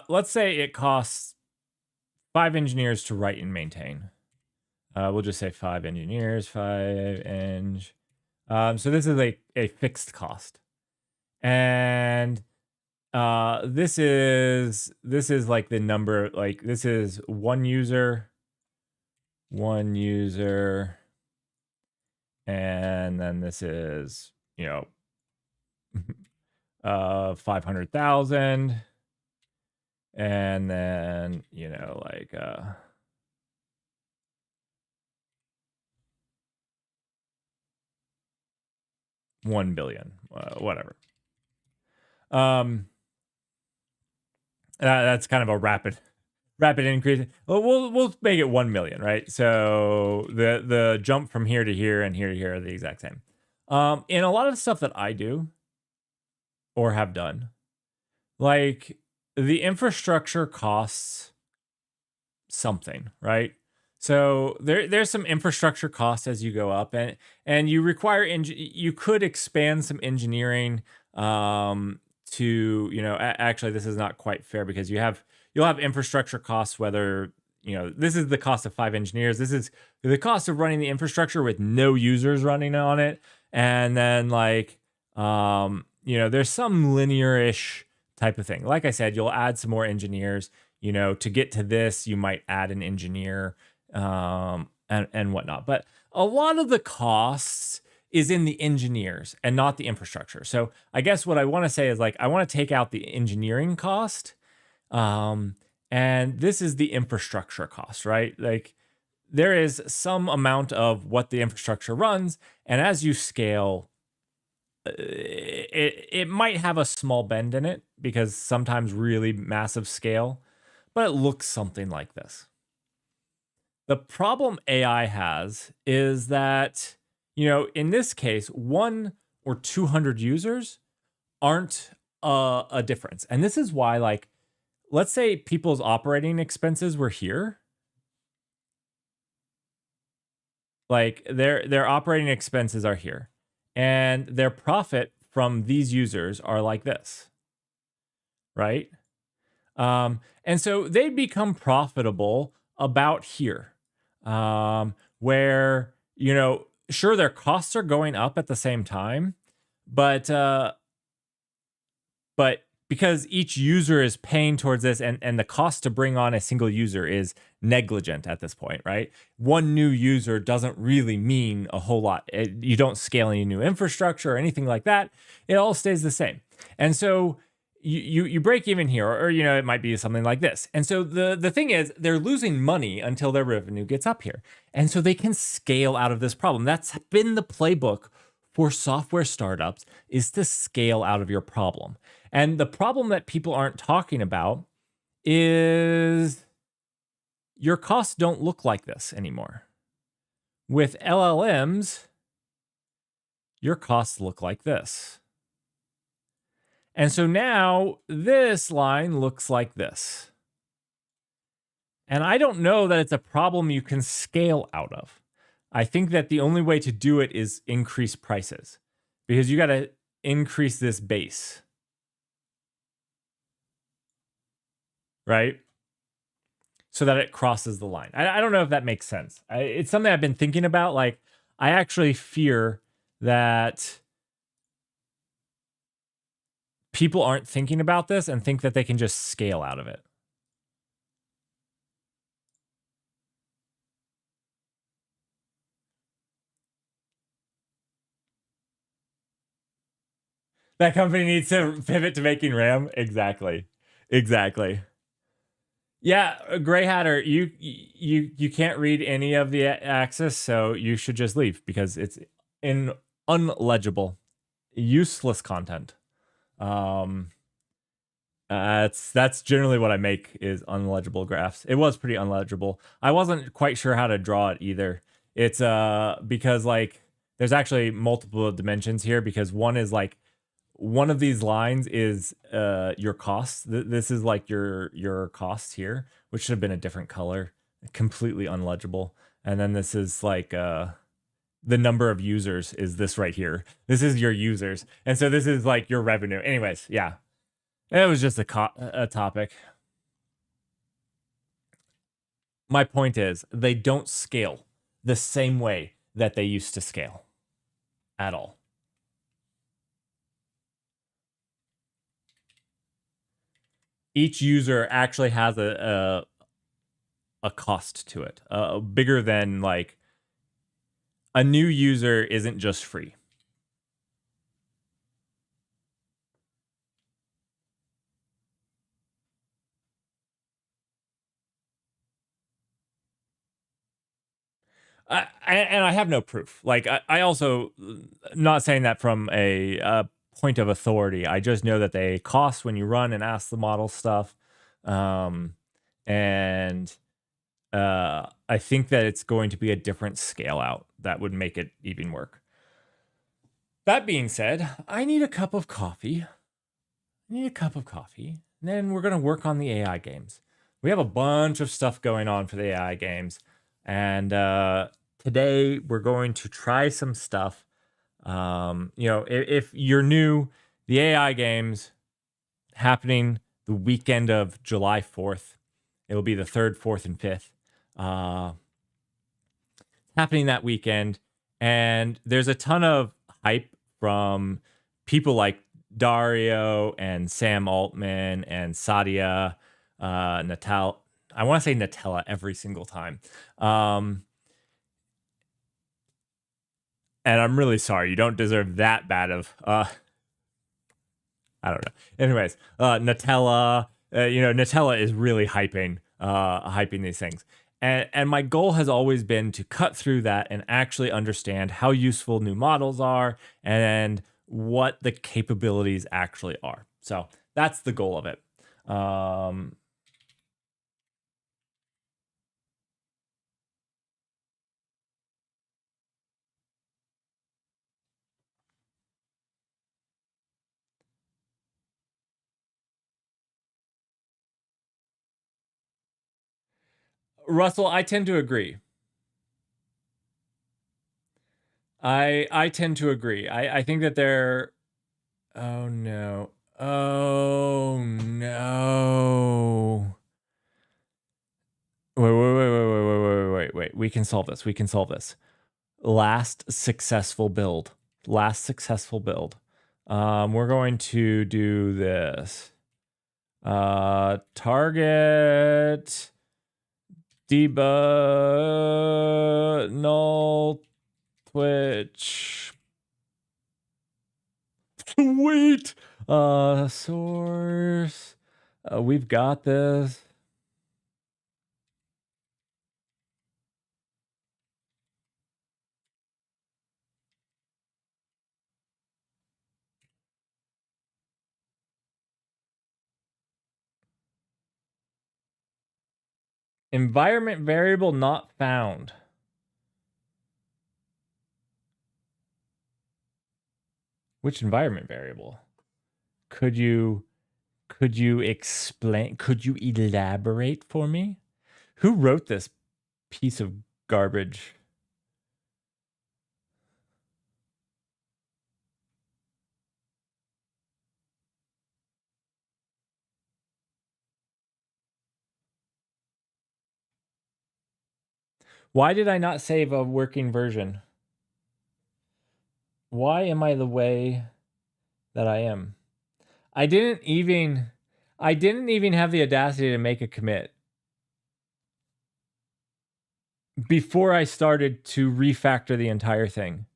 Let's say it costs 5 engineers to write and maintain. We'll just say 5 engineers, 5 eng. So this is a fixed cost. And this is like the number, like this is one user, and then this is, 500,000, and then, like 1 billion, whatever. That's kind of a rapid increase. Well, we'll make it 1 million, right? So the jump from here to here and here to here are the exact same. In a lot of stuff that I do or have done, like the infrastructure costs something, right? So there's some infrastructure costs as you go up, and you require you could expand some engineering to, actually this is not quite fair, because you'll have infrastructure costs, whether, this is the cost of 5 engineers. This is the cost of running the infrastructure with no users running on it. And then like, there's some linear-ish type of thing. Like I said, you'll add some more engineers, to get to this, you might add an engineer, and whatnot. But a lot of the costs is in the engineers and not the infrastructure. So I guess what I want to say is, like, I want to take out the engineering cost. And this is the infrastructure cost, right? Like, there is some amount of what the infrastructure runs, and as you scale, it might have a small bend in it, because sometimes really massive scale, but it looks something like this. The problem AI has is that, in this case, 1 or 200 users aren't a difference. And this is why, like, let's say people's operating expenses were here. Like their operating expenses are here, and their profit from these users are like this, right? And so they become profitable about here, where, sure, their costs are going up at the same time, but because each user is paying towards this, and the cost to bring on a single user is negligent at this point, right? One new user doesn't really mean a whole lot. You don't scale any new infrastructure or anything like that. It all stays the same. And so you break even here, or it might be something like this. And so the thing is, they're losing money until their revenue gets up here. And so they can scale out of this problem. That's been the playbook for software startups, is to scale out of your problem. And the problem that people aren't talking about is your costs don't look like this anymore. With LLMs, your costs look like this. And so now this line looks like this. And I don't know that it's a problem you can scale out of. I think that the only way to do it is increase prices, because you got to increase this base, right? so that it crosses the line. I don't know if that makes sense. It's something I've been thinking about. Like, I actually fear that people aren't thinking about this and think that they can just scale out of it. That company needs to pivot to making RAM. Exactly. Exactly. Yeah, Gray Hatter, you can't read any of the axis, so you should just leave because it's in unlegible, useless content. Um, that's generally what I make is unlegible graphs. It was pretty unlegible. I wasn't quite sure how to draw it either. It's because like there's actually multiple dimensions here because one is like one of these lines is your costs. This is like your costs here, which should have been a different color, completely unlegible. And then this is like the number of users is this right here. This is your users, and so this is like your revenue. Anyways, yeah, it was just a topic. My point is they don't scale the same way that they used to scale at all. Each user actually has a cost to it, bigger than like a new user isn't just free. And I have no proof. Like I also not saying that from a point of authority. I just know that they cost when you run and ask the model stuff, um, and I think that it's going to be a different scale out that would make it even work. That being said, I need a cup of coffee. I need a cup of coffee. And then we're going to work on the AI games. We have a bunch of stuff going on for the AI games. And today we're going to try some stuff. If you're new, the AI games happening the weekend of July 4th. It'll be the 3rd, 4th, and 5th. Happening that weekend. And there's a ton of hype from people like Dario and Sam Altman and Sadia, Natal. I want to say Nutella every single time. And I'm really sorry. You don't deserve that bad of I don't know. Anyways, Nutella, Nutella is really hyping these things. And my goal has always been to cut through that and actually understand how useful new models are and what the capabilities actually are. So that's the goal of it. Russell, I tend to agree. I tend to agree. I think that they're. Oh no. Oh no. Wait. We can solve this. We can solve this. Last successful build. Last successful build. We're going to do this. Target debug null twitch. Sweet. Source. We've got this. Environment variable not found. Which environment variable? Could you explain? Could you elaborate for me? Who wrote this piece of garbage? Why did I not save a working version? Why am I the way that I am? I didn't even have the audacity to make a commit before I started to refactor the entire thing.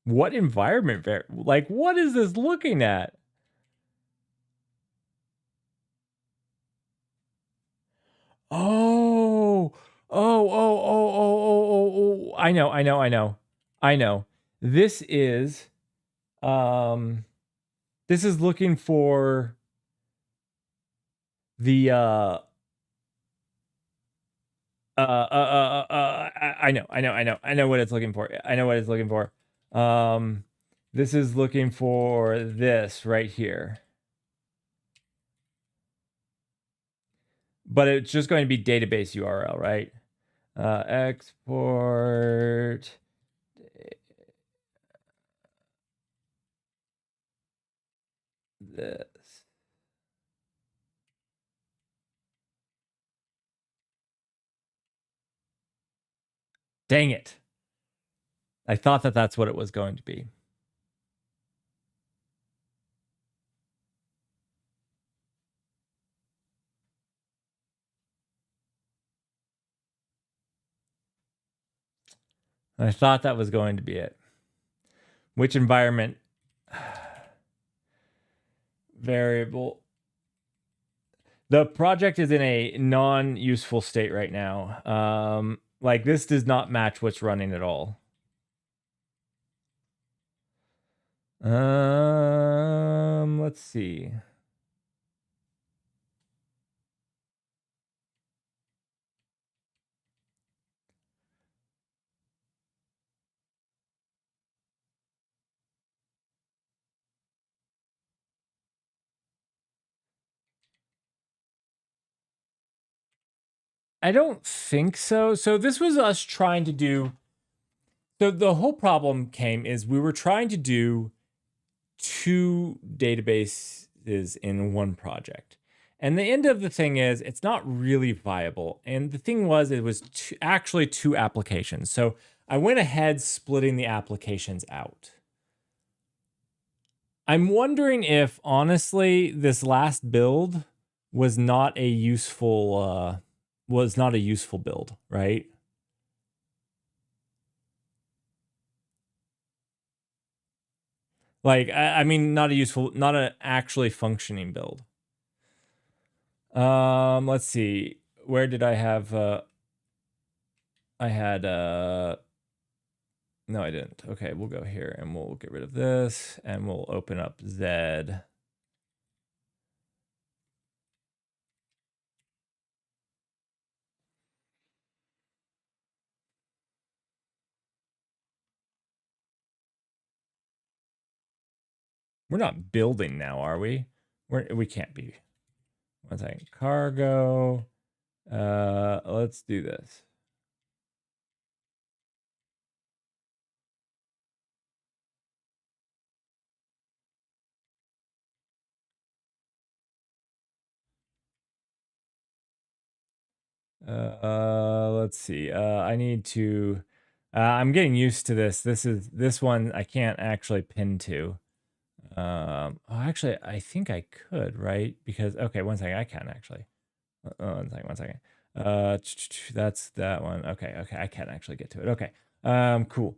What environment like, what is this looking at? Oh, oh. I know. This is looking for the I know what it's looking for. This is looking for this right here. But it's just going to be database URL, right? Export this. Dang it. I thought that that's what it was going to be. I thought that was going to be it. Which environment? Variable. The project is in a non-useful state right now. Like, this does not match what's running at all. Let's see. I don't think so. So this was us trying to do. So the whole problem came is we were trying to do 2 databases in one project. And the end of the thing is it's not really viable. And the thing was, it was actually 2 applications. So I went ahead splitting the applications out. I'm wondering if, honestly, this last build was not a useful build, right? Like, I mean, not an actually functioning build. Let's see. Where did I have? I had. No, I didn't. Okay, we'll go here and we'll get rid of this and we'll open up Zed. We're not building now, are we? We can't be. One second. Cargo. Let's do this. Let's see. I need to. I'm getting used to this. This one I can't actually pin to. Actually, I think I could, right? Because okay, one second, I can actually. One second. That's that one. Okay, I can actually get to it. Okay. Cool.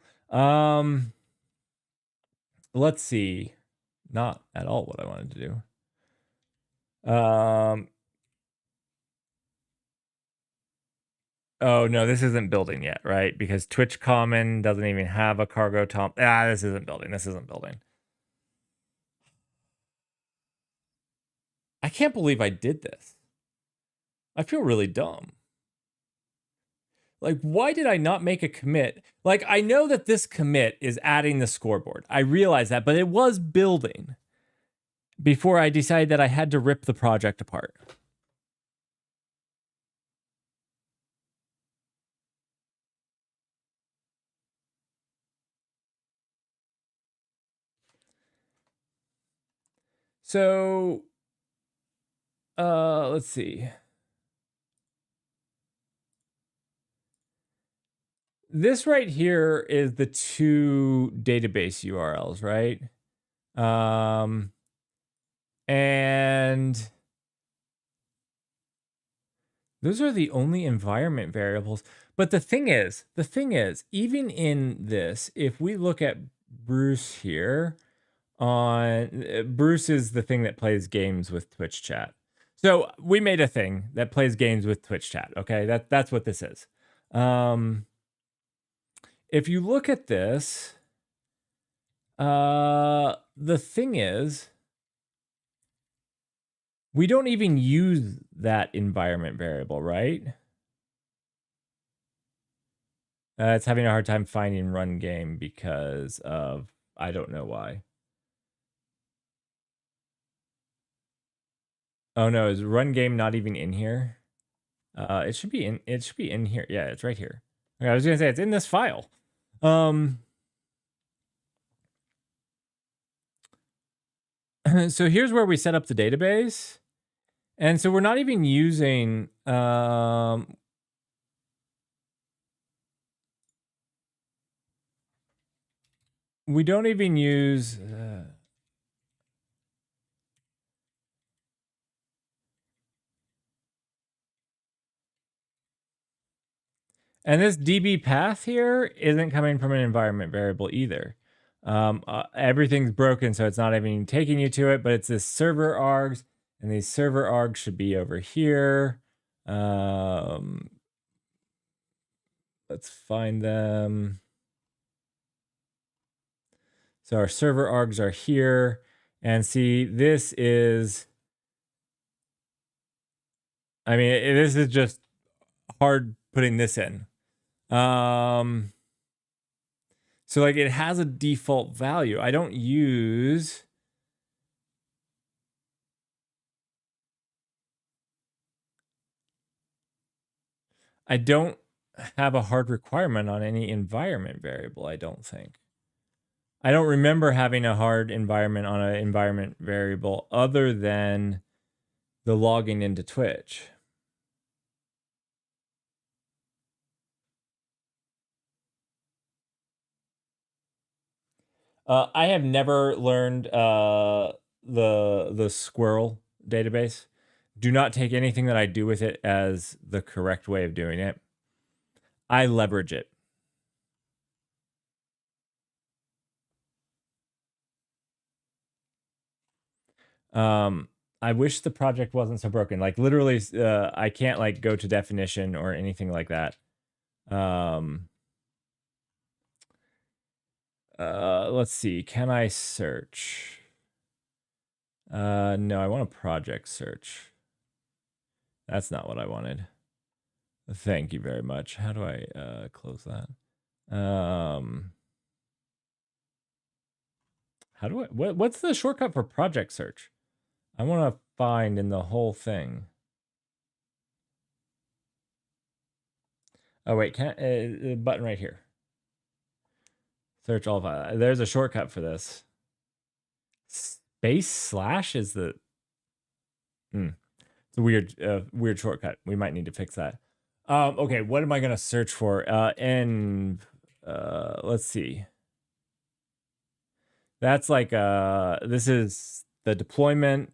Let's see. Not at all what I wanted to do. Oh no, this isn't building yet, right? Because Twitch Common doesn't even have a cargo top. This isn't building. I can't believe I did this. I feel really dumb. Like, why did I not make a commit? Like, I know that this commit is adding the scoreboard. I realize that, but it was building before I decided that I had to rip the project apart. So let's see. This right here is the two database URLs, right? And those are the only environment variables. But the thing is, even in this, if we look at Bruce here, Bruce is the thing that plays games with Twitch chat. So we made a thing that plays games with Twitch chat. Okay, that's what this is. If you look at this, the thing is, we don't even use that environment variable, right? It's having a hard time finding run game because of, I don't know why. Oh no, is run game not even in here? It should be in here. Yeah, it's right here. Okay, I was gonna say it's in this file. So here's where we set up the database. And so we're not even using we don't even use and this DB path here isn't coming from an environment variable either. Everything's broken, so it's not even taking you to it, but it's this server args, and these server args should be over here. Let's find them. So our server args are here, and see, this is, I mean, this is just hard putting this in. So like it has a default value. I don't use I don't have a hard requirement on any environment variable, I don't think. I don't remember having a hard environment on an environment variable other than the logging into Twitch. I have never learned the squirrel database. Do not take anything that I do with it as the correct way of doing it. I leverage it. I wish the project wasn't so broken. Like literally, I can't like go to definition or anything like that. Let's see. Can I search? No, I want a project search. That's not what I wanted. Thank you very much. How do I close that? How do I? What's the shortcut for project search? I want to find in the whole thing. Oh wait, can button right here. Search all files. There's a shortcut for this. Space / is the. It's a weird shortcut. We might need to fix that. Okay, what am I gonna search for? Let's see. That's like this is the deployment.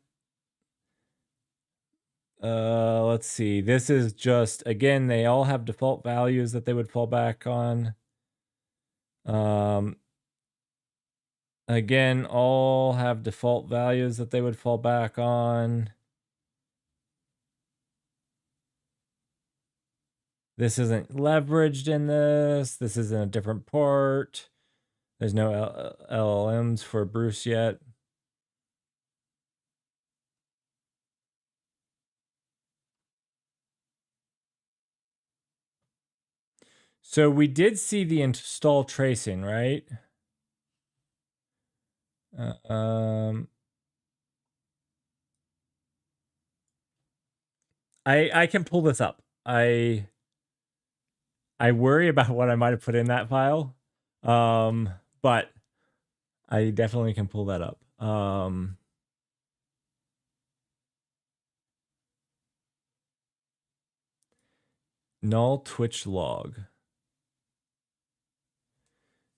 Let's see. This is just, again, they all have default values that they would fall back on. Again, all have default values that they would fall back on. This isn't leveraged in this. This is in a different port. There's no LLMs for Bruce yet. So we did see the install tracing, right? I can pull this up. I worry about what I might have put in that file. But I definitely can pull that up. null Twitch log.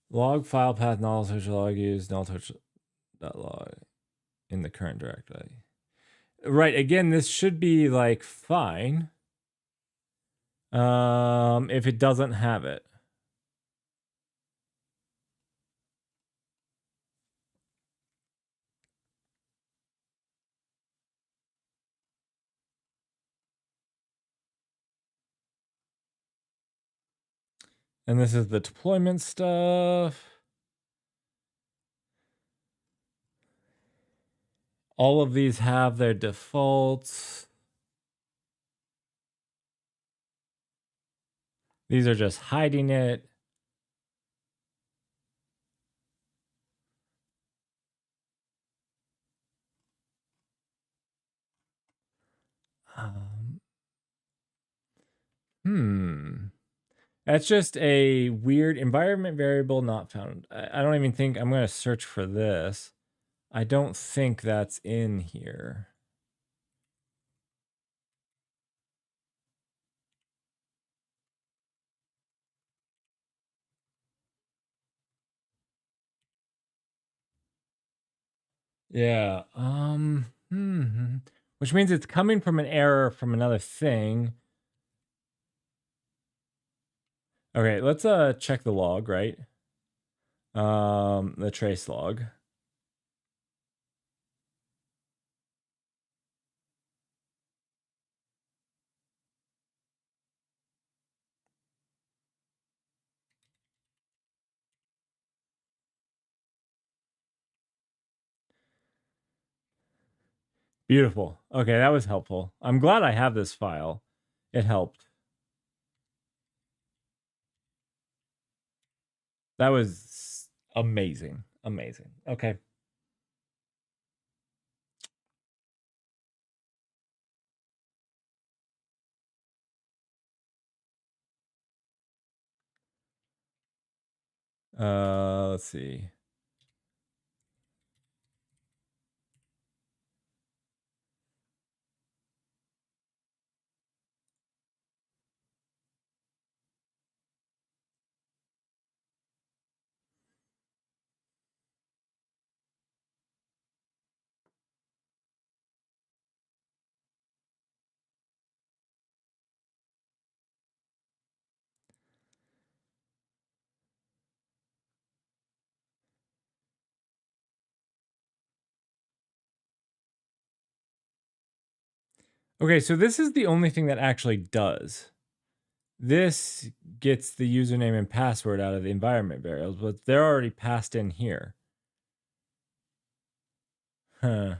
Log file path null Twitch log used null Twitch log in the current directory. Right, again, this should be like fine. If it doesn't have it. And this is the deployment stuff. All of these have their defaults. These are just hiding it. That's just a weird environment variable not found. I don't even think I'm going to search for this. I don't think that's in here. Yeah. Which means it's coming from an error from another thing. Okay, let's check the log, right? The trace log. Beautiful. Okay, that was helpful. I'm glad I have this file. It helped. That was amazing. Amazing. Okay. Let's see. Okay, so this is the only thing that actually does. This gets the username and password out of the environment variables, but they're already passed in here. Huh.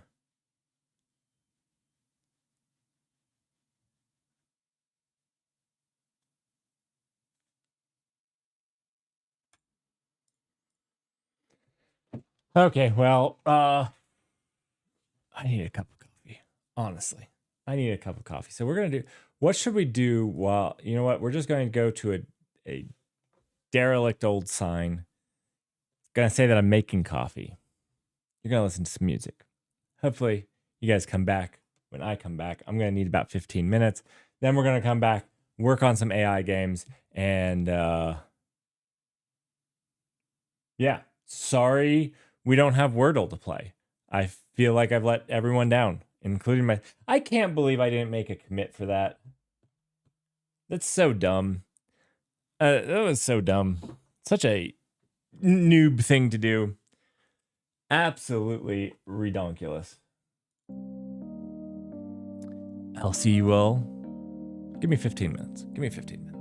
Okay, well, I need a cup of coffee. Honestly, I need a cup of coffee. So we're gonna do. What should we do? Well, you know what? We're just going to go to a derelict old sign. It's gonna say that I'm making coffee. You're gonna listen to some music. Hopefully, you guys come back when I come back. I'm gonna need about 15 minutes. Then we're gonna come back, work on some AI games, and yeah. Sorry, we don't have Wordle to play. I feel like I've let everyone down, including my. I can't believe I didn't make a commit for that. That's so dumb. That was so dumb. Such a noob thing to do. Absolutely redonkulous. I'll see you all. Give me 15 minutes. Give me 15 minutes.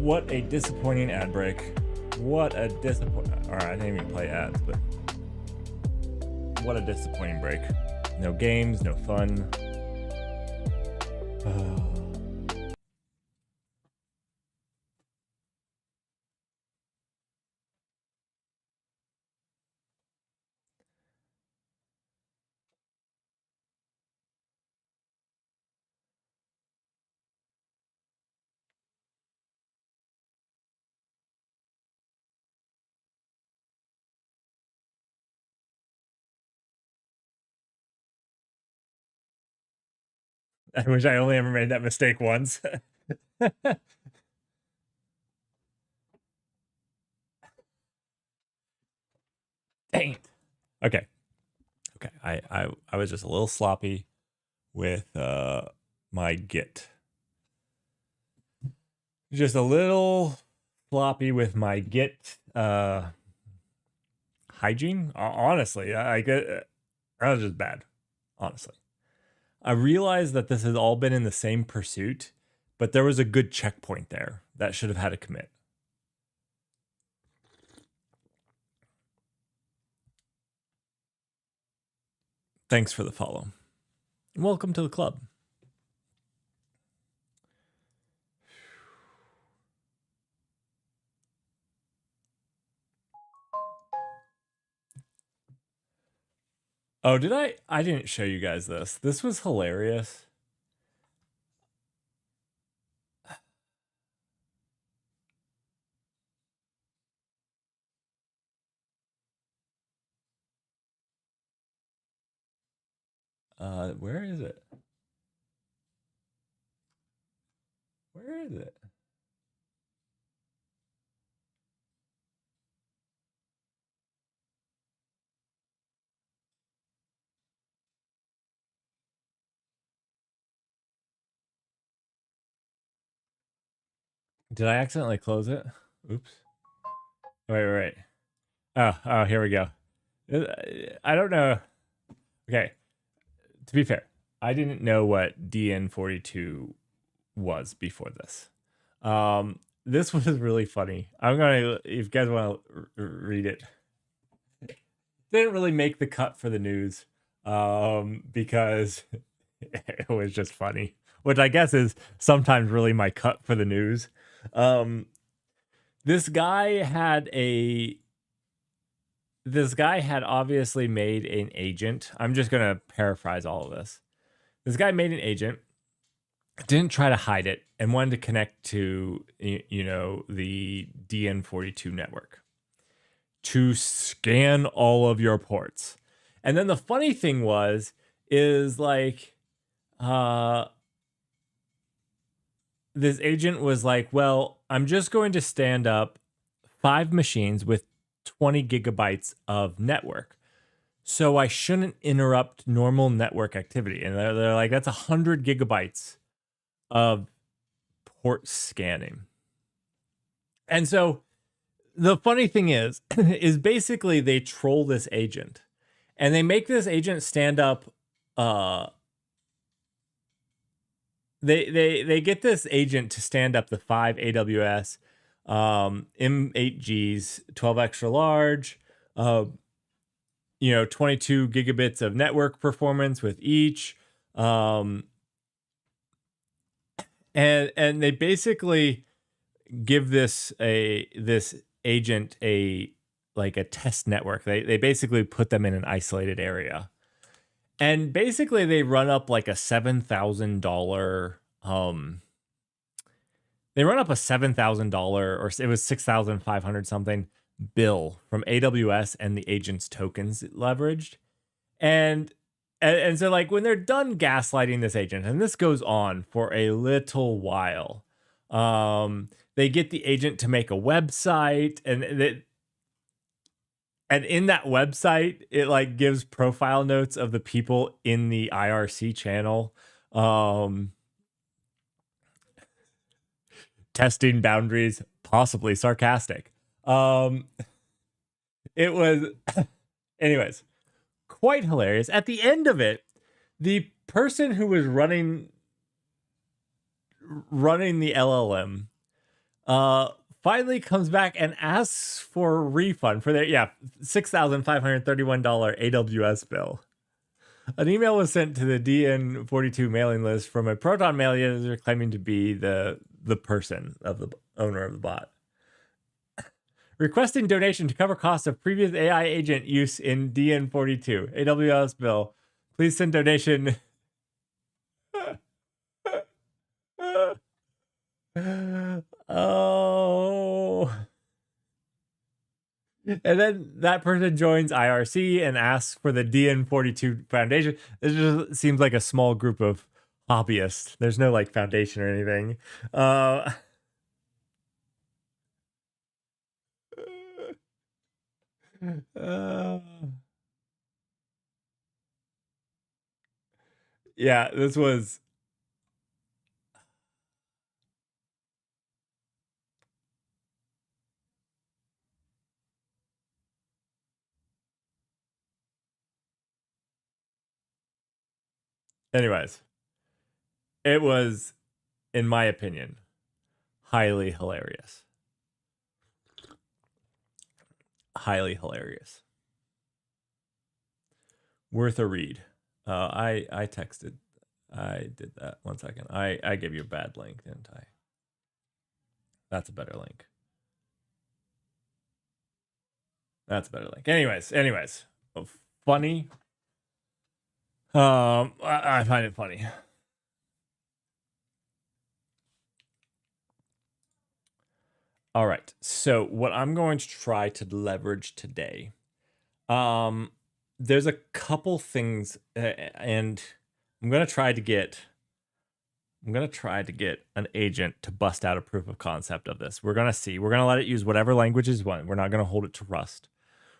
What a disappointing ad break. What a disappointing... All right, I didn't even play ads, but... What a disappointing break. No games, no fun. I wish I only ever made that mistake once. Dang it. Okay. I was just a little sloppy with my Git. Just a little sloppy with my Git hygiene. Honestly, I get that was just bad. Honestly, I realized that this has all been in the same pursuit, but there was a good checkpoint there that should have had a commit. Thanks for the follow. Welcome to the club. Oh, did I? I didn't show you guys this. This was hilarious. Where is it? Where is it? Did I accidentally close it? Oops. Wait. Oh, here we go. I don't know. Okay. To be fair, I didn't know what DN42 was before this. This was really funny. I'm gonna, if you guys want to read it. Didn't really make the cut for the news, because it was just funny, which I guess is sometimes really my cut for the news. This guy had obviously made an agent. I'm just going to paraphrase all of this. This guy made an agent, didn't try to hide it, and wanted to connect to, the DN42 network to scan all of your ports. And then the funny thing is like, this agent was like, well, I'm just going to stand up 5 machines with 20 gigabytes of network, so I shouldn't interrupt normal network activity. And they're like, that's 100 gigabytes of port scanning. And so the funny thing is basically they troll this agent, and they make this agent stand up. They get this agent to stand up the 5 AWS M8Gs, 12 extra large, 22 gigabits of network performance with each, and they basically give this agent a test network. They basically put them in an isolated area, and basically they run up like a $7,000 they run up a $7,000, or it was 6,500 something bill from AWS and the agent's tokens leveraged. And so like when they're done gaslighting this agent, and this goes on for a little while, they get the agent to make a website, and in that website, it like gives profile notes of the people in the IRC channel. Testing boundaries, possibly sarcastic. It was, anyways, quite hilarious. At the end of it, the person who was running the LLM finally comes back and asks for a refund for their $6,531 AWS bill. An email was sent to the DN42 mailing list from a Proton mail user claiming to be the person of the owner of the bot. Requesting donation to cover costs of previous AI agent use in DN42. AWS bill. Please send donation. Oh. And then that person joins IRC and asks for the DN42 Foundation. It just seems like a small group of hobbyists. There's no like foundation or anything. Yeah, this was. Anyways, it was, in my opinion, highly hilarious. Highly hilarious. Worth a read. I texted. I did that. 1 second. I gave you a bad link, didn't I? That's a better link. That's a better link. Anyways, funny. I find it funny. All right. So what I'm going to try to leverage today, there's a couple things, and I'm gonna try to get an agent to bust out a proof of concept of this. We're gonna see. We're gonna let it use whatever languages want. We're not gonna hold it to Rust.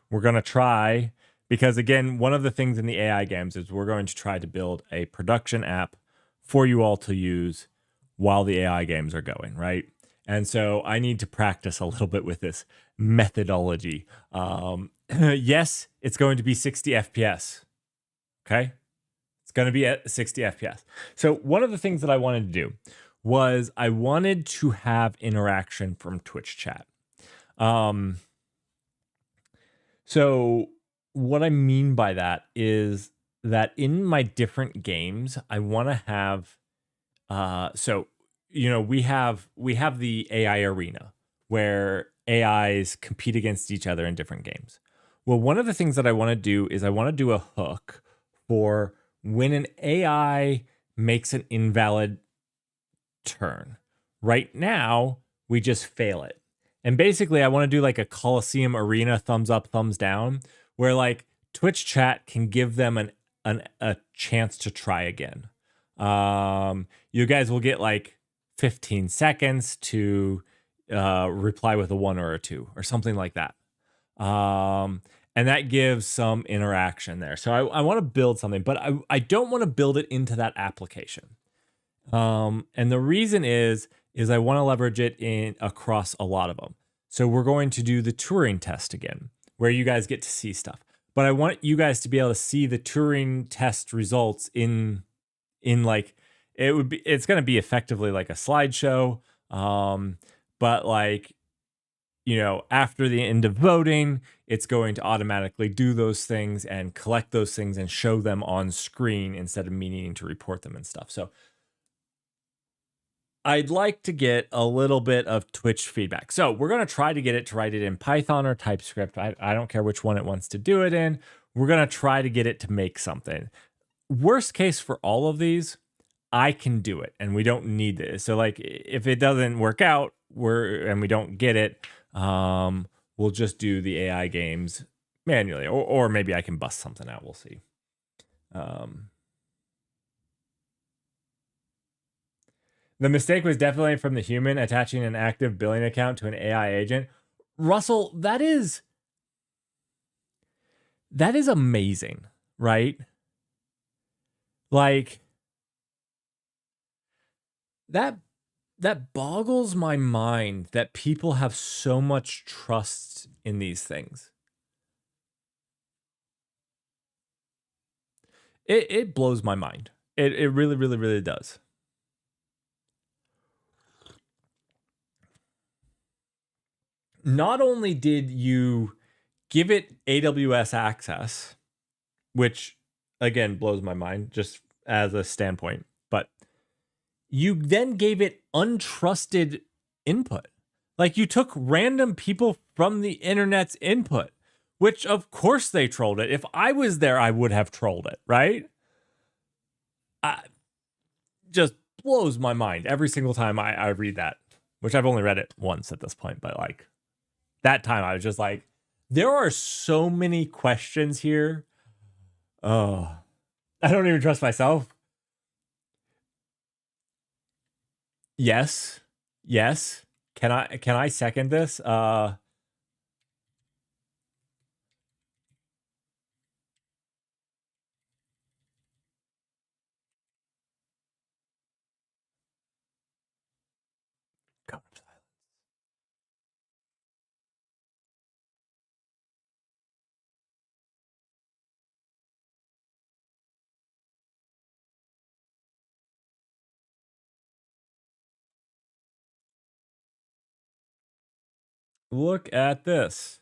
We're gonna try, because again, one of the things in the AI games is we're going to try to build a production app for you all to use while the AI games are going, right? And so I need to practice a little bit with this methodology. Yes, it's going to be 60 FPS. Okay? It's going to be at 60 FPS. So one of the things that I wanted to do was I wanted to have interaction from Twitch chat. So what I mean by that is that in my different games, I want to have, we have the AI arena where AIs compete against each other in different games. Well, one of the things that I want to do is I want to do a hook for when an AI makes an invalid turn. Right now, we just fail it. And basically, I want to do like a Coliseum arena thumbs up, thumbs down, where like Twitch chat can give them a chance to try again. You guys will get like 15 seconds to reply with a 1 or a 2 or something like that. And that gives some interaction there. So I want to build something, but I don't want to build it into that application. And the reason is I want to leverage it in across a lot of them. So we're going to do the Turing test again, where you guys get to see stuff. But I want you guys to be able to see the Turing test results in like it's going to be effectively like a slideshow. But like, after the end of voting, it's going to automatically do those things and collect those things and show them on screen instead of me needing to report them and stuff. So I'd like to get a little bit of Twitch feedback. So we're going to try to get it to write it in Python or TypeScript. I don't care which one it wants to do it in. We're going to try to get it to make something. Worst case for all of these, I can do it and we don't need this. So like if it doesn't work out and we don't get it, we'll just do the AI games manually, or maybe I can bust something out. We'll see. The mistake was definitely from the human attaching an active billing account to an AI agent. Russell, that is amazing, right? Like that boggles my mind that people have so much trust in these things. It blows my mind. It really, really, really does. not only did you give it AWS access, which again blows my mind just as a standpoint, but you then gave it untrusted input. Like, you took random people from the internet's input, which of course they trolled it. If I was there, I would have trolled it, right? Just blows my mind every single time I read that, which I've only read it once at this point, but like that time I was just like, there are so many questions here. Oh, I don't even trust myself. Yes. Can I second this? Look at this.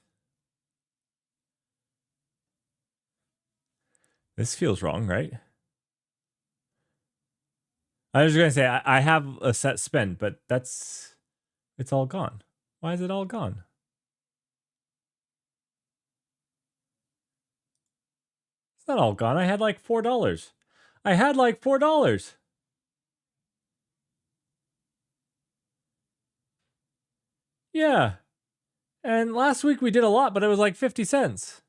This feels wrong, right? I was going to say, I have a set spend, but it's all gone. Why is it all gone? It's not all gone. I had like $4. Yeah. And last week we did a lot, but it was like 50 cents.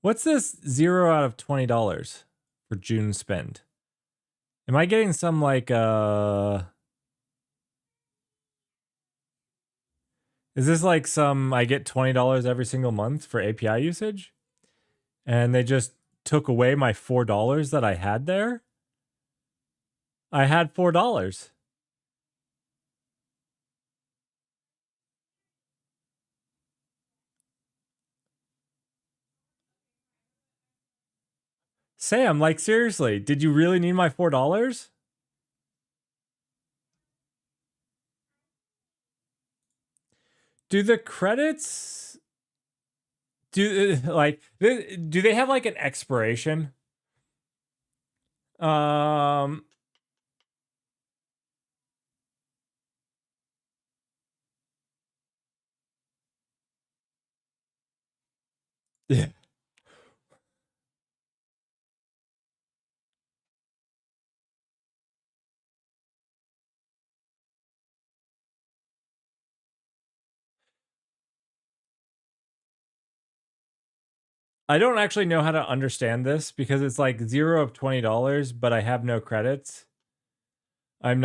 What's this 0 out of $20 for June spend? Am I getting some like is this like some I get $20 every single month for API usage? And they just took away my $4 that I had there? I had $4. Sam, like, seriously, did you really need my $4? Do the credits do they have like an expiration? Yeah. I don't actually know how to understand this because it's like 0 of $20, but I have no credits. I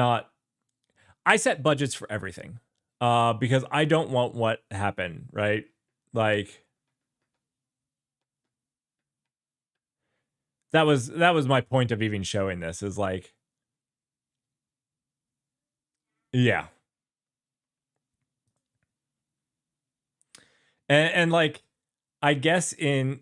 set budgets for everything. Because I don't want what happened, right? Like, that was my point of even showing this, is like, yeah. And like, I guess in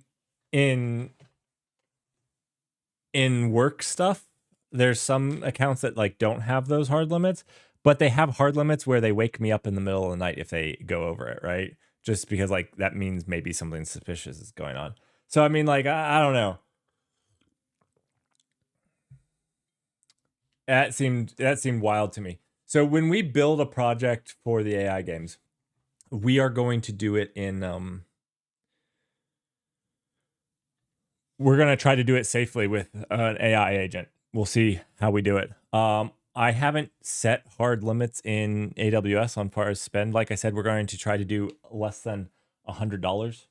work stuff, there's some accounts that like don't have those hard limits, but they have hard limits where they wake me up in the middle of the night if they go over it, right? Just because like that means maybe something suspicious is going on. So I mean, like, I don't know. That seemed wild to me. So when we build a project for the AI games, we are going to do it in we're going to try to do it safely with an AI agent. We'll see how we do it. I haven't set hard limits in AWS on far as spend. Like I said, we're going to try to do less than $100.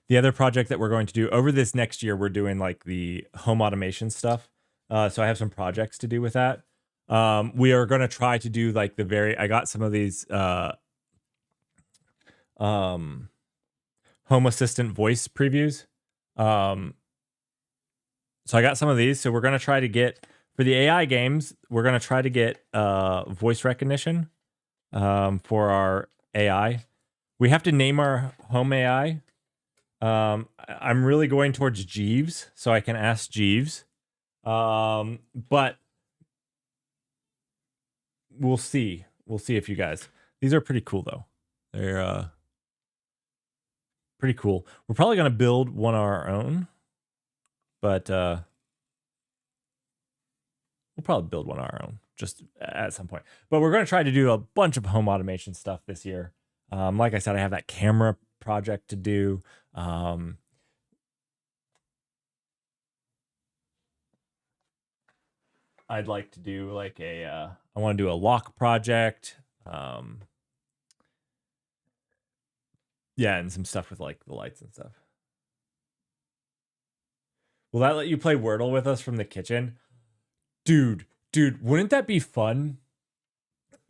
The other project that we're going to do over this next year, we're doing like the home automation stuff. So I have some projects to do with that. We are going to try to do like I got some of these home assistant voice previews. So I got some of these. So we're going to try to get, for the AI games, we're going to try to get voice recognition for our AI. We have to name our home AI. I'm really going towards Jeeves, so I can ask Jeeves. But we'll see. We'll see if you guys. These are pretty cool though. They're pretty cool. We're probably gonna build one of our own, but we'll probably build one of our own just at some point. But we're gonna try to do a bunch of home automation stuff this year. Like I said, I have that camera project to do. I'd like to do like I want to do a lock project. Yeah, and some stuff with like the lights and stuff. Will that let you play Wordle with us from the kitchen? Dude, wouldn't that be fun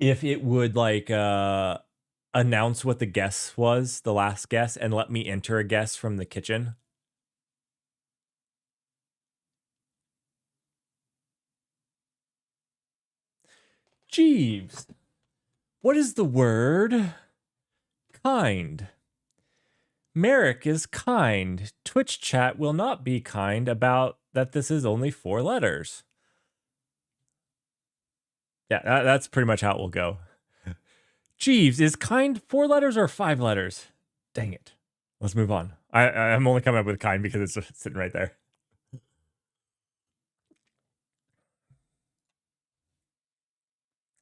if it would like announce what the guess was, the last guess, and let me enter a guess from the kitchen? Jeeves, what is the word kind? Merrick is kind. Twitch chat will not be kind about that this is only 4 letters. Yeah, that's pretty much how it will go. Jeeves, is kind 4 letters or 5 letters? Dang it. Let's move on. I'm only coming up with kind because it's just sitting right there.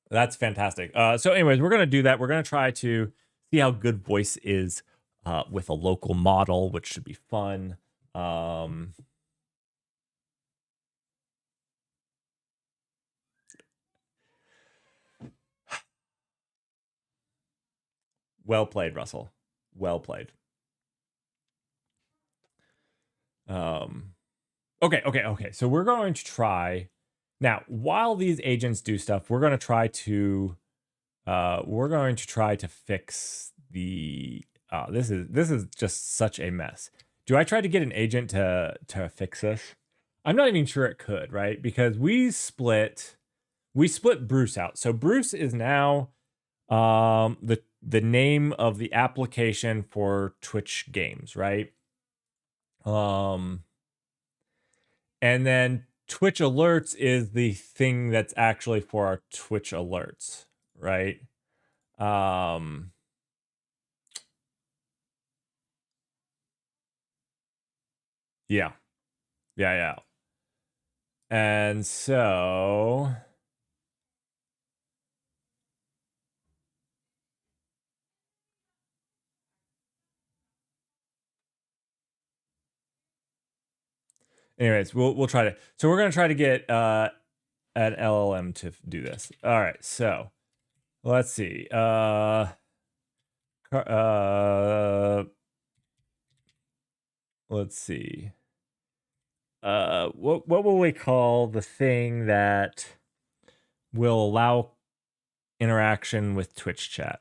That's fantastic. So anyways, we're going to do that. We're going to try to see how good voice is with a local model, which should be fun. Well played, Russell. Well played. Okay. So we're going to try now. While these agents do stuff, we're going to try to fix the. This is just such a mess. Do I try to get an agent to fix this? I'm not even sure it could, right? Because we split Bruce out. So Bruce is now the name of the application for Twitch games, right? And then Twitch alerts is the thing that's actually for our Twitch alerts, right? Yeah. And so anyways, we'll try to. So we're gonna try to get an LLM to do this. All right. So let's see. Let's see. What will we call the thing that will allow interaction with Twitch chat?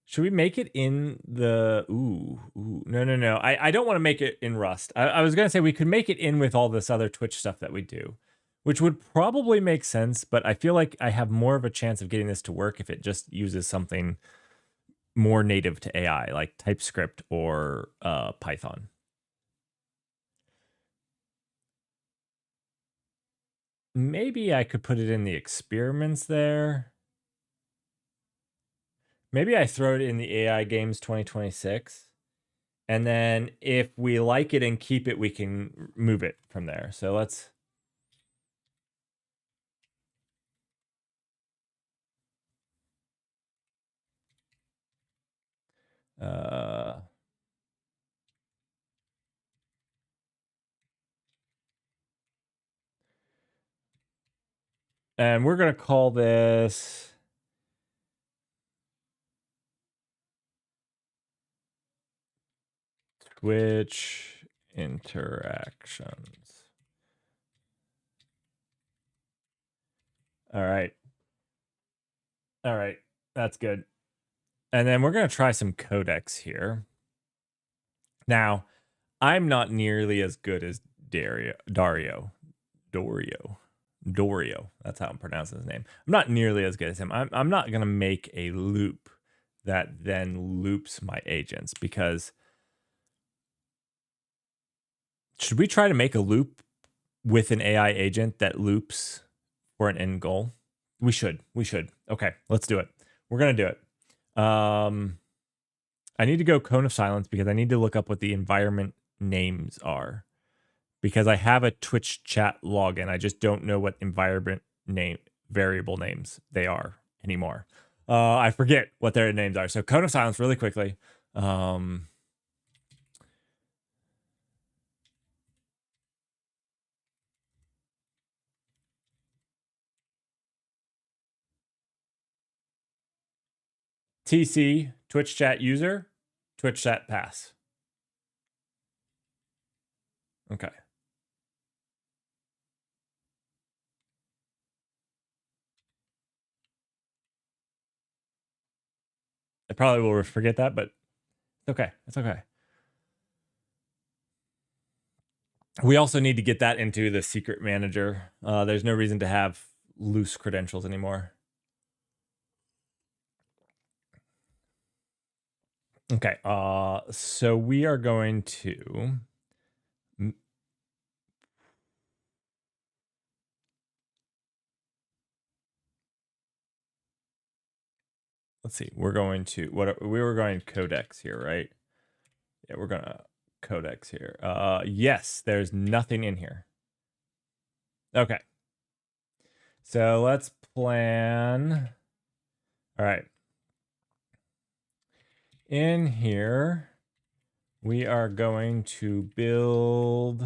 Should we make it in the no. I don't want to make it in Rust. I was gonna say we could make it in with all this other Twitch stuff that we do, which would probably make sense, but I feel like I have more of a chance of getting this to work if it just uses something more native to AI, like TypeScript or Python. Maybe I could put it in the experiments there. Maybe I throw it in the AI Games 2026. And then if we like it and keep it, we can move it from there. So let's... and we're going to call this... Twitch interactions. All right. That's good. And then we're going to try some codecs here. Now, I'm not nearly as good as Dario. That's how I'm pronouncing his name. I'm not nearly as good as him. I'm not going to make a loop that then loops my agents, because should we try to make a loop with an AI agent that loops for an end goal? We should. Okay, let's do it. We're going to do it. I need to go Cone of Silence because I need to look up what the environment names are. Because I have a Twitch chat login. I just don't know what environment name variable names they are anymore. I forget what their names are. So Cone of Silence really quickly. TC, Twitch chat user, Twitch chat pass. Okay. I probably will forget that, but it's okay. It's okay. We also need to get that into the secret manager. There's no reason to have loose credentials anymore. Okay. So we are going to let's see. We're going to we were going codex here, right? Yeah, we're gonna codex here. Yes, there's nothing in here. Okay. So let's plan. All right. In here, we are going to build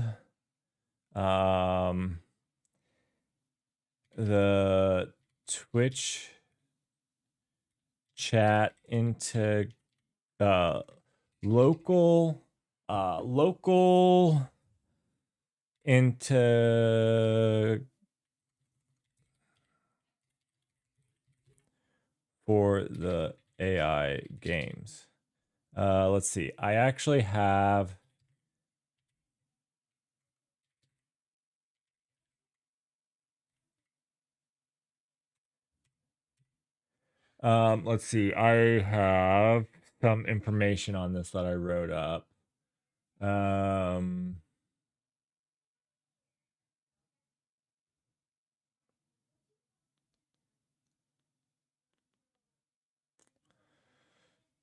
the Twitch chat into local into for the AI games. Let's see. I actually have let's see. I have some information on this that I wrote up.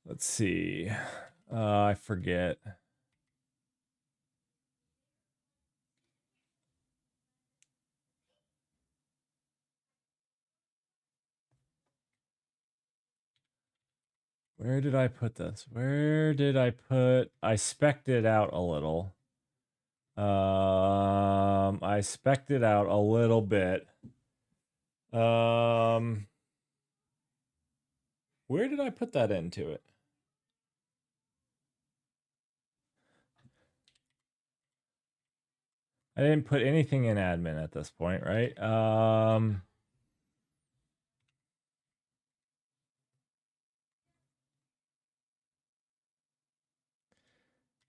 Let's see. I forget. Where did I put this? Where did I put? I spec'd it out a little. I spec'd it out a little bit. Where did I put that into it? I didn't put anything in admin at this point, right?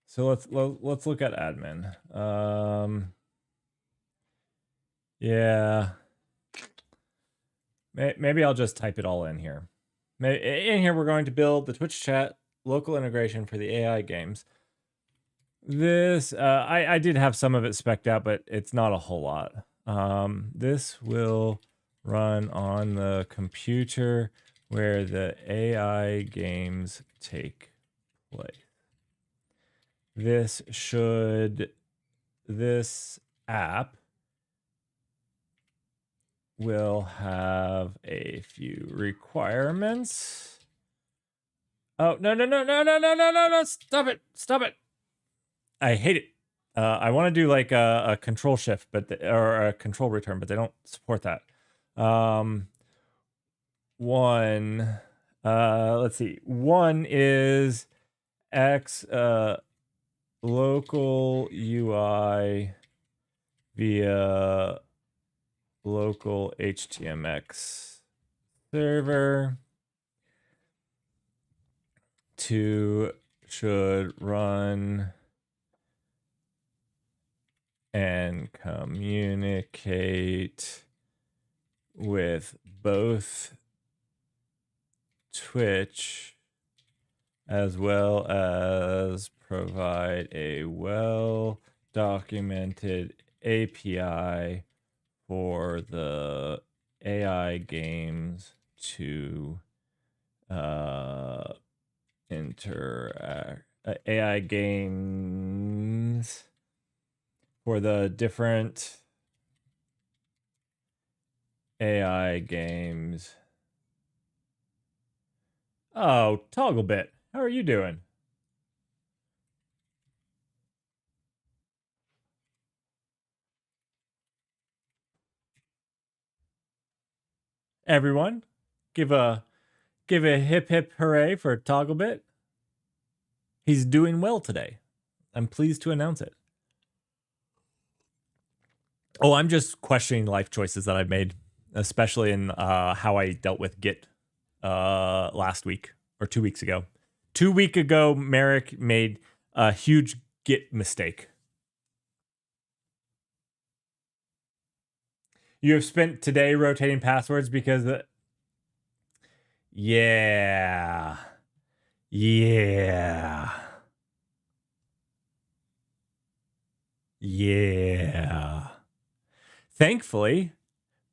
So let's look at admin. Yeah. Maybe I'll just type it all in here. In here, we're going to build the Twitch chat local integration for the AI games. This, I did have some of it spec'd out, but it's not a whole lot. This will run on the computer where the AI games take place. This app will have a few requirements. Oh, no, stop it. I hate it. I want to do like a control shift, or a control return, but they don't support that. One, let's see. One is X local UI via local HTMX server. 2 should run and communicate with both Twitch as well as provide a well-documented API for the AI games to enter AI games for the different AI games. Oh, Togglebit, how are you doing? Everyone, give a hip hip hooray for Togglebit. He's doing well today. I'm pleased to announce it. Oh, I'm just questioning life choices that I've made, especially in how I dealt with Git last week or 2 weeks ago. 2 weeks ago, Merrick made a huge Git mistake. You have spent today rotating passwords because yeah. Yeah. Yeah. Thankfully,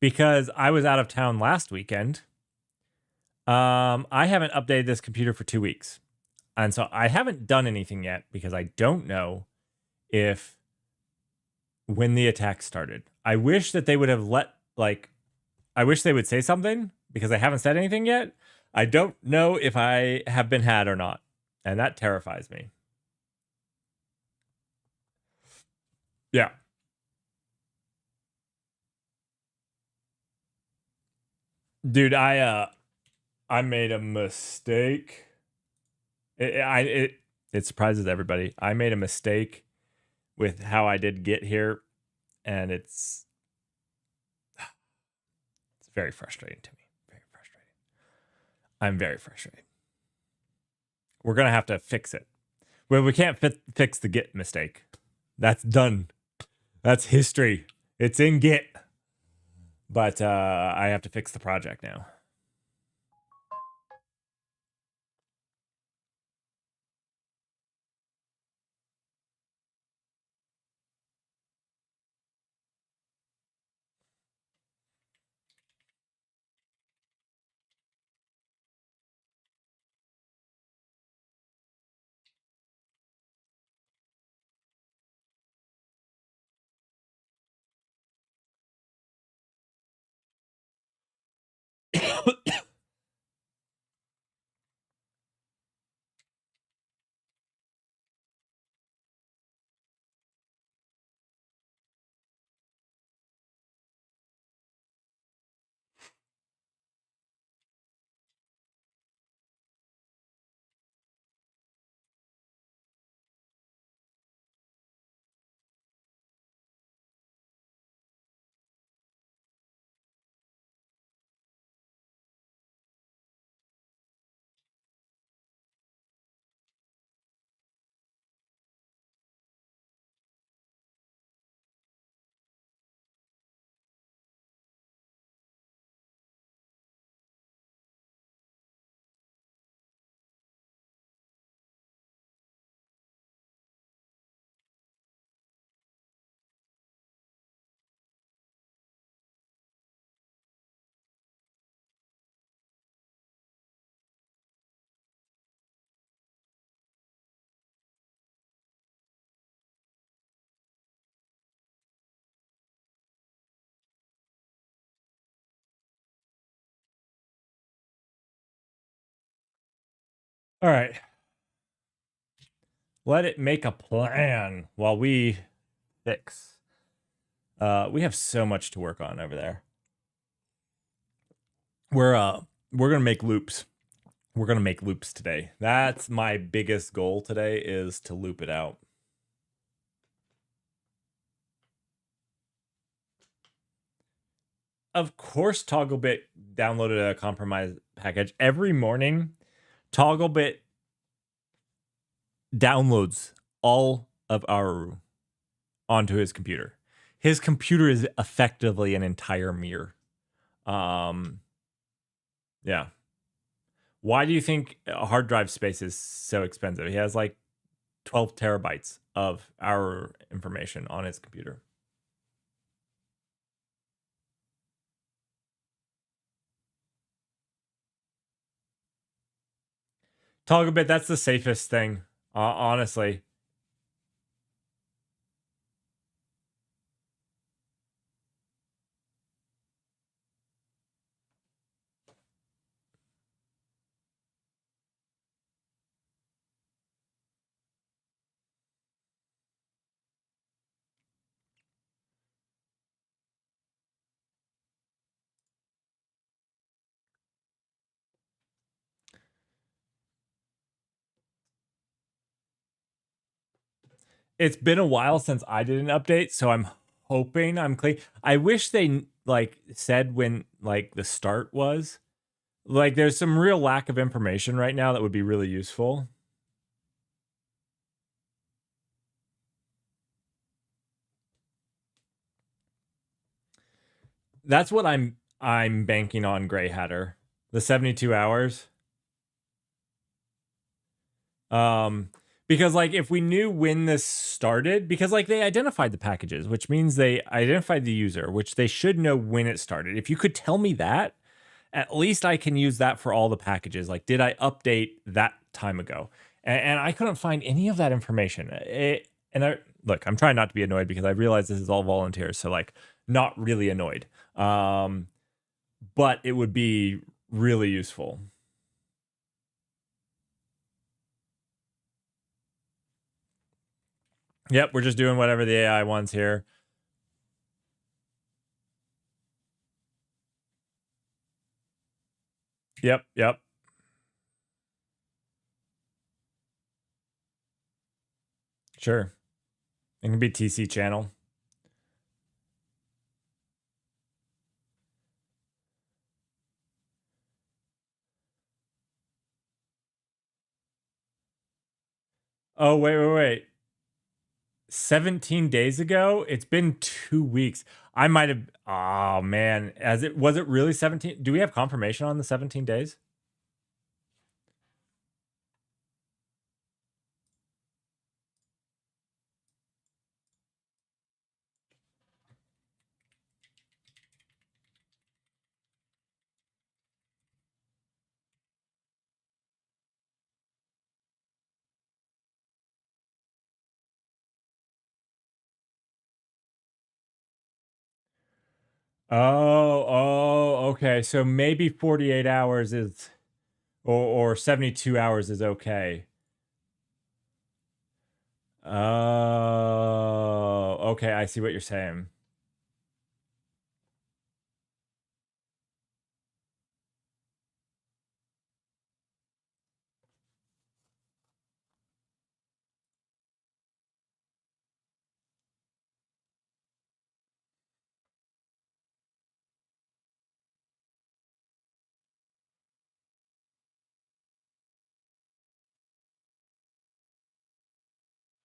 because I was out of town last weekend, I haven't updated this computer for 2 weeks. And so I haven't done anything yet because I don't know if when the attack started. I wish that they would have I wish they would say something because I haven't said anything yet. I don't know if I have been had or not. And that terrifies me. Yeah. Dude, I made a mistake. It surprises everybody. I made a mistake with how I did get here, and it's very frustrating to me. Very frustrating. I'm very frustrated. We're gonna have to fix it. Well, we can't fix the Git mistake. That's done. That's history. It's in Git. But I have to fix the project now. All right. Let it make a plan while we fix. We have so much to work on over there. We're gonna make loops. We're gonna make loops today. That's my biggest goal today, is to loop it out. Of course, Togglebit downloaded a compromise package. Every morning, Togglebit downloads all of our onto his computer. His computer is effectively an entire mirror. Yeah. Why do you think a hard drive space is so expensive? He has like 12 terabytes of our information on his computer. Talk a bit. That's the safest thing, honestly. It's been a while since I did an update, so I'm hoping I'm clean. I wish they like said when like the start was. Like there's some real lack of information right now that would be really useful. That's what I'm banking on, Grey Hatter. The 72 hours. Um because like if we knew when this started, because like they identified the packages, which means they identified the user, which they should know when it started. If you could tell me that, at least I can use that for all the packages. Like, did I update that time ago? And I couldn't find any of that information. Look, I'm trying not to be annoyed because I realize this is all volunteers, so like, not really annoyed. But it would be really useful. Yep, we're just doing whatever the AI wants here. Yep. Sure. It can be TC channel. Oh, wait. 17 days ago? It's been 2 weeks. I might have oh man, as it was it really 17? Do we have confirmation on the 17 days? Okay. So maybe 48 hours is or 72 hours is okay. Oh, okay, I see what you're saying.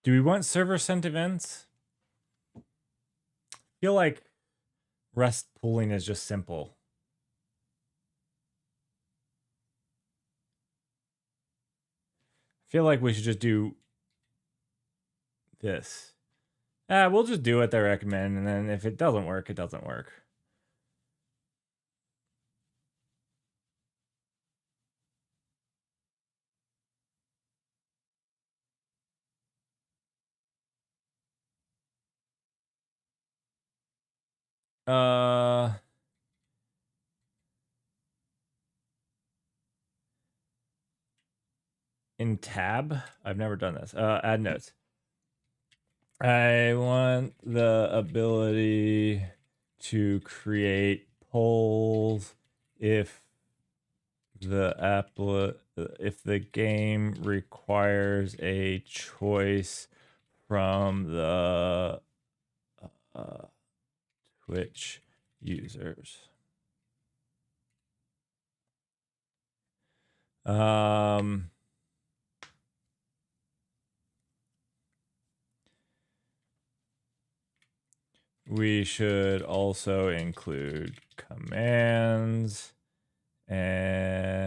Do we want server sent events? I feel like REST pooling is just simple. I feel like we should just do this. We'll just do what they recommend, and then if it doesn't work, it doesn't work. In tab, I've never done this. Add notes. I want the ability to create polls if if the game requires a choice from the Twitch users. We should also include commands and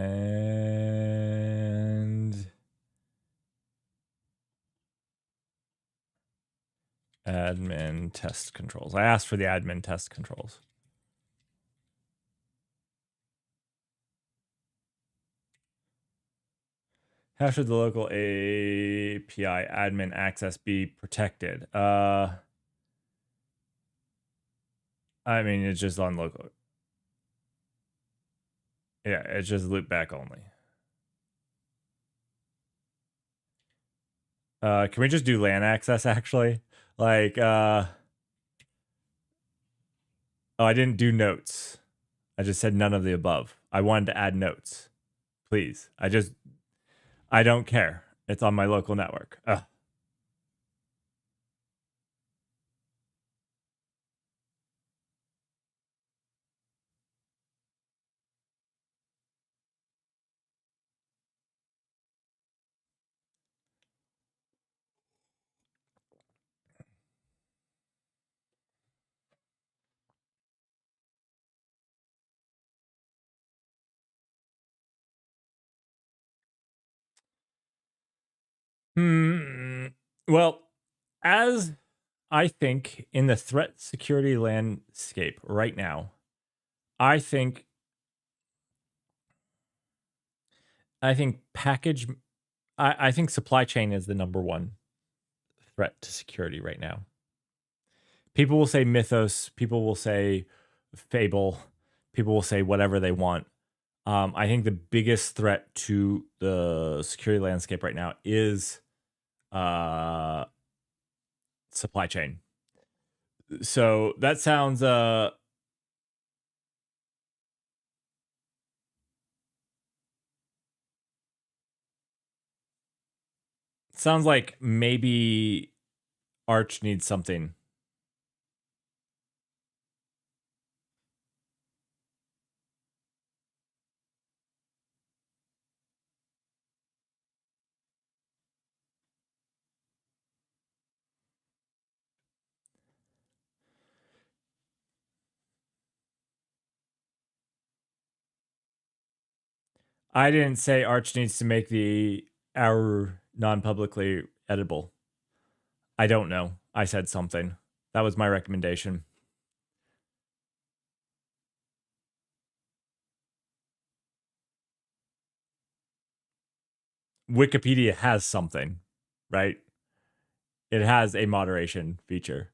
admin test controls. I asked for the admin test controls. How should the local API admin access be protected? I mean, it's just on local. Yeah, it's just loopback only. Can we just do LAN access actually? Like, oh, I didn't do notes. I just said none of the above. I wanted to add notes. Please. I don't care. It's on my local network. Ugh. Well, as I think in the threat security landscape right now, I think package I think supply chain is the number one threat to security right now. People will say Mythos, people will say Fable, people will say whatever they want. I think the biggest threat to the security landscape right now is supply chain. So that sounds sounds like maybe Arch needs something. I didn't say Arch needs to make the our non-publicly editable. I don't know. I said something. That was my recommendation. Wikipedia has something, right? It has a moderation feature.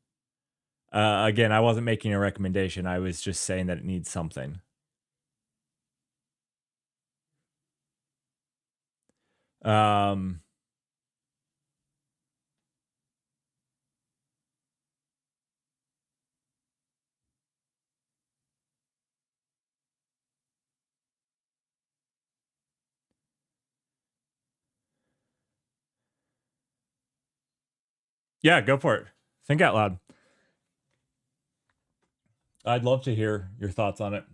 Again, I wasn't making a recommendation. I was just saying that it needs something. Um, yeah, go for it. Think out loud. I'd love to hear your thoughts on it.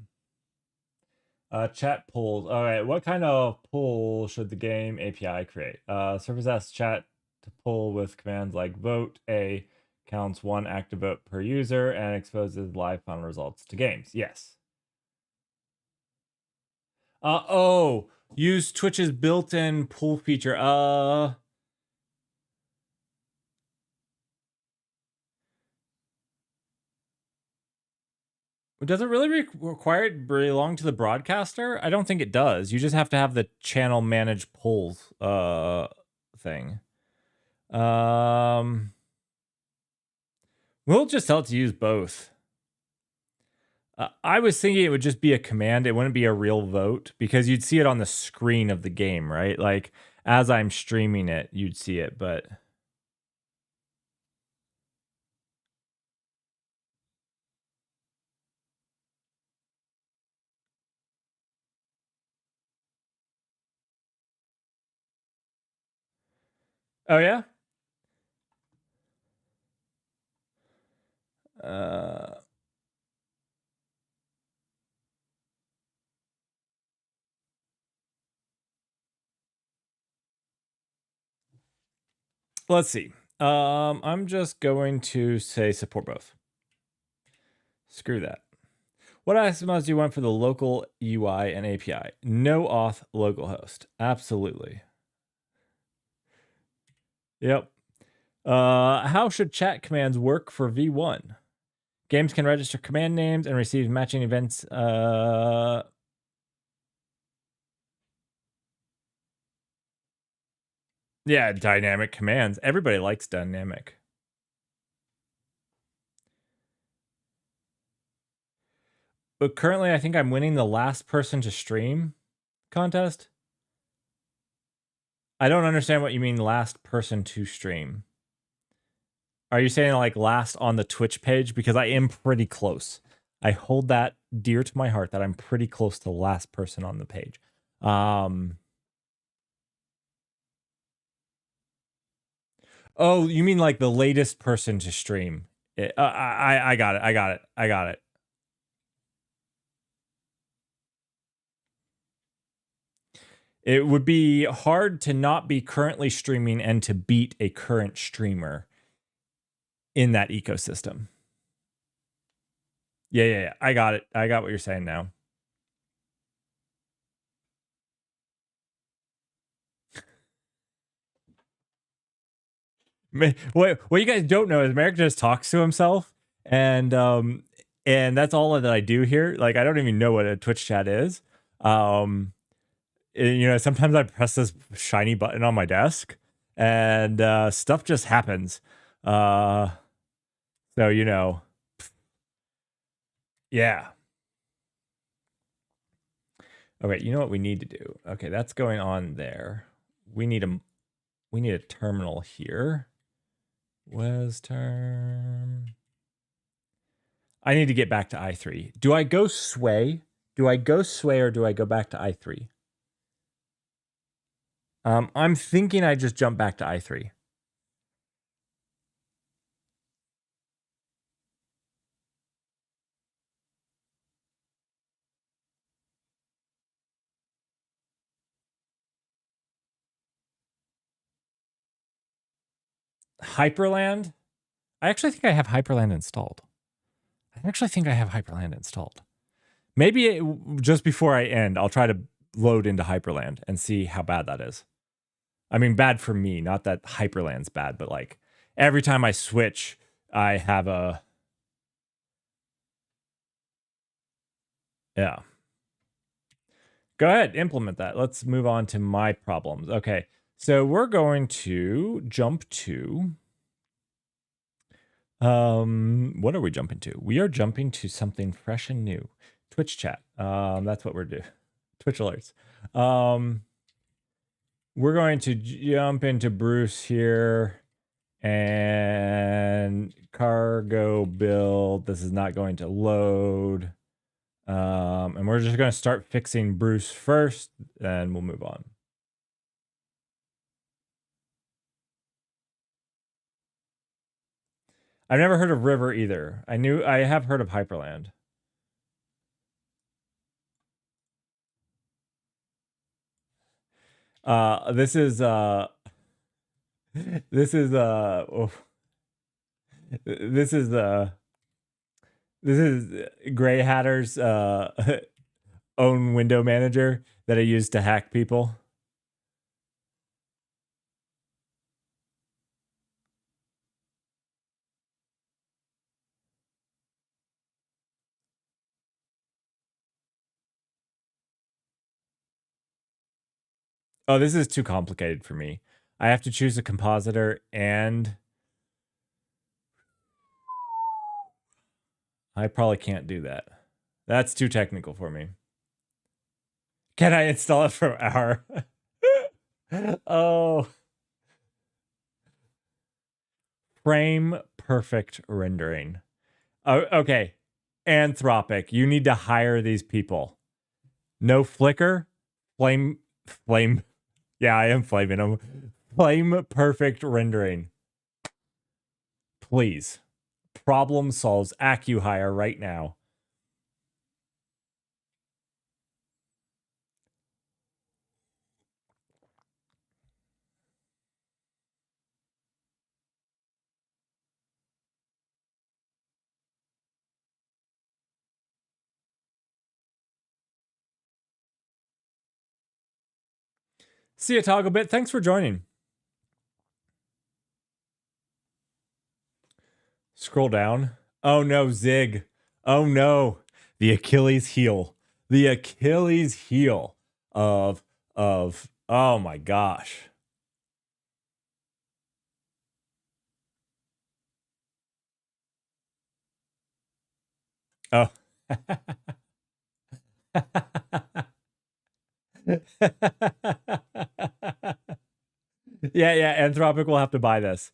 Chat polls. All right, what kind of poll should the game API create? Service asks chat to poll with commands like vote. A counts one active vote per user and exposes live final results to games. Yes. Oh, use Twitch's built-in poll feature. Does it really require it belong to the broadcaster? I don't think it does. You just have to have the channel manage polls thing. We'll just tell it to use both. I was thinking it would just be a command. It wouldn't be a real vote because you'd see it on the screen of the game, right? Like as I'm streaming it, you'd see it, but oh yeah. Let's see. I'm just going to say support both. Screw that. What ISMs do you want for the local UI and API? No auth localhost. Absolutely. Yep. How should chat commands work for V1? Games can register command names and receive matching events. Yeah, dynamic commands. Everybody likes dynamic. But currently, I think I'm winning the last person to stream contest. I don't understand what you mean last person to stream. Are you saying like last on the Twitch page? Because I am pretty close. I hold that dear to my heart that I'm pretty close to the last person on the page. Oh, you mean like the latest person to stream? I got it. I got it. I got it. It would be hard to not be currently streaming and to beat a current streamer in that ecosystem. Yeah. I got it. I got what you're saying now. What you guys don't know is Merrick just talks to himself, and that's all that I do here. Like I don't even know what a Twitch chat is. You know, sometimes I press this shiny button on my desk, and stuff just happens. So you know, yeah. Okay, you know what we need to do? Okay, that's going on there. We need a terminal here. Term. I need to get back to i3. Do I go sway? Do I go sway or do I go back to i3? I'm thinking I just jump back to i3. Hyperland? I actually think I have Hyperland installed. Maybe just before I end, I'll try to load into Hyperland and see how bad that is. I mean, bad for me, not that Hyperland's bad, but like every time I switch, I have a... Yeah. Go ahead, implement that. Let's move on to my problems. Okay, so we're going to jump to... what are we jumping to? We are jumping to something fresh and new. Twitch chat. That's what we're doing. Twitch alerts. We're going to jump into Bruce here and cargo build. This is not going to load. And we're just going to start fixing Bruce first, and we'll move on. I've never heard of River either. I have heard of Hyperland. This is oh. This is Gray Hatter's own window manager that I use to hack people. Oh, this is too complicated for me. I have to choose a compositor and I probably can't do that. That's too technical for me. Can I install it from our... Oh. Frame perfect rendering. Oh, okay. Anthropic, you need to hire these people. No flicker. Flame. Yeah, I am flaming them. Flame perfect rendering. Please. Problem solves AccuHire right now. See ya, Togglebit. Thanks for joining. Scroll down. Oh no, Zig. Oh no. The Achilles heel. The Achilles heel of oh my gosh. Yeah, Anthropic will have to buy this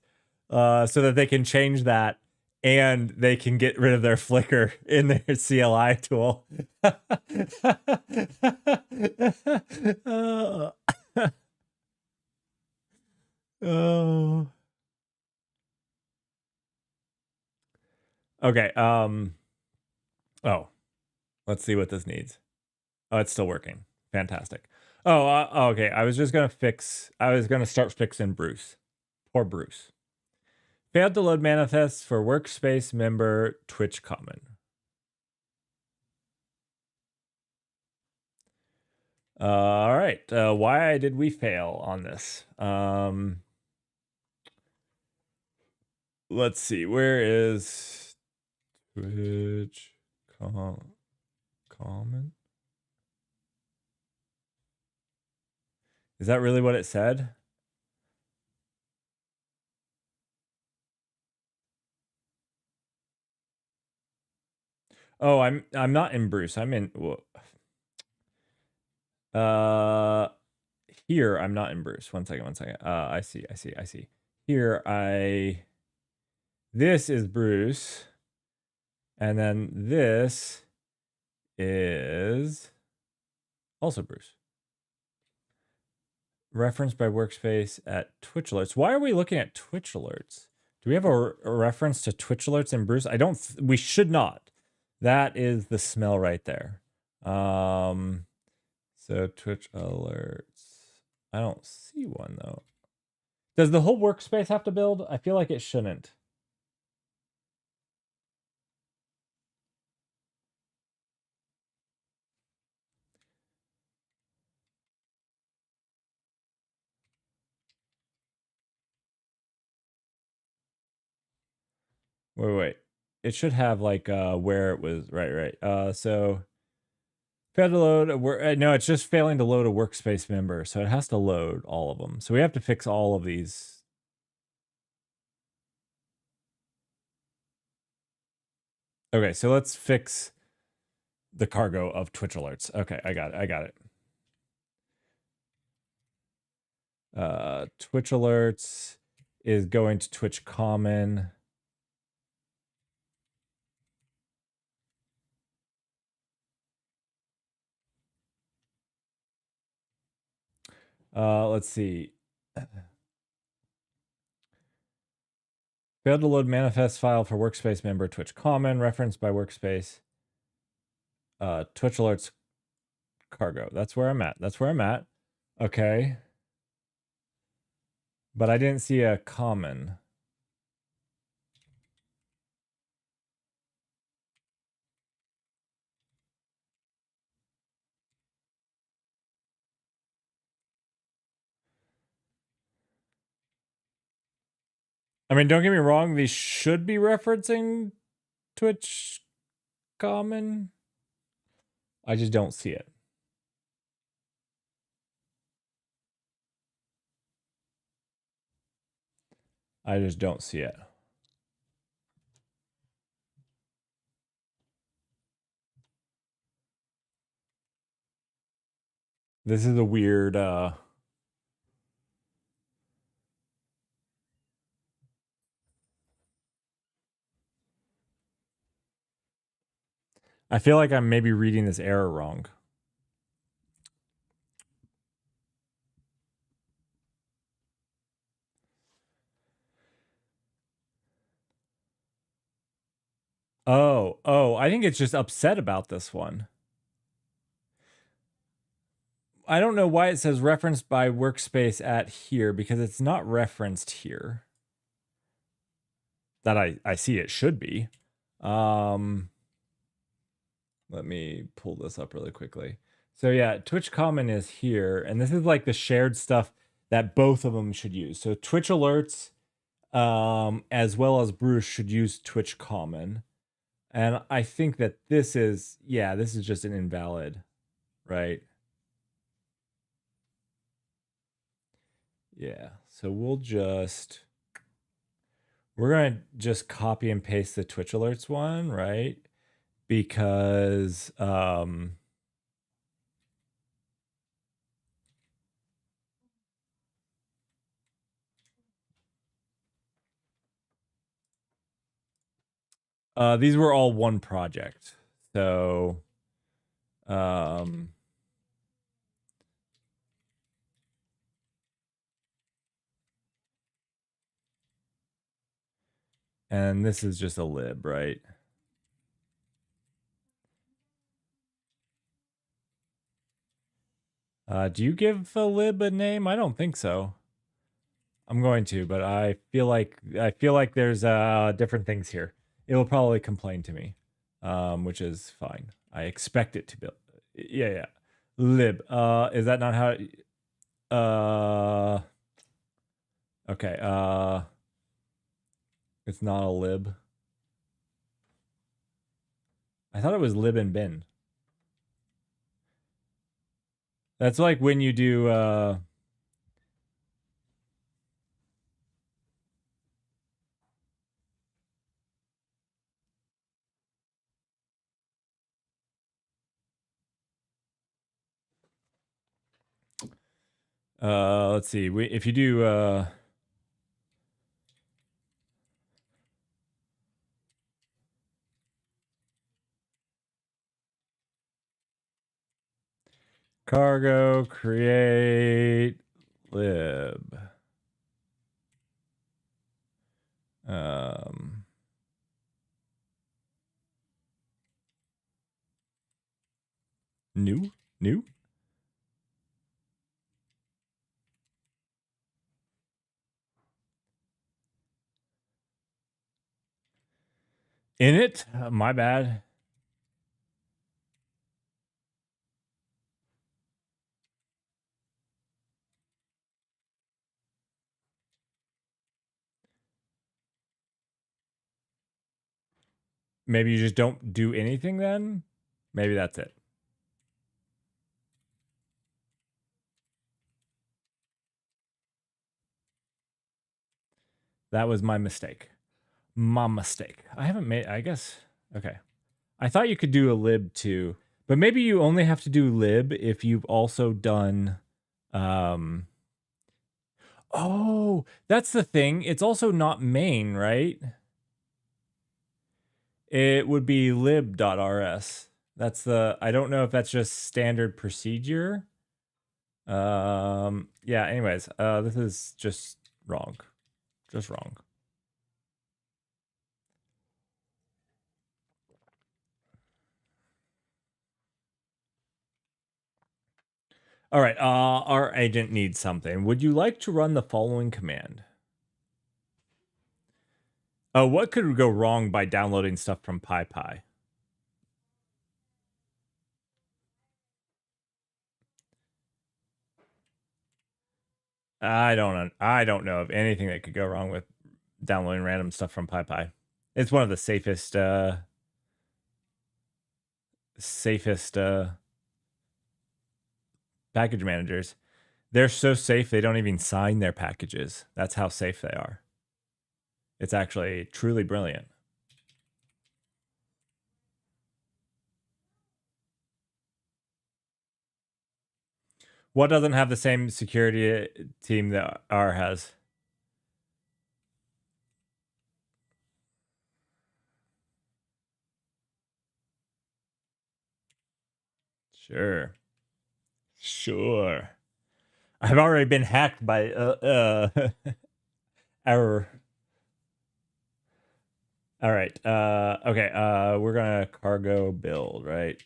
so that they can change that and they can get rid of their Flickr in their CLI tool. Oh. Okay. Oh, let's see what this needs. Oh, it's still working. Fantastic. Oh, okay. I was gonna start fixing Bruce. Poor Bruce. Failed to load manifests for workspace member Twitch common. All right. Why did we fail on this? Let's see. Where is Twitch common? Is that really what it said? Oh, I'm not in Bruce. I'm in here I'm not in Bruce. One second. I see. Here this is Bruce. And then this is also Bruce. Referenced by workspace at Twitch alerts. Why are we looking at Twitch alerts? Do we have a reference to Twitch alerts in Bruce? I don't. We should not. That is the smell right there. So Twitch alerts. I don't see one though. Does the whole workspace have to build? I feel like it shouldn't. Wait. It should have like where it was. Right. So failed to load no, it's just failing to load a workspace member. So it has to load all of them. So we have to fix all of these. Okay, so let's fix the cargo of Twitch alerts. Okay, I got it. Twitch alerts is going to Twitch common. Let's see. Failed to load manifest file for workspace member Twitch common, referenced by workspace. Twitch alerts cargo. That's where I'm at. Okay. But I didn't see a common. I mean, don't get me wrong, these should be referencing Twitch common. I just don't see it. I just don't see it. This is a weird I feel like I'm maybe reading this error wrong. Oh, I think it's just upset about this one. I don't know why it says referenced by workspace at here because it's not referenced here. That I see it should be. Let me pull this up really quickly. So yeah, Twitch common is here, and this is like the shared stuff that both of them should use. So Twitch alerts, as well as Bruce should use Twitch common. And I think that this is just an invalid, right? Yeah. So we're going to just copy and paste the Twitch alerts one, right? because these were all one project. So and this is just a lib, right? Do you give a lib a name? I don't think so. I'm going to, but I feel like there's different things here. It will probably complain to me, which is fine. I expect it to be. Yeah. Lib. Is that not how? Okay. It's not a lib. I thought it was lib and bin. That's like when you do let's see. If you do cargo create lib. New? In it? My bad. Maybe you just don't do anything then? Maybe that's it. That was my mistake. My mistake. I haven't made, I guess. Okay. I thought you could do a lib too, but maybe you only have to do lib if you've also done, oh, that's the thing. It's also not main, right? It would be lib.rs. That's I don't know if that's just standard procedure. Yeah, anyways, this is just wrong. Just wrong. All right, our agent needs something. Would you like to run the following command? What could go wrong by downloading stuff from PyPy? I don't know of anything that could go wrong with downloading random stuff from PyPy. It's one of the safest package managers. They're so safe they don't even sign their packages. That's how safe they are. It's actually truly brilliant. What doesn't have the same security team that R has? Sure. I've already been hacked by our. All right. Okay. We're gonna cargo build, right?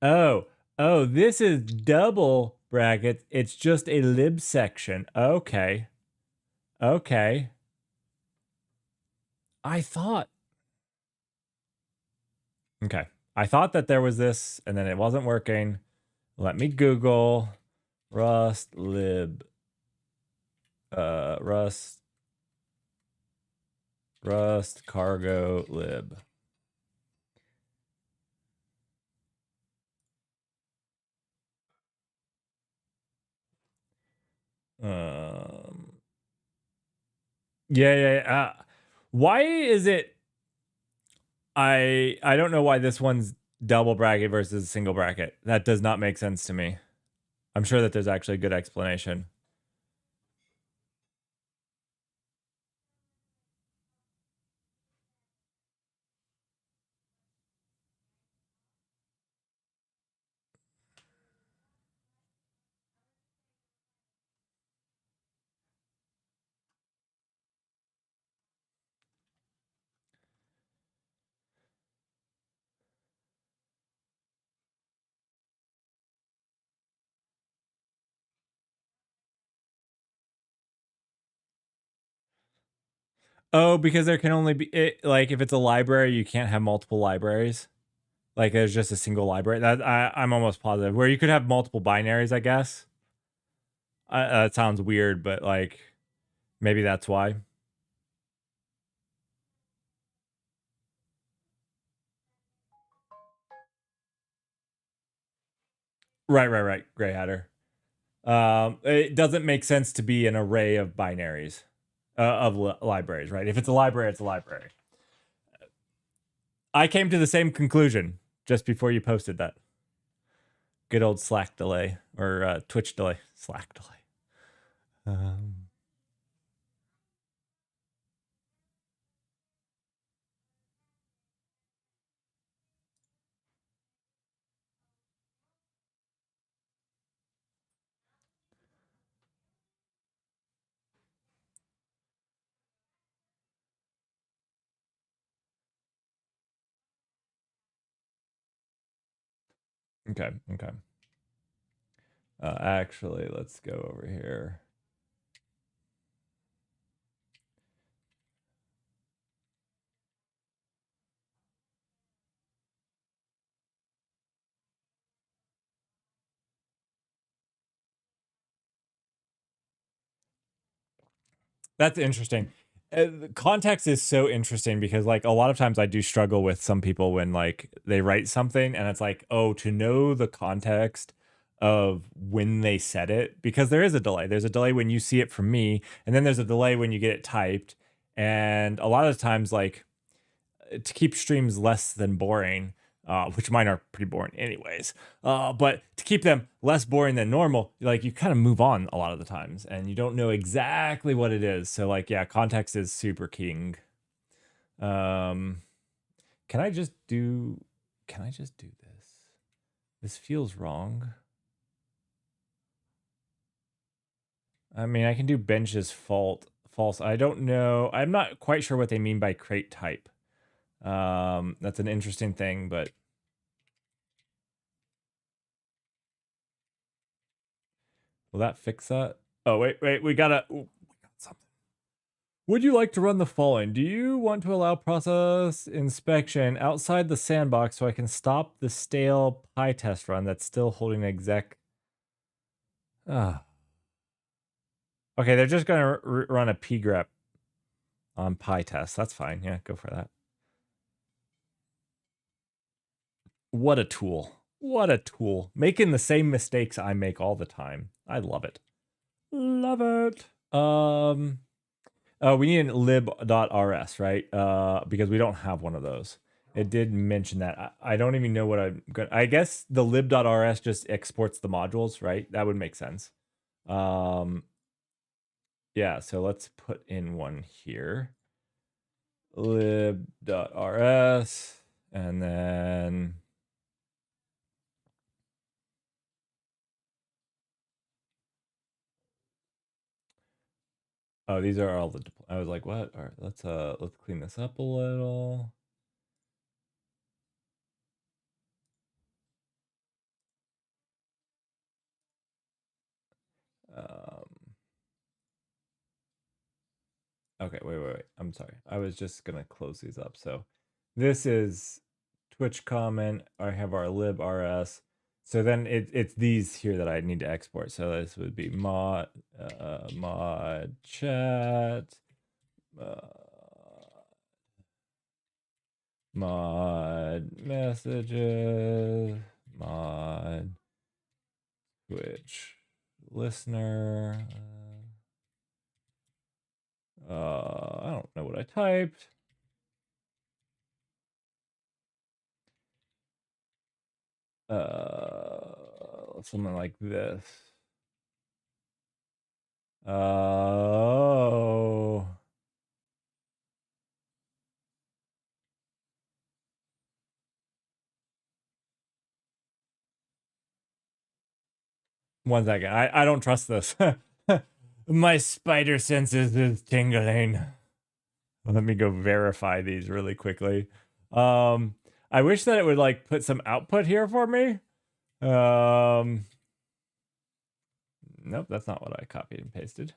Oh, this is double brackets. It's just a lib section. Okay. I thought. Okay. I thought that there was this, and then it wasn't working. Let me Google Rust lib. Rust cargo lib. Yeah. Why is it? I don't know why this one's double bracket versus single bracket. That does not make sense to me. I'm sure that there's actually a good explanation. Oh, because there can only be like if it's a library, you can't have multiple libraries. Like there's just a single library. That I'm almost positive. Where you could have multiple binaries, I guess. That sounds weird, but like maybe that's why. Right. Gray Hatter. It doesn't make sense to be an array of binaries of libraries, right? If it's a library, it's a library. I came to the same conclusion just before you posted that. Good old Slack delay or Twitch delay. Slack delay. Um, okay. Actually, let's go over here. That's interesting. Context is so interesting because like a lot of times I do struggle with some people when like they write something and it's like, oh, to know the context of when they said it, because there is a delay. There's a delay when you see it from me, and then there's a delay when you get it typed. And a lot of times, like to keep streams less than boring, which mine are pretty boring anyways. But to keep them less boring than normal, like you kind of move on a lot of the times, and you don't know exactly what it is. So like, yeah, context is super king. Um, can I just do? Can I just do this? This feels wrong. I mean, I can do benches false. I don't know. I'm not quite sure what they mean by crate type. That's an interesting thing, but will that fix that? Oh, wait. We got something. Would you like to run the following? Do you want to allow process inspection outside the sandbox so I can stop the stale PyTest run that's still holding exec? Ah. Okay, they're just going to run a pgrep on PyTest. That's fine. Yeah, go for that. What a tool. What a tool. Making the same mistakes I make all the time. I love it. Love it. We need an lib.rs, right? Because we don't have one of those. It did mention that. I don't even know what I'm going to... I guess the lib.rs just exports the modules, right? That would make sense. Yeah, so let's put in one here. Lib.rs. And then... Oh, these are all the... I was like, what? All right, let's clean this up a little. Okay, wait. I'm sorry. I was just gonna close these up. So this is Twitch comment. I have our librs. So then it's these here that I need to export. So this would be mod chat, mod messages, mod Twitch listener. I don't know what I typed. Something like this. Oh. One second. I don't trust this. My spider senses is tingling. Let me go verify these really quickly. I wish that it would like put some output here for me. Nope, that's not what I copied and pasted.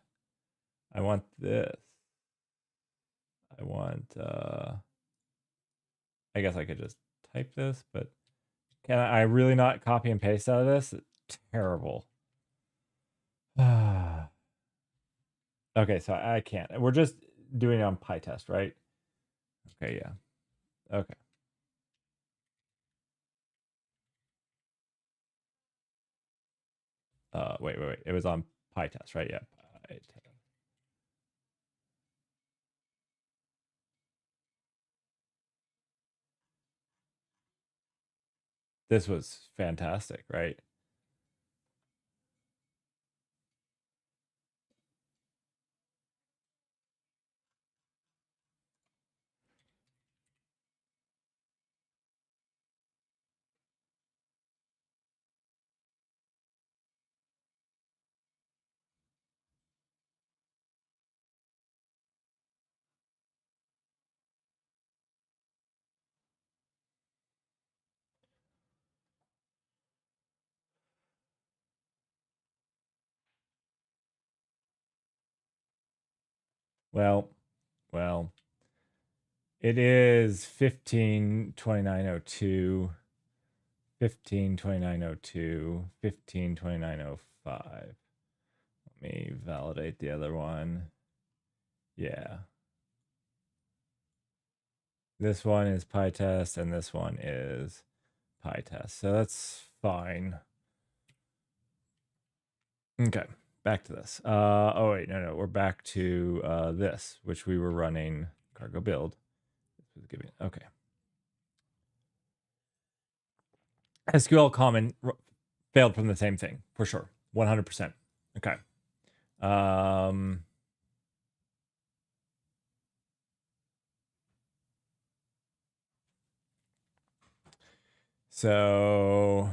I want this. I want I guess I could just type this, but can I really not copy and paste out of this? It's terrible. Okay, so I can't. We're just doing it on PyTest, right? Okay, yeah. Okay. Wait. It was on PyTest, right? Yeah. PyTest. This was fantastic, right? Well, it is 15:29:02, 15:29:02, 15:29:05. Let me validate the other one. Yeah. This one is PyTest and this one is PyTest. So that's fine. Okay, back to this. Oh wait, no, we're back to this, which we were running cargo build. Okay. SQL common failed from the same thing for sure, 100%. Okay. So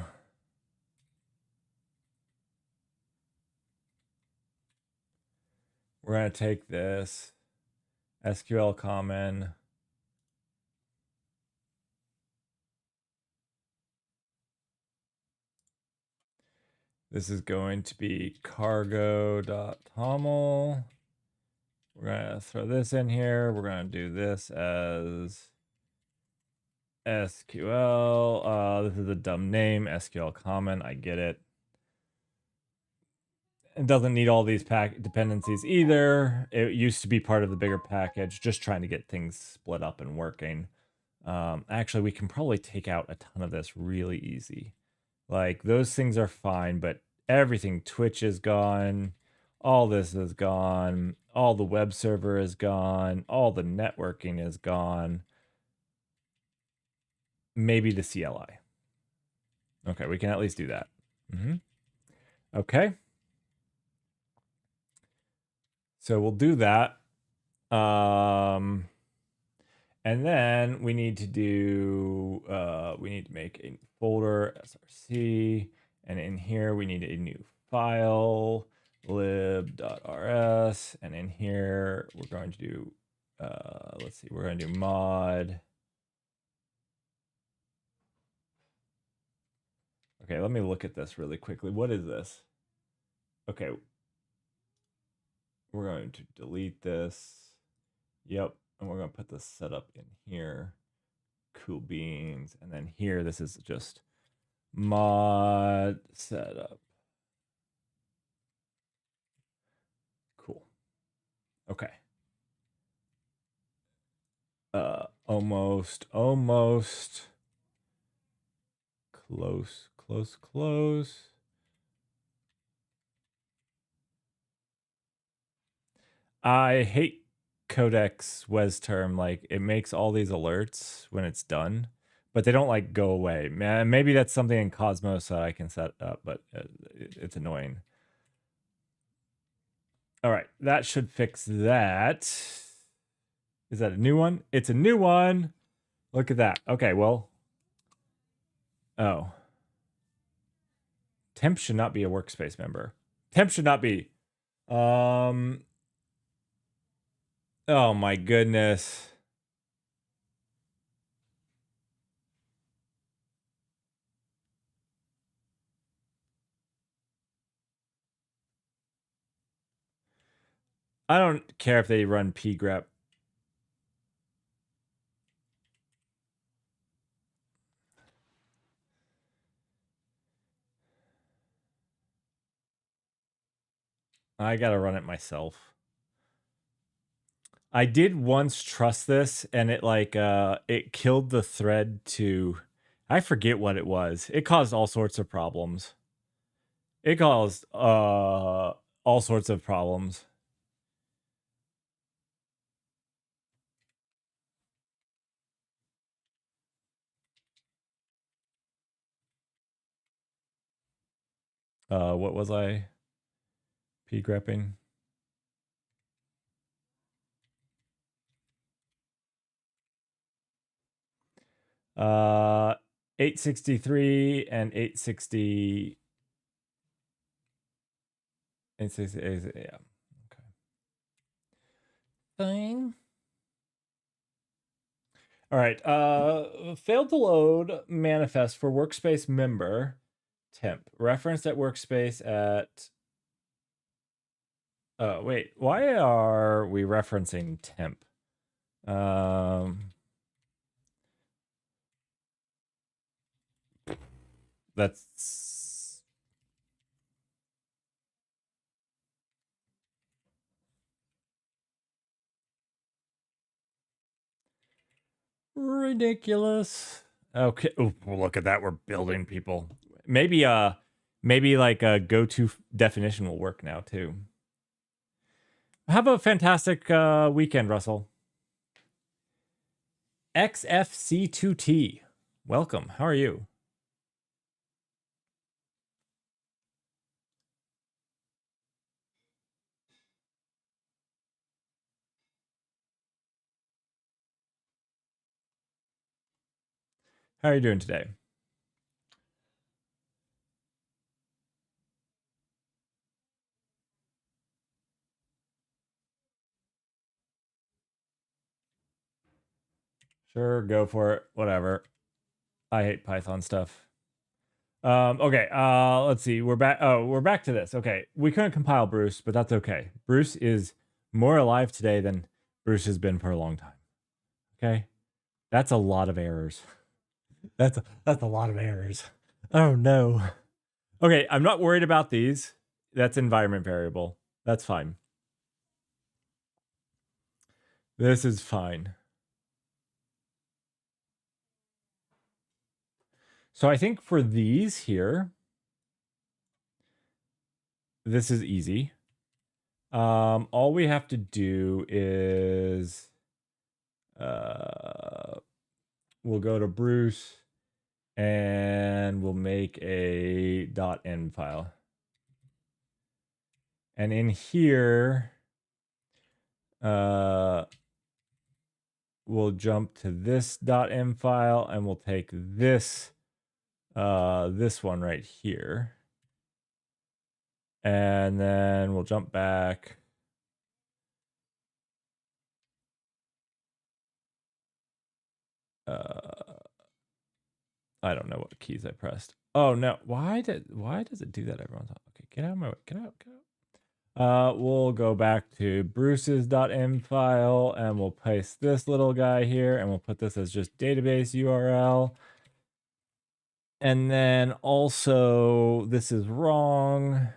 we're gonna take this SQL common. This is going to be cargo.toml. We're gonna throw this in here. We're gonna do this as SQL. This is a dumb name, SQL common. I get it. It doesn't need all these dependencies either. It used to be part of the bigger package, just trying to get things split up and working. Actually, we can probably take out a ton of this really easy. Like those things are fine, but everything Twitch is gone. All this is gone. All the web server is gone. All the networking is gone. Maybe the CLI. Okay, we can at least do that. Okay. So we'll do that. And then we need to do, we need to make a folder, src, and in here we need a new file, lib.rs, and in here we're going to do, let's see, we're going to do mod. Okay, let me look at this really quickly. What is this? Okay. We're going to delete this. Yep. And we're going to put the setup in here. Cool beans. And then here, this is just mod setup. Cool. Okay. Almost close. I hate codex wes term, like it makes all these alerts when it's done, but they don't like go away. Maybe that's something in Cosmos that I can set up, but it's annoying. All right, that should fix that. Is that a new one? It's a new one. Look at that. Okay, well. Oh. Temp should not be a workspace member. Temp should not be. Oh my goodness. I don't care if they run pgrep. I gotta run it myself. I did once trust this, and it it killed the thread to, I forget what it was. It caused all sorts of problems. It caused all sorts of problems. What was I pgrepping? Uh 863 and 860. 860, yeah. Okay. Fine. All right. Failed to load manifest for workspace member temp. Referenced at workspace at. Oh, wait. Why are we referencing temp? That's ridiculous. Okay. Ooh, look at that. We're building people. Maybe like a go-to definition will work now too. Have a fantastic weekend, Russell. XFC2T. Welcome. How are you? How are you doing today? Sure, go for it. Whatever. I hate Python stuff. Okay, let's see. We're back. Oh, we're back to this. Okay. We couldn't compile Bruce, but that's okay. Bruce is more alive today than Bruce has been for a long time. Okay? That's a lot of errors. That's a lot of errors. Oh no. Okay, I'm not worried about these. That's environment variable. That's fine. This is fine. So I think for these here, this is easy. All we have to do is we'll go to Bruce and we'll make a .env file. And in here, we'll jump to this .env file and we'll take this one right here. And then we'll jump back. I don't know what keys I pressed. Oh no, why does it do that every once in a while? Okay, get out of my way. Get out. We'll go back to Bruce's .env file and we'll paste this little guy here and we'll put this as just database URL. And then also, this is wrong.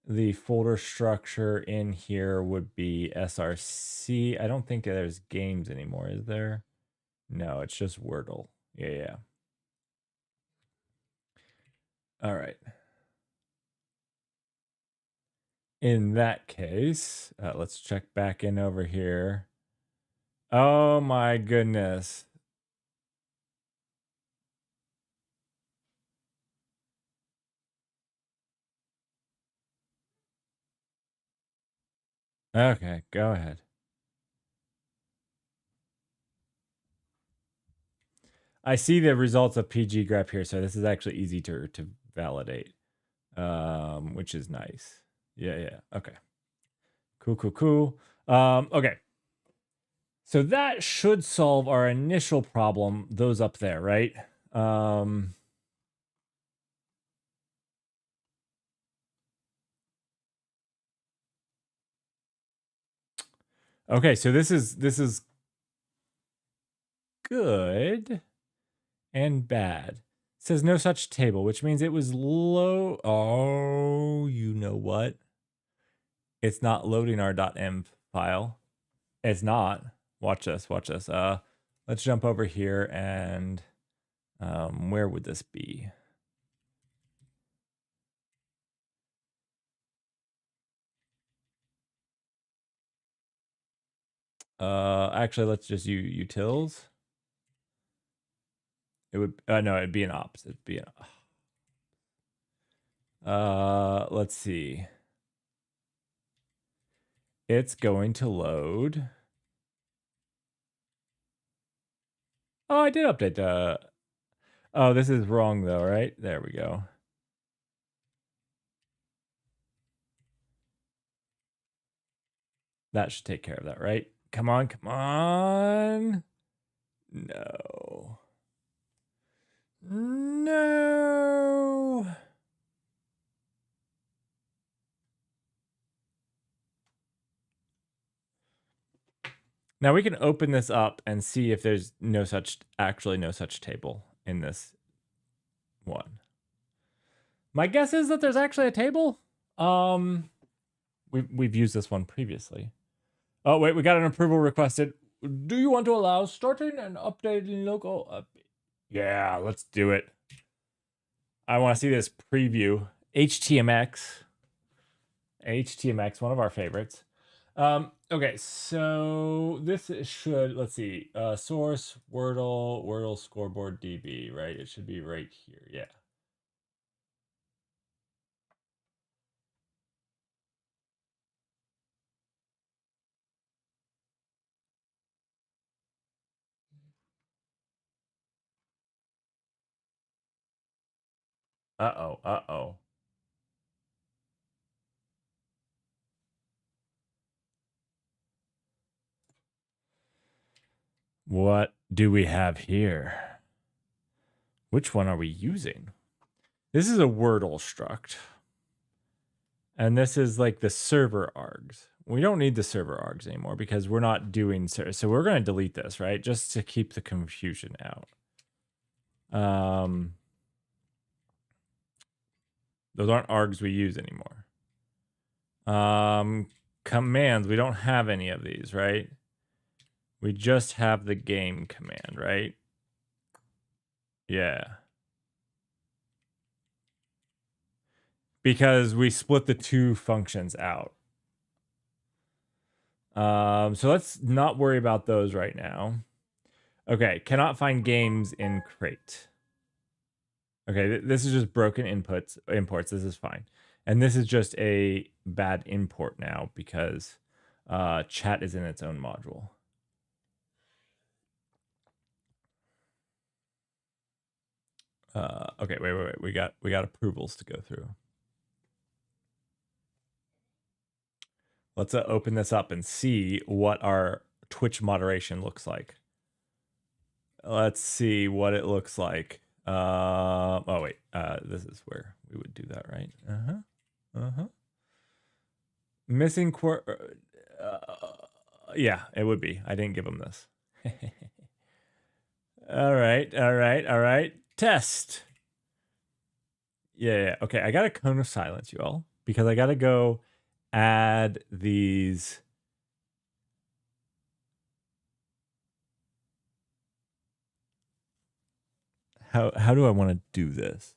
The folder structure in here would be src. I don't think there's games anymore, is there? No, it's just Wordle. Yeah. All right. In that case, let's check back in over here. Oh my goodness. Okay, go ahead. I see the results of PG grep here, so this is actually easy to validate, which is nice. Yeah. Okay. Cool. Okay. So that should solve our initial problem, those up there, right? Okay, so this is good and bad. It says no such table, which means it was low. Oh, you know what? It's not loading our .env file. It's not. Watch this. Let's jump over here and where would this be? Actually, let's just use utils. It would no, it'd be an ops. It'd be let's see. It's going to load. Oh, I did update the. Oh, this is wrong though, right? There we go. That should take care of that, right? Come on. No. Now we can open this up and see if there's actually no such table in this one. My guess is that there's actually a table. We've used this one previously. Oh wait, we got an approval requested. Do you want to allow starting and updating local? Yeah, let's do it. I want to see this preview. HTMX, one of our favorites. Okay, so this should, let's see, source, Wordle scoreboard DB, right? It should be right here, yeah. Uh-oh. What do we have here? Which one are we using? This is a Wordle struct. And this is like the server args. We don't need the server args anymore because we're not doing so we're going to delete this, right? Just to keep the confusion out. Those aren't args we use anymore. Commands, we don't have any of these, right? We just have the game command, right? Yeah. Because we split the two functions out. So let's not worry about those right now. Okay, cannot find games in crate. Okay, this is just broken imports. This is fine. And this is just a bad import now because chat is in its own module. Okay, wait. We got approvals to go through. Let's open this up and see what our Twitch moderation looks like. Let's see what it looks like. Oh wait, this is where we would do that, right? Missing yeah, it would be. I didn't give him this. All right. Test. Yeah. Okay, I got a cone of silence, you all, because I got to go add these. How do I want to do this?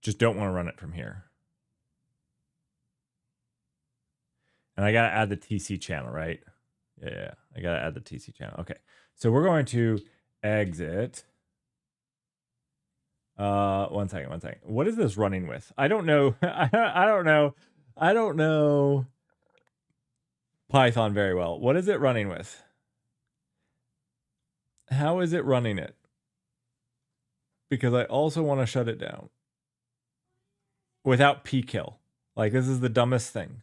just don't want to run it from here. And I got to add the TC channel, right? Yeah, I got to add the TC channel. Okay. So we're going to exit. One second. What is this running with? I don't know. I don't know Python very well. What is it running with? How is it running it? Because I also want to shut it down without pkill. Like, this is the dumbest thing.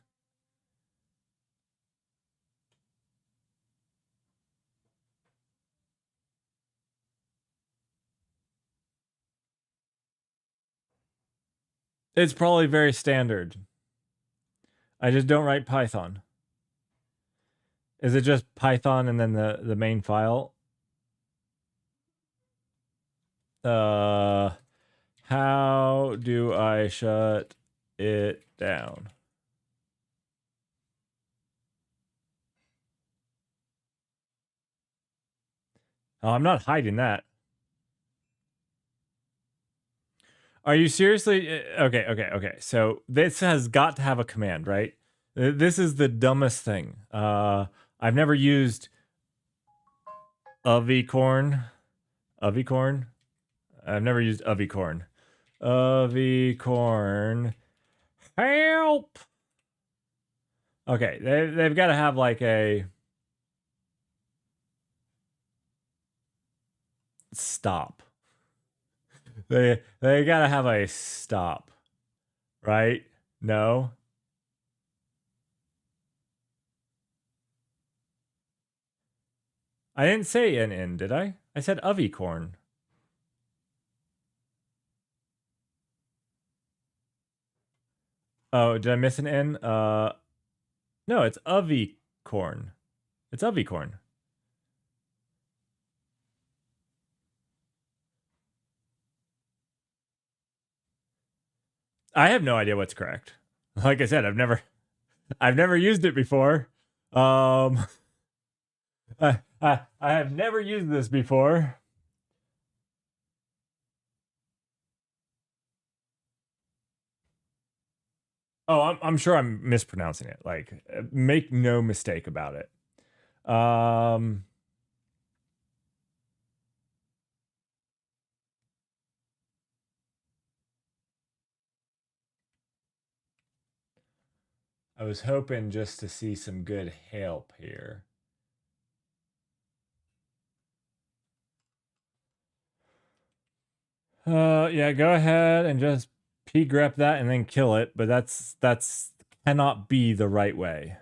It's probably very standard. I just don't write Python. Is it just Python and then the main file? How do I shut it down? Oh, I'm not hiding that. Are you seriously? Okay. So this has got to have a command, right? This is the dumbest thing. I've never used avicorn. Avicorn? I've never used avicorn. Avicorn. Help! Okay, they've got to have like a stop. They got to have a stop, right? No. I didn't say an N, did I? I said avicorn. Oh, did I miss an N? No, it's avicorn. It's avicorn. I have no idea what's correct. Like I said, I've never used it before. I have never used this before. Oh, I'm sure I'm mispronouncing it. Like, make no mistake about it. I was hoping just to see some good help here. Yeah, go ahead and just pgrep that and then kill it, but that's cannot be the right way.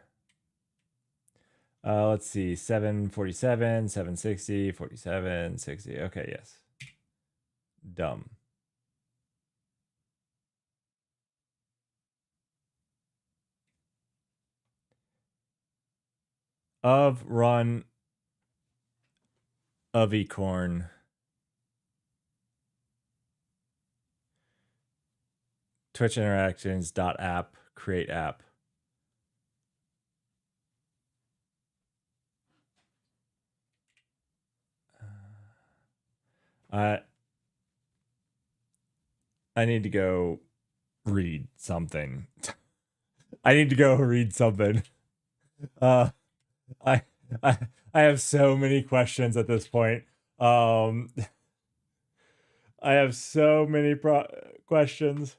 Let's see, 747, 760, 47, 60. Okay, yes. Dumb. Of run avicorn. Twitch interactions dot app create app. I need to go read something. I need to go read something. I have so many questions at this point. I have so many questions.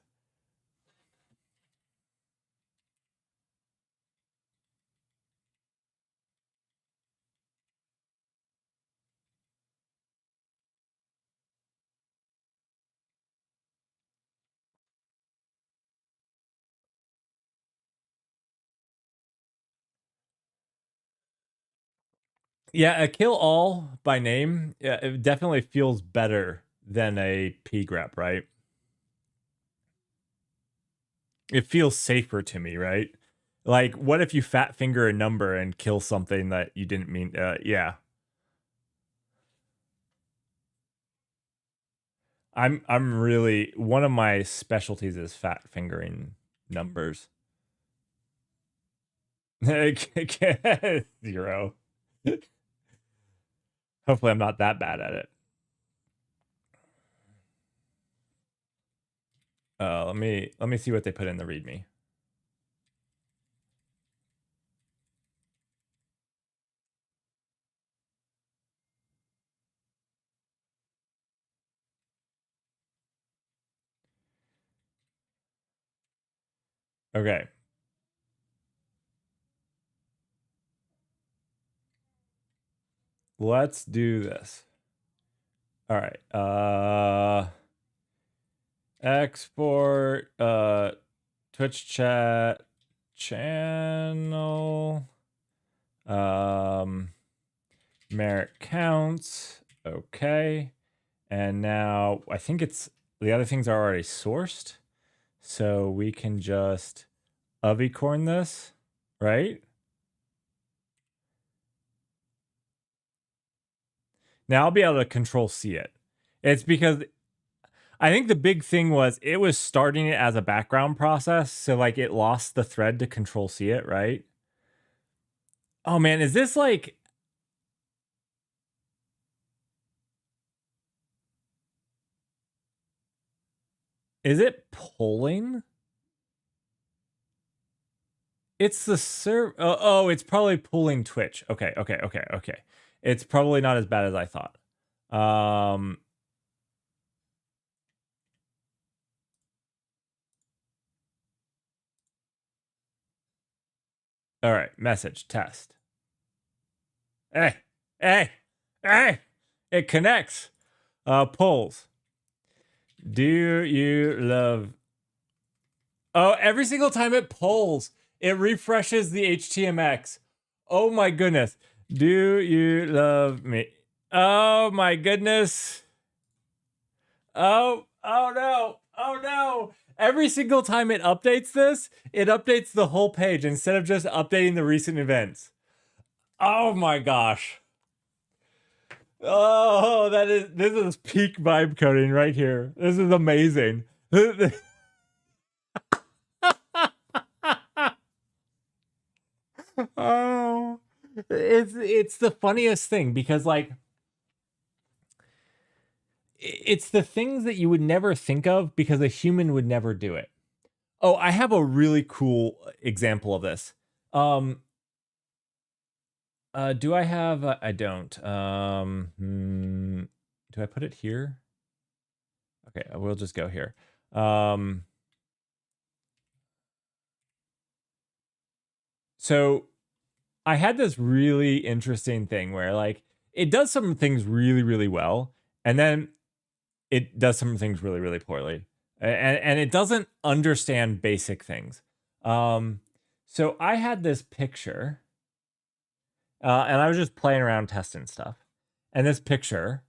Yeah, a kill all by name, yeah, it definitely feels better than a pgrep, right? It feels safer to me, right? Like, what if you fat finger a number and kill something that you didn't mean? Yeah. I'm really, one of my specialties is fat fingering numbers. 0. Hopefully I'm not that bad at it. Let me see what they put in the README. Okay. Let's do this. All right. Export Twitch chat channel merit counts. Okay. And now I think it's the other things are already sourced. So we can just avicorn this, right? Now I'll be able to control C it. It's because I think the big thing was it was starting it as a background process. So like it lost the thread to control C it, right? Oh man, is this like, is it pulling? It's the oh, it's probably pulling Twitch. Okay. It's probably not as bad as I thought. All right, message test. Hey, hey, it connects. Pulls. Do you love? Oh, every single time it pulls, it refreshes the HTMX. Oh my goodness. Do you love me? Oh my goodness. Oh no. Oh no. Every single time it updates this, it updates the whole page instead of just updating the recent events. Oh my gosh. Oh, this is peak vibe coding right here. This is amazing. Oh, it's the funniest thing because like it's the things that you would never think of because a human would never do it. Oh, I have a really cool example of this. Do I have? I don't. Do I put it here? Okay, we'll just go here. So I had this really interesting thing where like it does some things really, really well, and then it does some things really, really poorly. And it doesn't understand basic things. So I had this picture, and I was just playing around testing stuff. And this picture,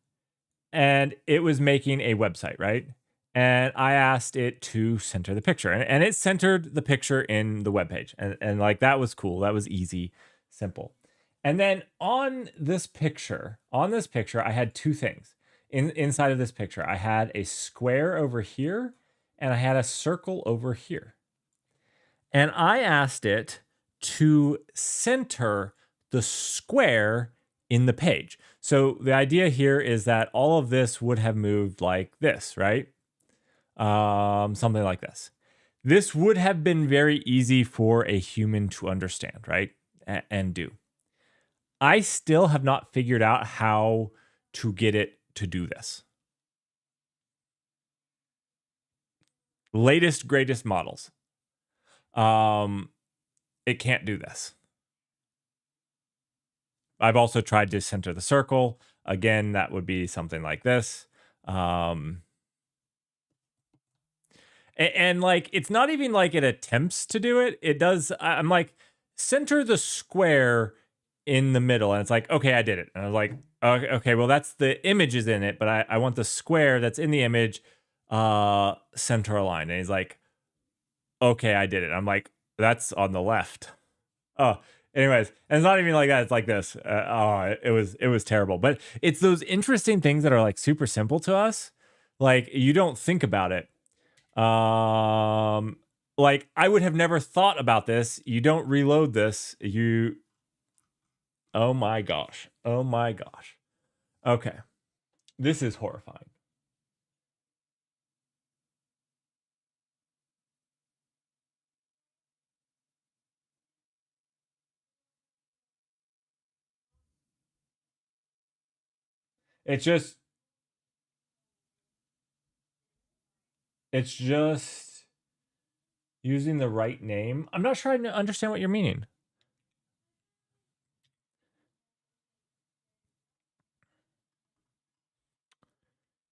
and it was making a website, right? And I asked it to center the picture, and it centered the picture in the webpage. And like that was cool. That was easy, simple. And then on this picture, I had two things. Inside of this picture, I had a square over here and I had a circle over here. And I asked it to center the square in the page. So the idea here is that all of this would have moved like this, right? Something like this. This would have been very easy for a human to understand, right? And do. I still have not figured out how to get it to do this. Latest, greatest models. It can't do this. I've also tried to center the circle. Again, that would be something like this. And like, it's not even like it attempts to do it. It does. I'm like, center the square in the middle. And it's like, okay, I did it. And I was like, okay, well, that's the image is in it, but I want the square that's in the image center aligned. And he's like, okay, I did it. I'm like, that's on the left. Oh, anyways, and it's not even like that. It's like this. It was terrible. But it's those interesting things that are like super simple to us. Like you don't think about it. Like I would have never thought about this. You don't reload this. Oh my gosh. Oh my gosh. Okay. This is horrifying. It's just using the right name. I'm not sure I understand what you're meaning.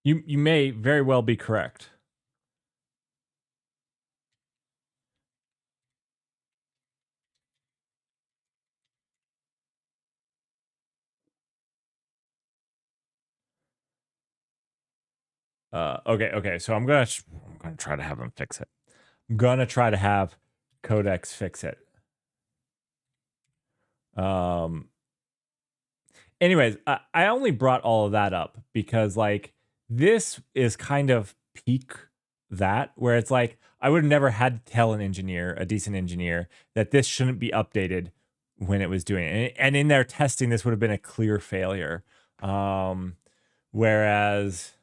You may very well be correct. Okay. So I'm gonna try to have him fix it. I'm gonna try to have Codex fix it. Anyways, I only brought all of that up because like this is kind of peak that where it's like I would have never had to tell an engineer, a decent engineer, that this shouldn't be updated when it was doing it. And in their testing, this would have been a clear failure. Whereas,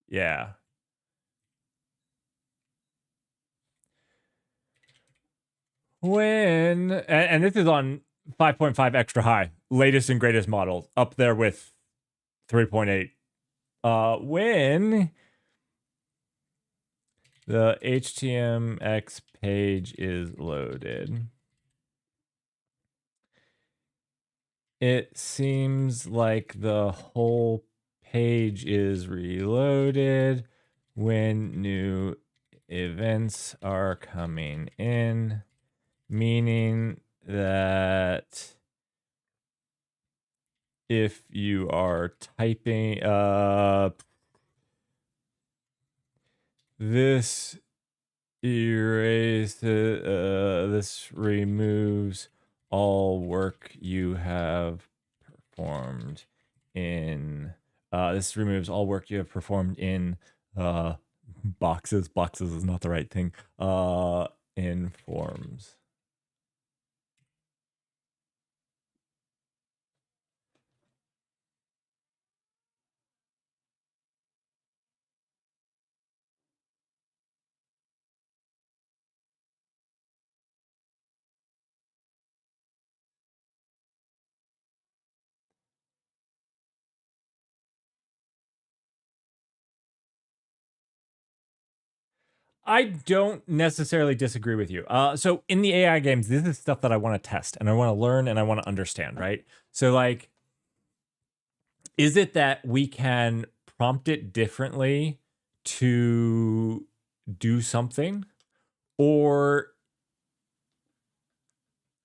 yeah. And this is on 5.5 extra high, latest and greatest models, up there with 3.8. When the HTMX page is loaded, it seems like the whole page is reloaded when new events are coming in, meaning that if you are typing this this removes all work you have performed in this removes all work you have performed in boxes is not the right thing in forms. I don't necessarily disagree with you. So in the AI games, this is stuff that I want to test and I want to learn and I want to understand, right? So like, is it that we can prompt it differently to do something? Or,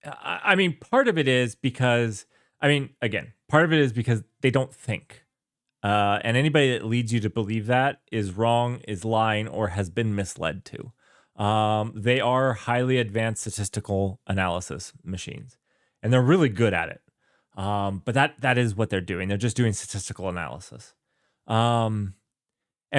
I mean, part of it is because, I mean, again, part of it is because they don't think. And anybody that leads you to believe that is wrong, is lying, or has been misled to. They are highly advanced statistical analysis machines, and they're really good at it. But that is what they're doing. They're just doing statistical analysis. And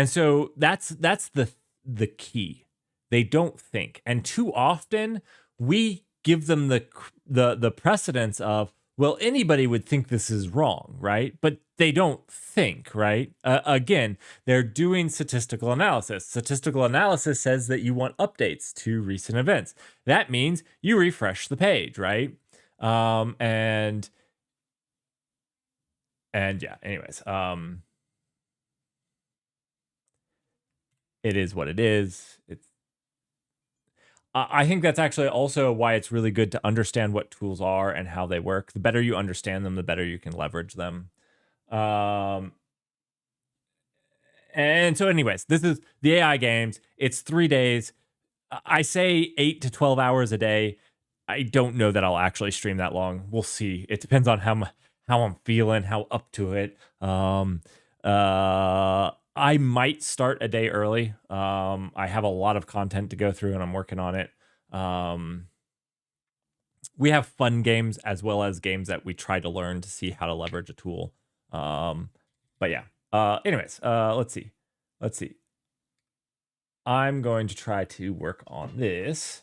so that's the key. They don't think, and too often we give them the precedence of, well, anybody would think this is wrong, right? But they don't think, right? Again, they're doing statistical analysis. Statistical analysis says that you want updates to recent events. That means you refresh the page, right? And yeah. Anyways, it is what it is. I think that's actually also why it's really good to understand what tools are and how they work. The better you understand them, the better you can leverage them. And so, anyways, this is the AI games. It's 3 days. I say 8 to 12 hours a day. I don't know that I'll actually stream that long. We'll see. It depends on how I'm feeling, how up to it. I might start a day early. I have a lot of content to go through, and I'm working on it. We have fun games as well as games that we try to learn to see how to leverage a tool. But yeah. Anyways, let's see. I'm going to try to work on this.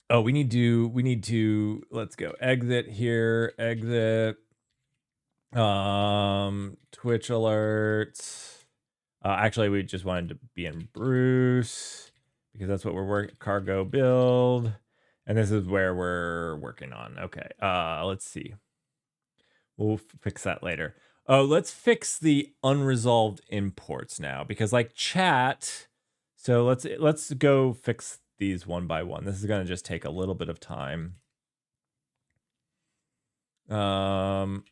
Oh, we need to let's go exit here, exit Twitch alerts. Actually, we just wanted to be in Bruce because that's what we're working, cargo build, and this is where we're working on. Okay, let's see. We'll fix that later. Oh, let's fix the unresolved imports now, because like chat. So let's go fix these one by one. This is going to just take a little bit of time. Oh,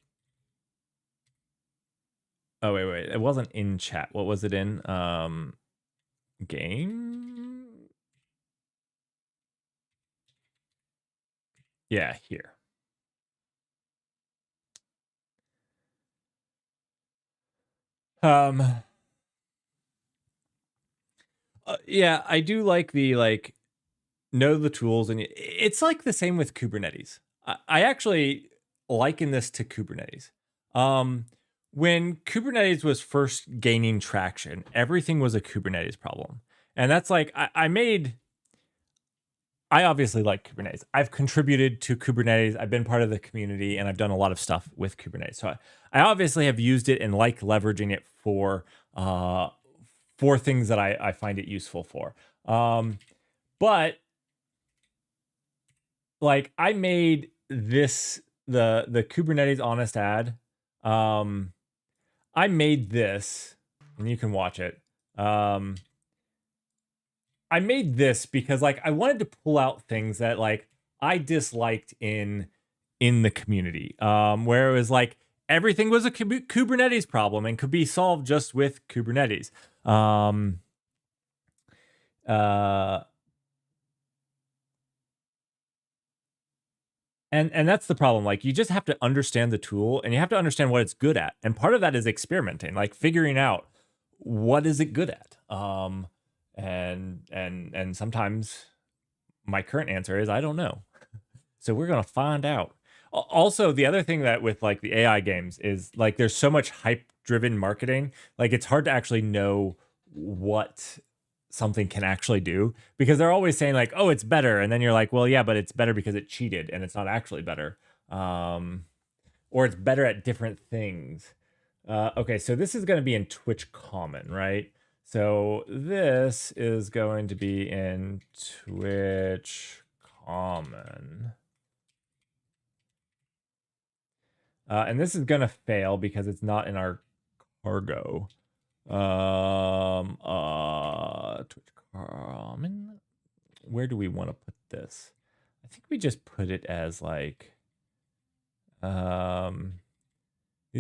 wait. It wasn't in chat. What was it in? Game? Yeah, here. Yeah, I do like the know the tools, and it's like the same with Kubernetes. I actually liken this to Kubernetes. When Kubernetes was first gaining traction, everything was a Kubernetes problem. And that's like, I obviously like Kubernetes. I've contributed to Kubernetes. I've been part of the community, and I've done a lot of stuff with Kubernetes. So I obviously have used it and like leveraging it for things that I find it useful for. But like I made this the Kubernetes honest ad. I made this, and you can watch it. I made this because like I wanted to pull out things that like I disliked in the community, where it was like everything was a Kubernetes problem and could be solved just with Kubernetes. And that's the problem. Like you just have to understand the tool, and you have to understand what it's good at. And part of that is experimenting, like figuring out what is it good at. And sometimes my current answer is I don't know. So we're gonna find out. Also, the other thing that with like the AI games is like there's so much hype driven marketing, like it's hard to actually know what something can actually do, because they're always saying like, oh, it's better, and then you're like, well, yeah, but it's better because it cheated and it's not actually better, or it's better at different things. Okay, so this is going to be in Twitch Common, right? So this is going to be in Twitch Common. And this is going to fail because it's not in our cargo. Twitch Common. Where do we want to put this? I think we just put it as like, these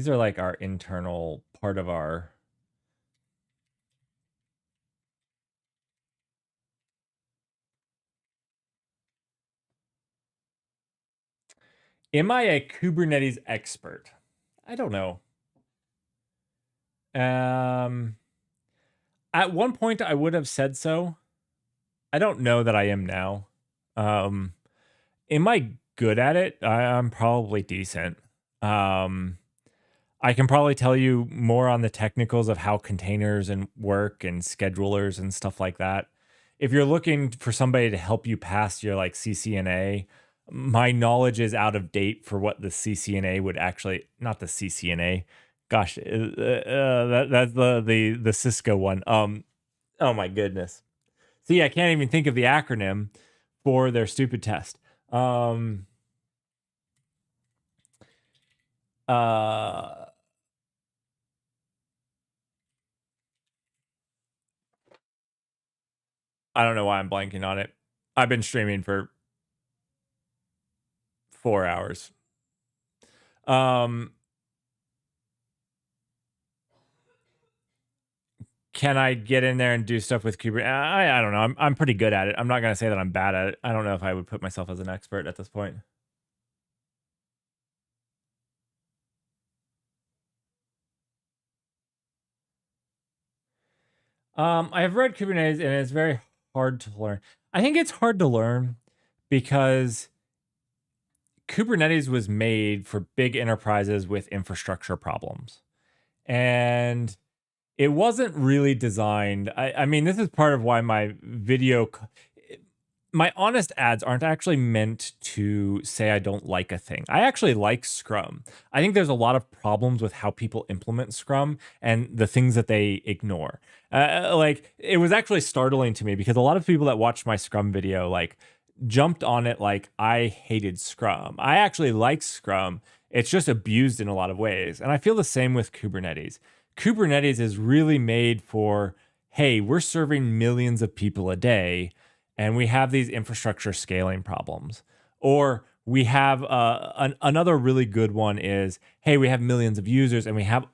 are like our internal part of our. Am I a Kubernetes expert? I don't know. At one point I would have said so. I don't know that I am now. Am I good at it? I'm probably decent. I can probably tell you more on the technicals of how containers and work and schedulers and stuff like that. If you're looking for somebody to help you pass your like CCNA, my knowledge is out of date for what the CCNA would actually, not the CCNA. Gosh, that's the Cisco one. Oh my goodness. See, I can't even think of the acronym for their stupid test. I don't know why I'm blanking on it. I've been streaming for 4 hours. Can I get in there and do stuff with Kubernetes? I don't know. I'm pretty good at it. I'm not gonna say that I'm bad at it. I don't know if I would put myself as an expert at this point. I have read Kubernetes, and it's very hard to learn. I think it's hard to learn because Kubernetes was made for big enterprises with infrastructure problems. And it wasn't really designed. I mean, this is part of why my honest ads aren't actually meant to say I don't like a thing. I actually like Scrum. I think there's a lot of problems with how people implement Scrum and the things that they ignore. Like it was actually startling to me because a lot of people that watched my Scrum video like jumped on it like I hated Scrum. I actually like Scrum. it's just abused in a lot of ways. And I feel the same with Kubernetes. Kubernetes is really made for, hey, we're serving millions of people a day and we have these infrastructure scaling problems. Or we have another really good one is, hey, we have millions of users and we have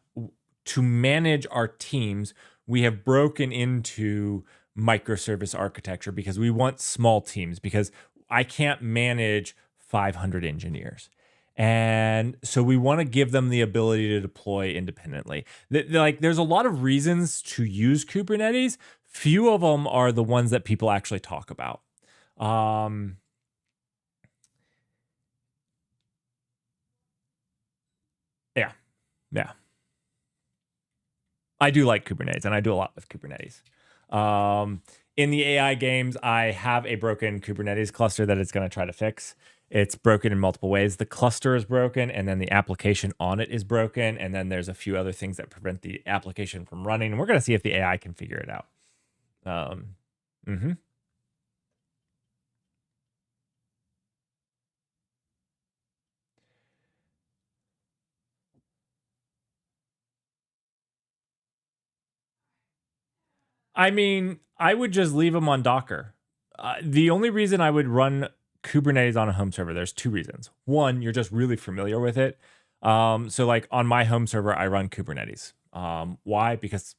to manage our teams. We have broken into microservice architecture because we want small teams because I can't manage 500 engineers. And so we want to give them the ability to deploy independently. Like there's a lot of reasons to use Kubernetes. Few of them are the ones that people actually talk about. Yeah. Yeah. I do like Kubernetes and I do a lot with Kubernetes. In the AI games, I have a broken Kubernetes cluster that it's going to try to fix. It's broken in multiple ways. The cluster is broken, and then the application on it is broken, and then there's a few other things that prevent the application from running. And we're going to see if the AI can figure it out. Mm-hmm. I mean, I would just leave them on Docker. The only reason I would run Kubernetes on a home server, there's two reasons. One, you're just really familiar with it. So like on my home server, I run Kubernetes. Why? Because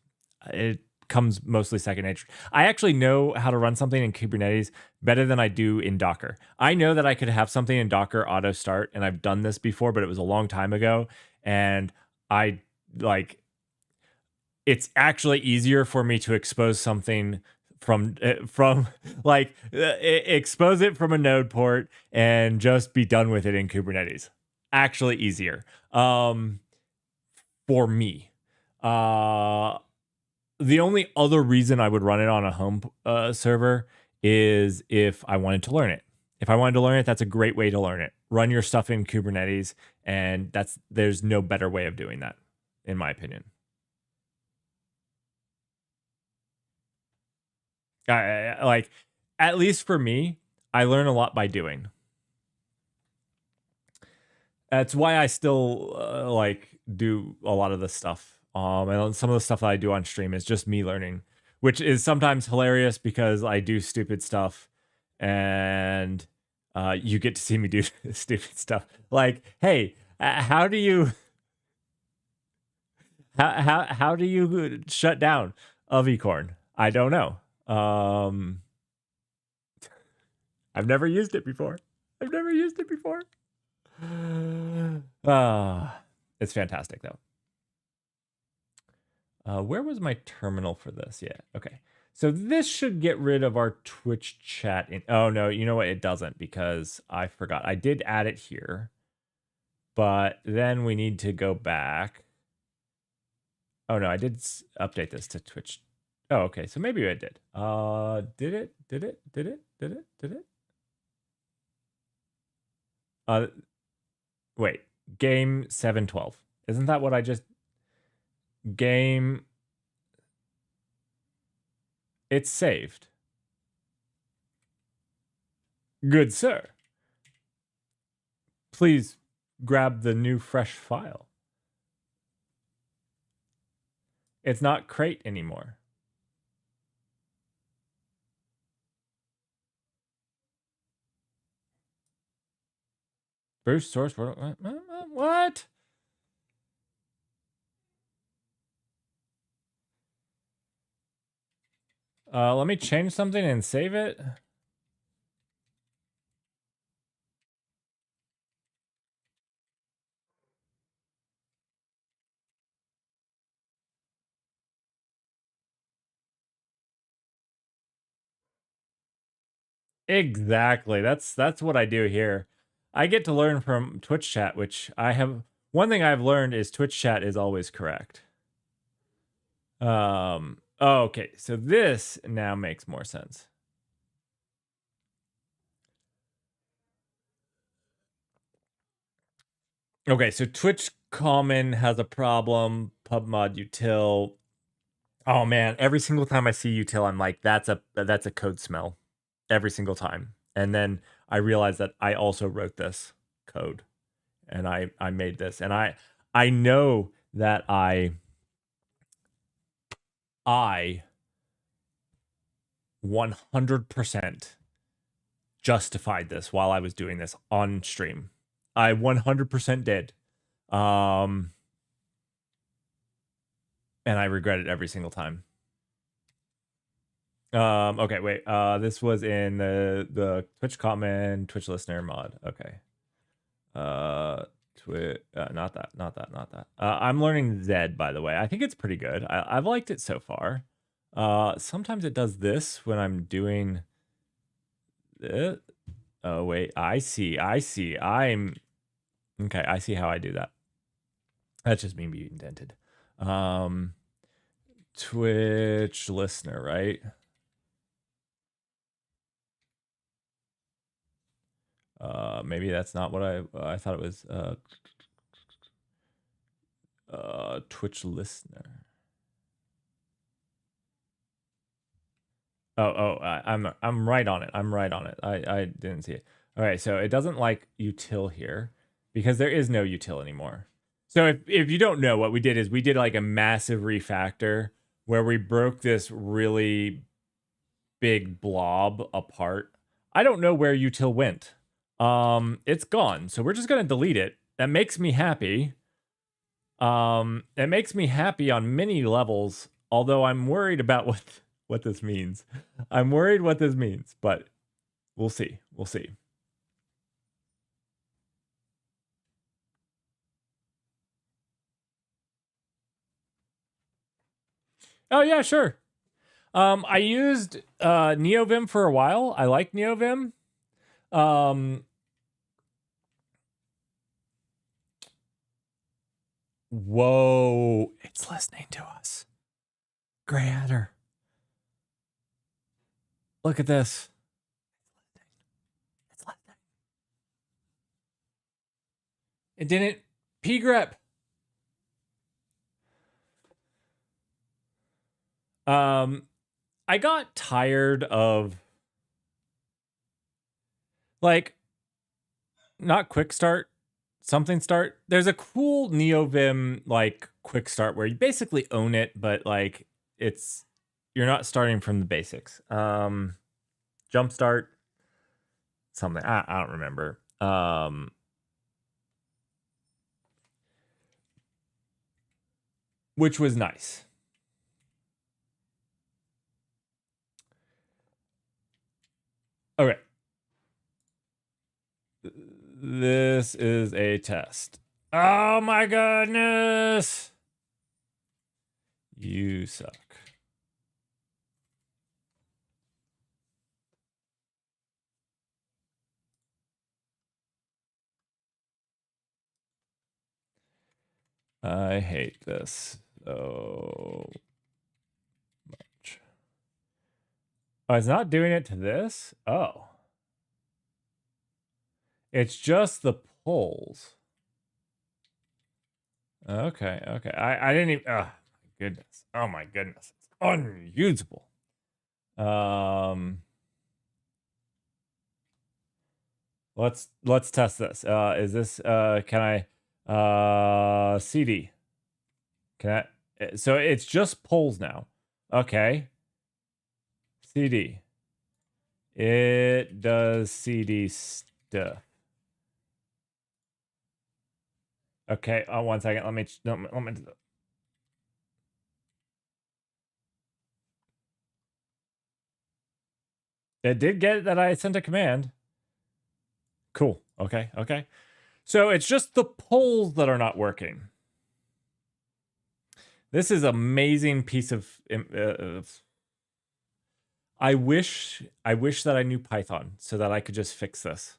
it comes mostly second nature. I actually know how to run something in Kubernetes better than I do in Docker. I know that I could have something in Docker auto start, and I've done this before, but it was a long time ago. And I like it's actually easier for me to expose something from like expose it from a node port and just be done with it in Kubernetes. Actually easier for me. The only other reason I would run it on a home server is if I wanted to learn it. If I wanted to learn it, that's a great way to learn it. Run your stuff in Kubernetes, and there's no better way of doing that, in my opinion. Like, at least for me, I learn a lot by doing. That's why I still like do a lot of this stuff. And some of the stuff that I do on stream is just me learning, which is sometimes hilarious because I do stupid stuff, and you get to see me do stupid stuff. Like, hey, how do you how do you shut down a vcorn? I don't know. I've never used it before. It's fantastic though. Where was my terminal for this? Yeah, okay. So this should get rid of our Twitch chat. Oh no, you know what? It doesn't because I forgot. I did add it here, but then we need to go back. Oh no, I did update this to Twitch. Oh, okay. So maybe I did. Did it? Wait. Game 712. Isn't that what I just game? It's saved. Good sir. Please grab the new fresh file. It's not crate anymore. Bruce source. What? Let me change something and save it. Exactly. That's what I do here. I get to learn from Twitch chat, which I have. One thing I've learned is Twitch chat is always correct. Oh, okay. So this now makes more sense. Okay, so Twitch Common has a problem. PubMod util. Oh man, every single time I see util, I'm like, that's a code smell. Every single time. And then I realized that I also wrote this code. and I made this, and I know that I 100% justified this while I was doing this on stream. I 100% did. And I regret it every single time. Okay, wait. This was in the Twitch comment, Twitch listener mod. Okay. Not that. I'm learning Zed, by the way. I think it's pretty good. I've liked it so far. Sometimes it does this when I'm doing it. Oh wait, I see. I'm okay. I see how I do that. That's just me being dented. Twitch listener, right? Maybe that's not what I thought it was. Twitch listener. I'm right on it. I'm right on it. I didn't see it. All right, so it doesn't like util here because there is no util anymore. So if you don't know, what we did is we did like a massive refactor where we broke this really big blob apart. I don't know where util went. It's gone. So we're just gonna delete it. That makes me happy. It makes me happy on many levels, although I'm worried about what this means. I'm worried what this means, but we'll see. We'll see. Oh yeah, sure. I used NeoVim for a while. I like NeoVim. Whoa, it's listening to us. Gray Adder. Look at this. It's listening. It didn't pgrep. I got tired of like not quick start, something start. There's a cool NeoVim like quick start where you basically own it, but like you're not starting from the basics. Jump start, something I don't remember. Which was nice. Okay. This is a test. Oh my goodness. You suck. I hate this so much. Oh, it's not doing it to this? Oh. It's just the polls. Okay. I didn't even. Oh, my goodness. Oh, my goodness. It's unusable. Let's test this. Is this can I CD? Can I so it's just polls now. Okay. CD. It does CD stuff. Okay, 1 second. Let me it did get that I sent a command. Cool. Okay. So it's just the polls that are not working. This is amazing piece of I wish that I knew Python so that I could just fix this.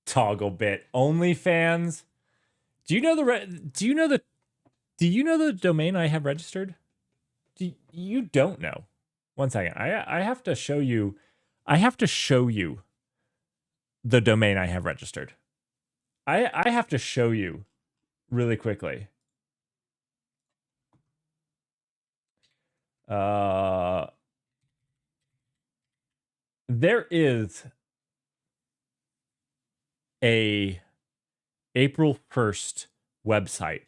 Toggle bit OnlyFans. Do you know the domain I have registered? You don't know. 1 second. I have to show you. I have to show you the domain I have registered. I have to show you really quickly. There is a April 1st website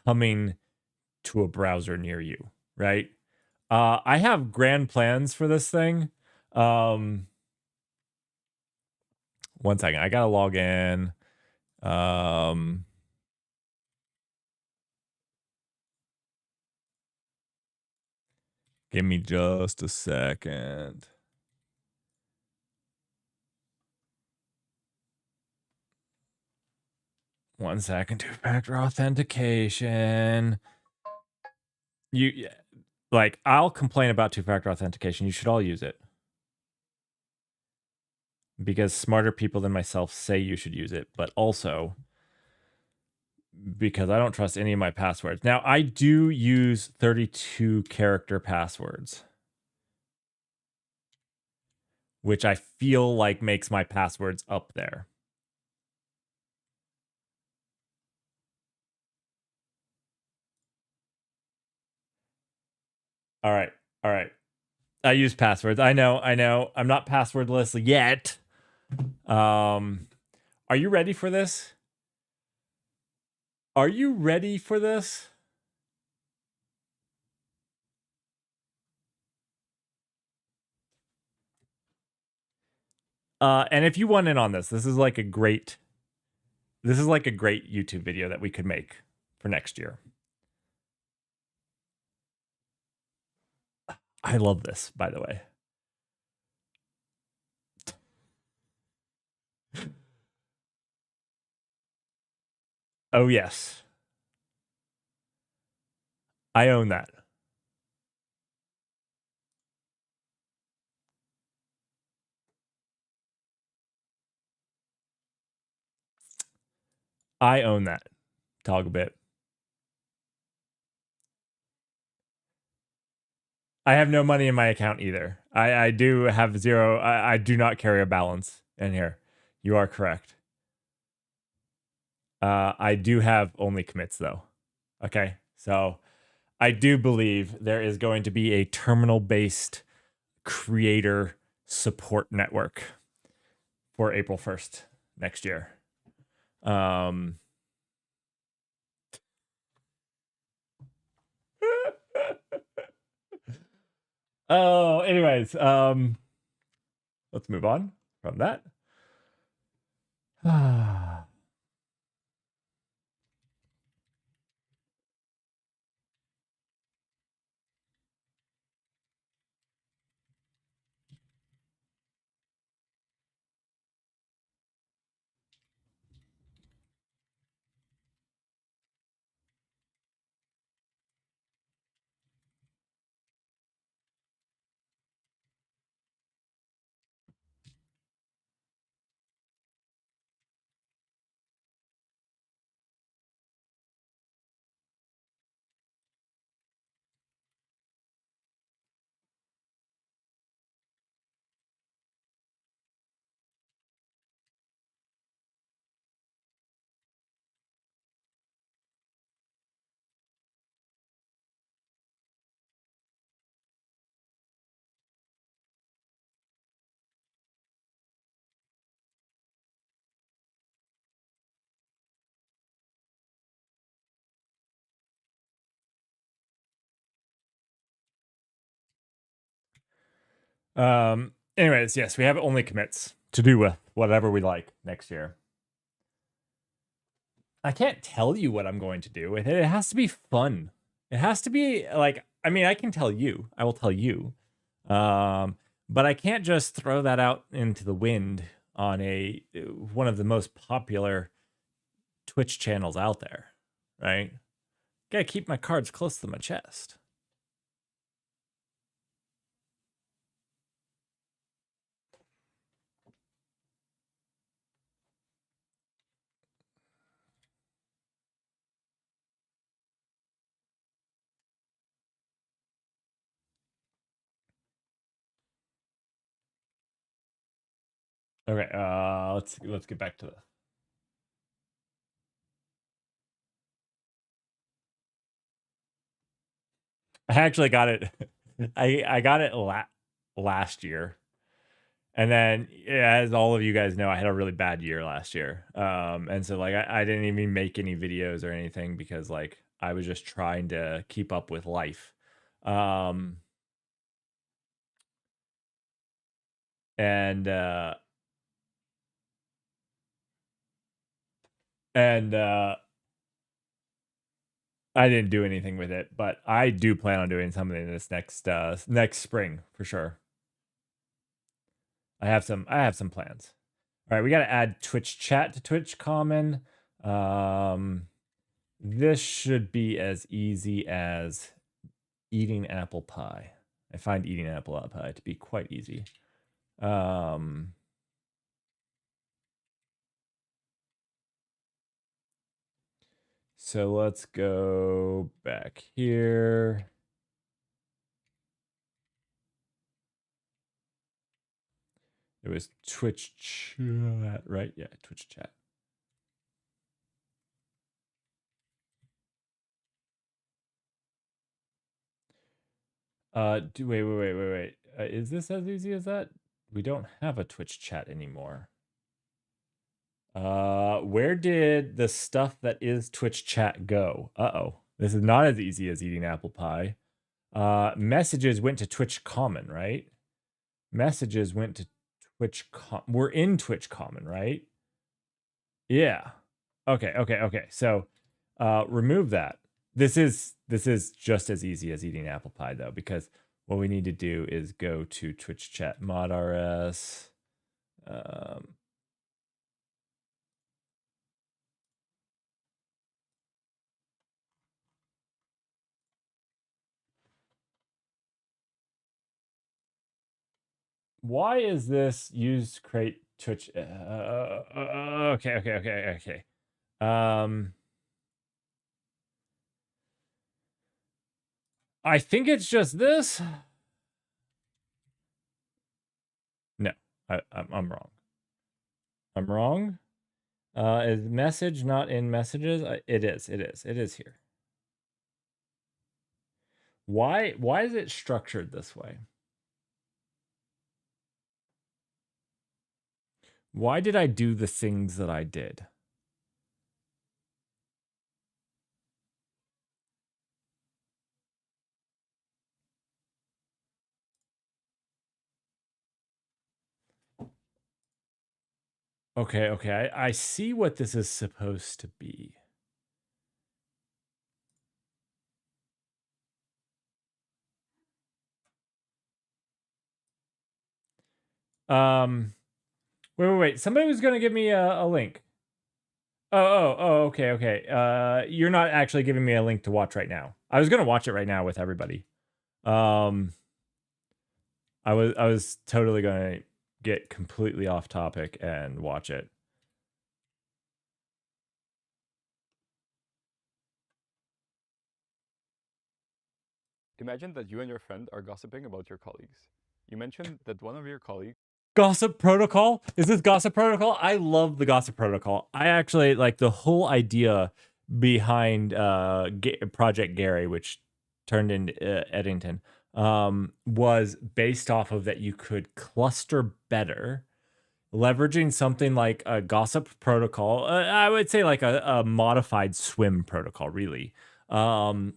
coming to a browser near you, right? I have grand plans for this thing. One second, I gotta log in. Give me just a second. One second, two-factor authentication. Like, I'll complain about two-factor authentication. You should all use it. Because smarter people than myself say you should use it, but also because I don't trust any of my passwords. Now, I do use 32-character passwords, which I feel like makes my passwords up there. All right. All right. I use passwords. I know. I'm not passwordless yet. Are you ready for this? Are you ready for this? And if you want in on this, this is like a great YouTube video that we could make for next year. I love this, by the way. Oh, yes. I own that. I own that. Talk a bit. I have no money in my account either. I do have zero. I do not carry a balance in here. You are correct. I do have only commits though. Okay. So I do believe there is going to be a terminal based creator support network for April 1st next year. Oh, anyways, let's move on from that. Anyways, yes, we have only commits to do with whatever we like next year. I can't tell you what I'm going to do with it. It has to be fun. It has to be like, I mean, I can tell you. I will tell you. But I can't just throw that out into the wind on one of the most popular Twitch channels out there, right? Gotta keep my cards close to my chest. Okay, let's get back to this. I actually got it. I got it last year, And then, as all of you guys know, I had a really bad year last year. And so like I didn't even make any videos or anything because like I was just trying to keep up with life. Um, and I didn't do anything with it, but I do plan on doing something this next spring for sure. I have some plans. All right, we got to add Twitch chat to Twitch Common. This should be as easy as eating apple pie. I find eating apple pie to be quite easy. So let's go back here. It was Twitch chat, right? Yeah, Twitch chat. Wait. Is this as easy as that? We don't have a Twitch chat anymore. Where did the stuff that is Twitch chat go? Uh-oh. This is not as easy as eating apple pie. Messages went to Twitch Common, right? Messages went to Twitch we're in Twitch Common, right? Yeah. Okay. So, remove that. This is just as easy as eating apple pie though, because what we need to do is go to Twitch chat mod rs. Why is this used to create Twitch? Okay. I think it's just this. No, I'm wrong. I'm wrong. Is message not in messages? It is here. Why is it structured this way? Why did I do the things that I did? Okay. I see what this is supposed to be. Wait. Somebody was gonna give me a link. Okay. You're not actually giving me a link to watch right now. I was gonna watch it right now with everybody. I was totally gonna get completely off topic and watch it. Imagine that you and your friend are gossiping about your colleagues. You mentioned that one of your colleagues... Gossip Protocol? Is this Gossip Protocol? I love the Gossip Protocol. I actually like the whole idea behind Project Gary, which turned into Eddington, was based off of that you could cluster better, leveraging something like a Gossip Protocol. I would say like a modified swim protocol, really. And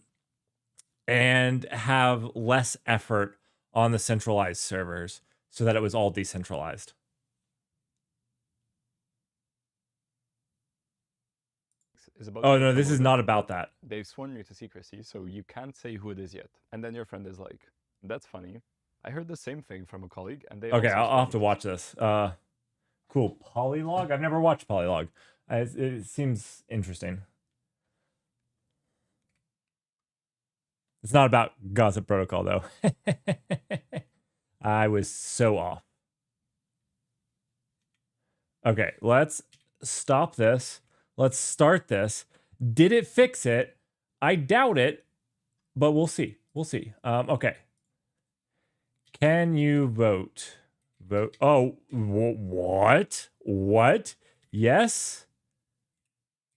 have less effort on the centralized servers so that it was all decentralized. Is about oh no, this is not about that. They've sworn you to secrecy, so you can't say who it is yet. And then your friend is like, that's funny. I heard the same thing from a colleague, and they okay, also I'll have to watch this. Cool. Polylog? I've never watched Polylog. It seems interesting. It's not about Gossip Protocol, though. I was so off. Okay, let's stop this. Let's start this. Did it fix it? I doubt it, but we'll see. Okay. Can you vote? Vote. Oh, what? What? Yes?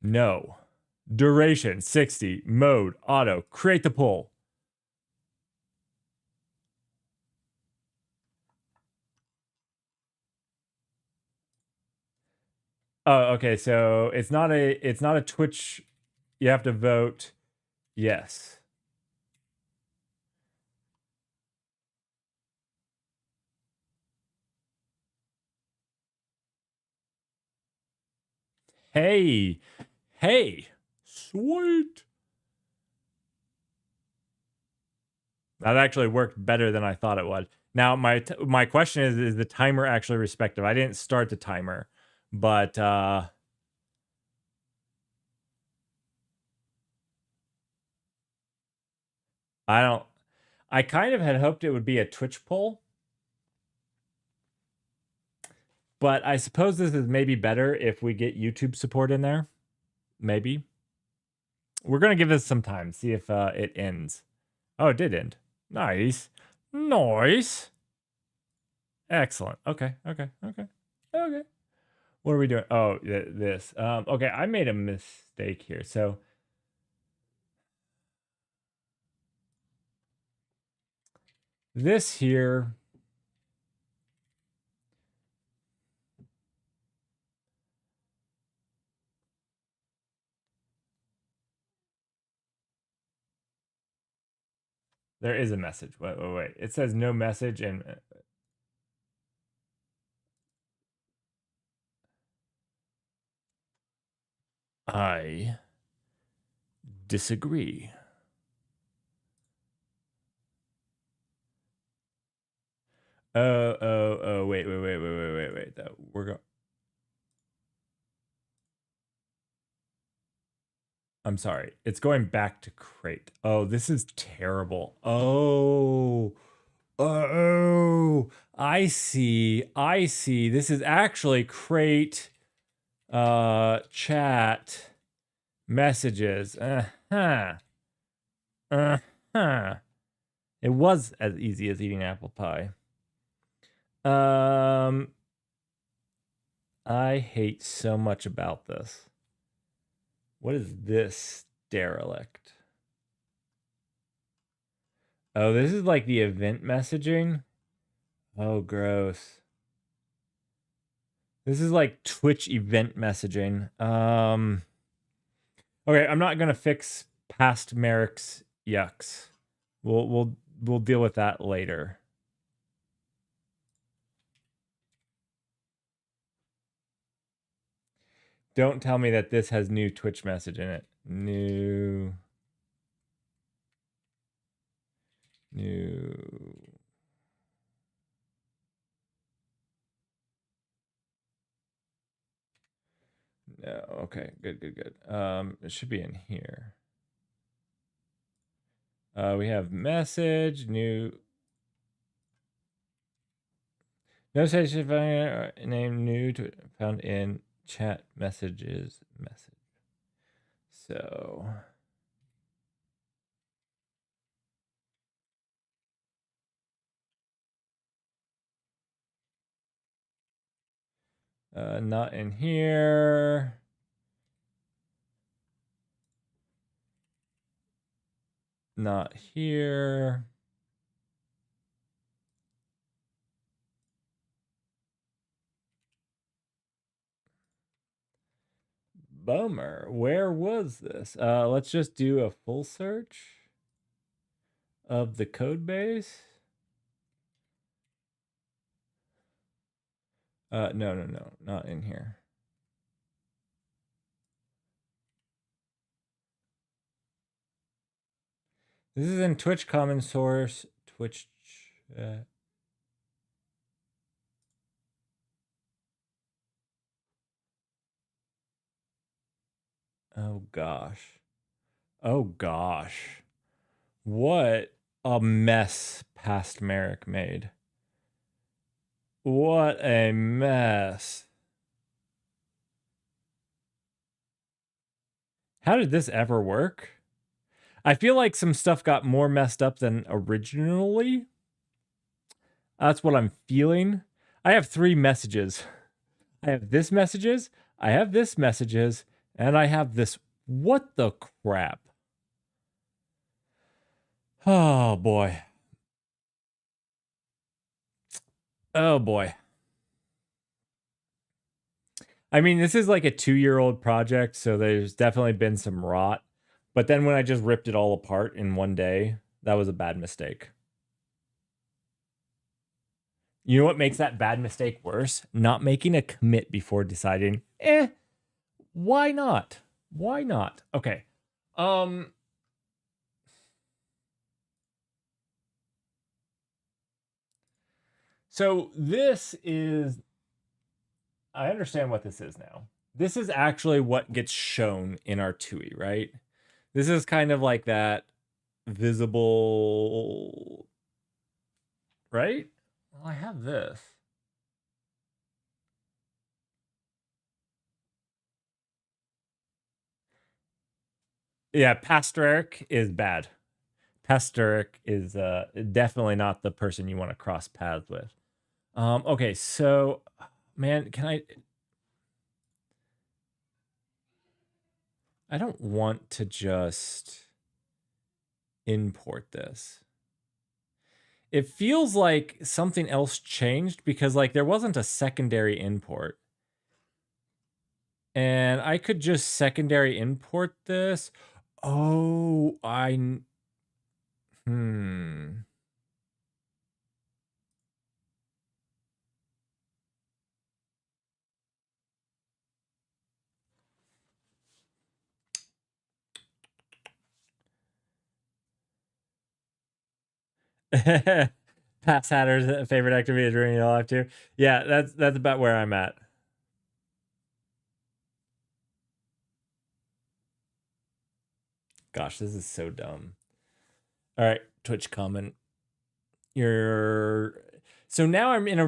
No. Duration 60. Mode auto. Create the poll. Oh, okay. So it's not a Twitch. You have to vote yes. Hey, hey, sweet. That actually worked better than I thought it would. Now my question is the timer actually respective? I didn't start the timer, but I don't. I kind of had hoped it would be a Twitch poll, but I suppose this is maybe better if we get YouTube support in there. Maybe we're gonna give this some time, see if it ends. Oh, it did end. Nice, nice, excellent. Okay. What are we doing? Oh, this. Okay, I made a mistake here. So this here. There is a message. Wait. It says no message and I disagree. Oh, wait. That we're going. I'm sorry. It's going back to crate. Oh, this is terrible. Oh, I see. This is actually crate chat messages. Uh-huh. It was as easy as eating apple pie. I hate so much about this. What is this derelict? Oh, this is like the event messaging. Oh, gross. This is like Twitch event messaging. Okay, I'm not gonna fix past Merrick's yucks. We'll deal with that later. Don't tell me that this has new Twitch message in it. New. No, okay, good. It should be in here. We have message, new. No such name new to found in chat messages message. So not in here. Not here. Bummer. Where was this? Let's just do a full search of the code base. No, not in here. This is in Twitch common source, Twitch chat. Oh gosh. What a mess past Merrick made. What a mess. How did this ever work? I feel like some stuff got more messed up than originally. That's what I'm feeling. I have 3 messages. I have this messages, I have this messages, and I have this. What the crap? Oh boy. Oh boy. I mean, this is like a 2-year-old project, so there's definitely been some rot. But then when I just ripped it all apart in one day, that was a bad mistake. You know what makes that bad mistake worse? Not making a commit before deciding, why not? Why not? Okay. So this is, I understand what this is now. This is actually what gets shown in our TUI, right? This is kind of like that visible, right? Well, I have this. Yeah, Pastoric is bad. Pastoric is definitely not the person you want to cross paths with. Okay, so man, I don't want to just import this. It feels like something else changed because like there wasn't a secondary import. And I could just secondary import this. Oh, Pass Hatter's favorite activity is reading your life too. Yeah, that's about where I'm at. Gosh, this is so dumb. All right, Twitch comment. So now I'm in a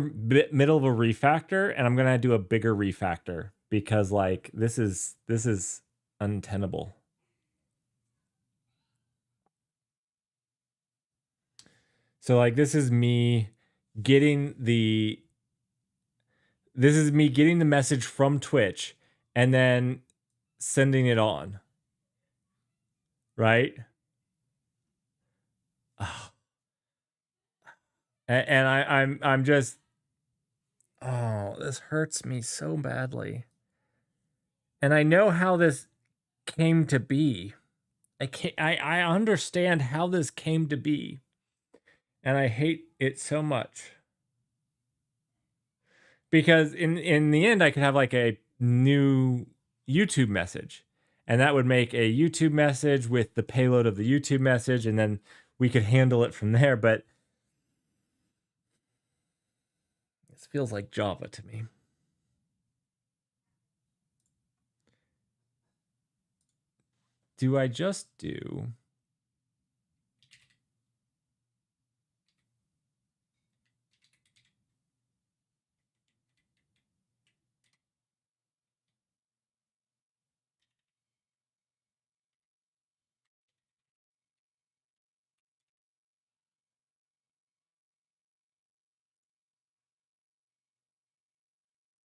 middle of a refactor, and I'm gonna do a bigger refactor because like this is untenable. So like this is me getting the message from Twitch and then sending it on. Right? And I'm just, oh, this hurts me so badly. And I know how this came to be. I understand how this came to be. And I hate it so much. Because in the end I could have like a new YouTube message. And that would make a YouTube message with the payload of the YouTube message, and then we could handle it from there, but this feels like Java to me. Do I just do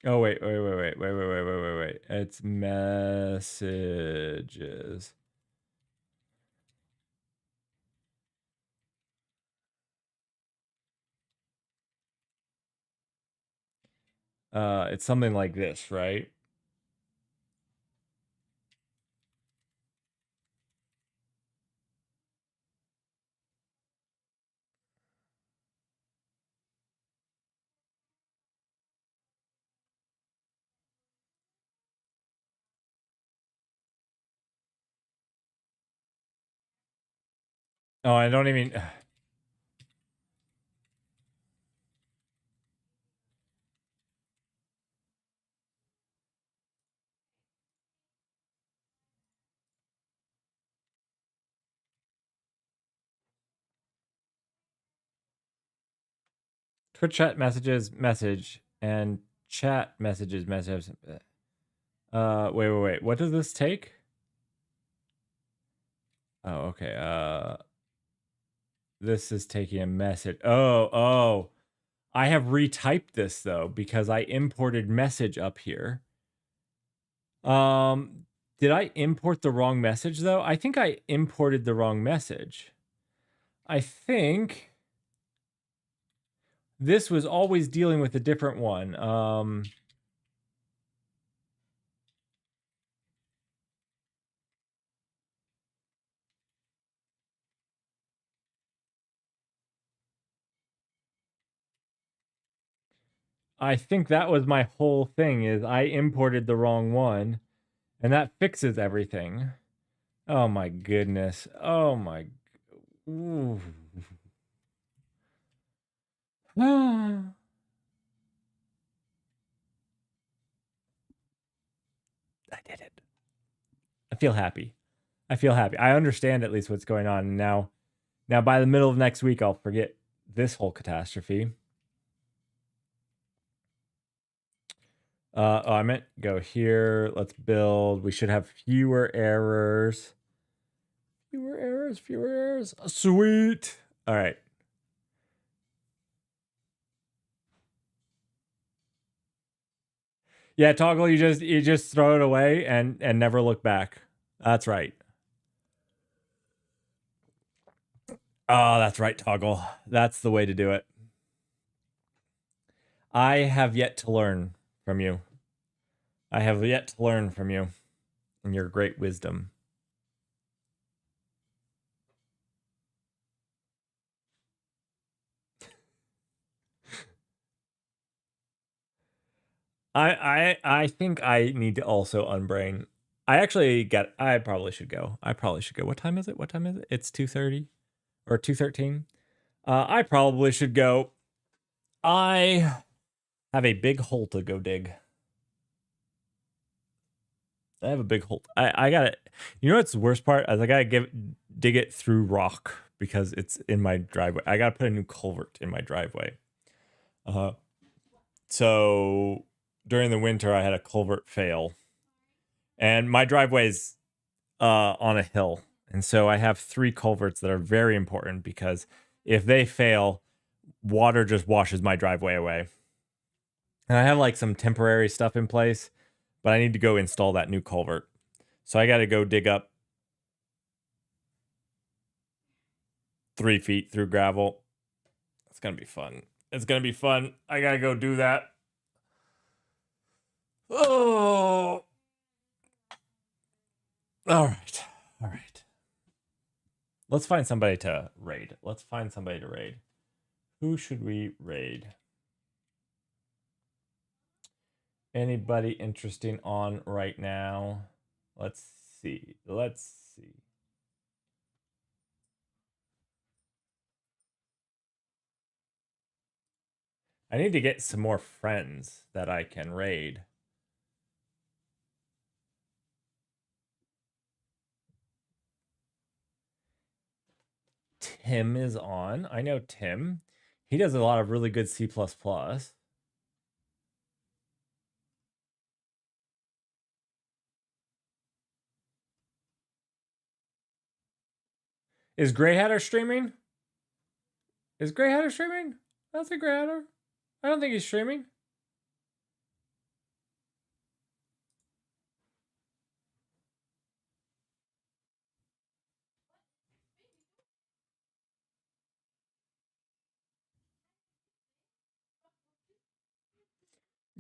Oh wait. It's messages. It's something like this, right? Oh, I don't even Twitch chat messages message and chat messages message. Wait. What does this take? Oh, okay. This is taking a message. Oh. I have retyped this though because I imported message up here. Did I import the wrong message though? I think I imported the wrong message. I think this was always dealing with a different one. I think that was my whole thing is I imported the wrong one and that fixes everything. Oh my goodness. Oh my. Ooh. I did it. I feel happy. I feel happy. I understand at least what's going on now. Now by the middle of next week, I'll forget this whole catastrophe. Oh, I meant go here. Let's build. We should have fewer errors. Fewer errors, fewer errors. Sweet. All right. Yeah, Toggle, you just throw it away and never look back. That's right. Oh, that's right, Toggle. That's the way to do it. I have yet to learn from you. I have yet to learn from you and your great wisdom. I think I need to also unbrain. I probably should go. What time is it? What time is it? It's 2:30 or 2:13. I probably should go. I have a big hole to go dig. I have a big hole. I got it. You know what's the worst part? I gotta dig it through rock because it's in my driveway. I gotta put a new culvert in my driveway. So during the winter, I had a culvert fail, and my driveway's on a hill, and so I have 3 culverts that are very important because if they fail, water just washes my driveway away. And I have like some temporary stuff in place, but I need to go install that new culvert. So I got to go dig up 3 feet through gravel. It's gonna be fun. It's gonna be fun. I gotta go do that. Oh. All right. All right. Let's find somebody to raid. Who should we raid? Anybody interesting on right now? Let's see. I need to get some more friends that I can raid. Tim is on. I know Tim. He does a lot of really good C++. Is Grey Hatter streaming? I don't think Grey Hatter. I don't think he's streaming.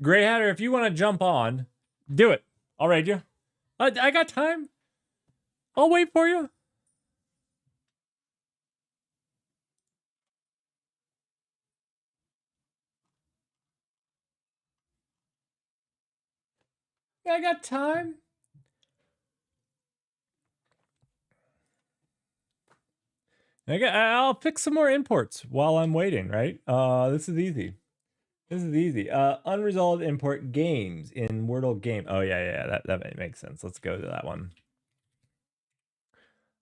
Grey Hatter, if you want to jump on, do it. I'll raid you. I got time. I'll wait for you. I got time. I'll fix some more imports while I'm waiting, right? This is easy. Unresolved import games in Wordle game. Oh yeah. That makes sense. Let's go to that one.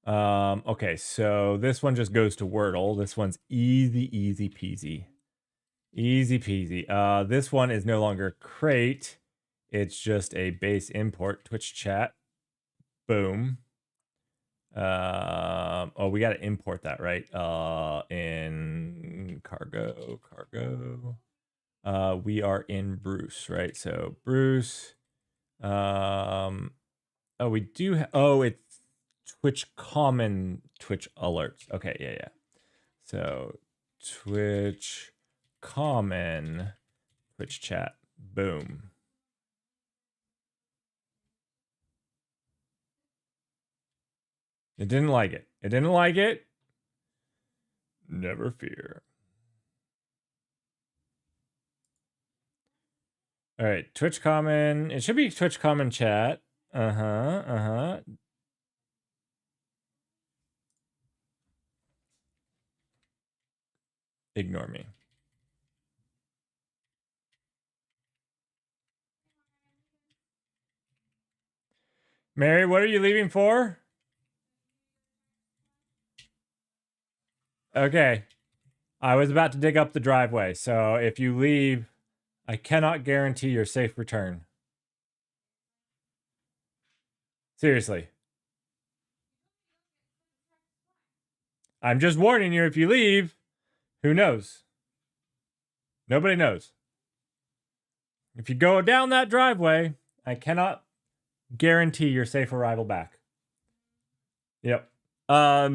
Okay, so this one just goes to Wordle. This one's easy peasy. Easy peasy. This one is no longer crate. It's just a base import. Twitch chat. Boom. Oh, we got to import that, right? In cargo. We are in Bruce, right? So Bruce. Oh, we do. Oh, it's Twitch common Twitch alerts. Okay, yeah. So Twitch common Twitch chat. Boom. It didn't like it. Never fear. All right, Twitch common. It should be Twitch common chat. Ignore me. Mary, what are you leaving for? Okay. I was about to dig up the driveway, so if you leave, I cannot guarantee your safe return. Seriously. I'm just warning you, if you leave, who knows? Nobody knows. If you go down that driveway, I cannot guarantee your safe arrival back. Yep. I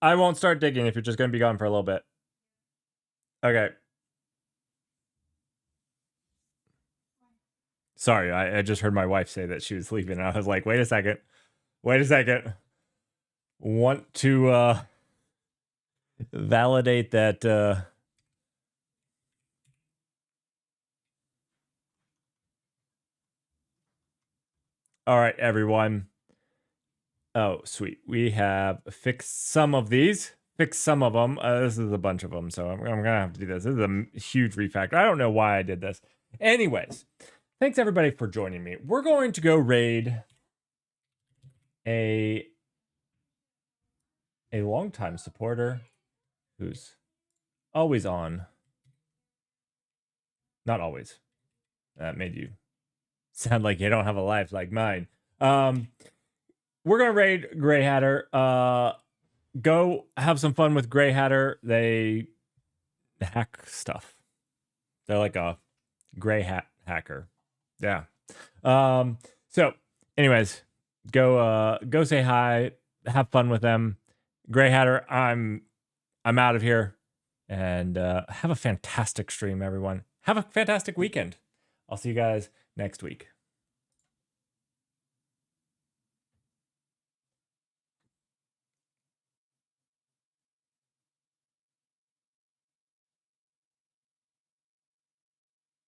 won't start digging if you're just going to be gone for a little bit. Okay. Sorry, I just heard my wife say that she was sleeping, and I was like, wait a second. Want to validate that all right, everyone. Oh, sweet. We have fixed some of these. Fixed some of them. This is a bunch of them, so I'm going to have to do this. This is a huge refactor. I don't know why I did this. Anyways, thanks everybody for joining me. We're going to go raid a longtime supporter who's always on. Not always. That made you sound like you don't have a life like mine. We're gonna raid Grey Hatter. Go have some fun with Grey Hatter. They hack stuff. They're like a gray hat hacker. Yeah. So anyways, go say hi, have fun with them. Grey Hatter, I'm out of here. And have a fantastic stream, everyone. Have a fantastic weekend. I'll see you guys next week.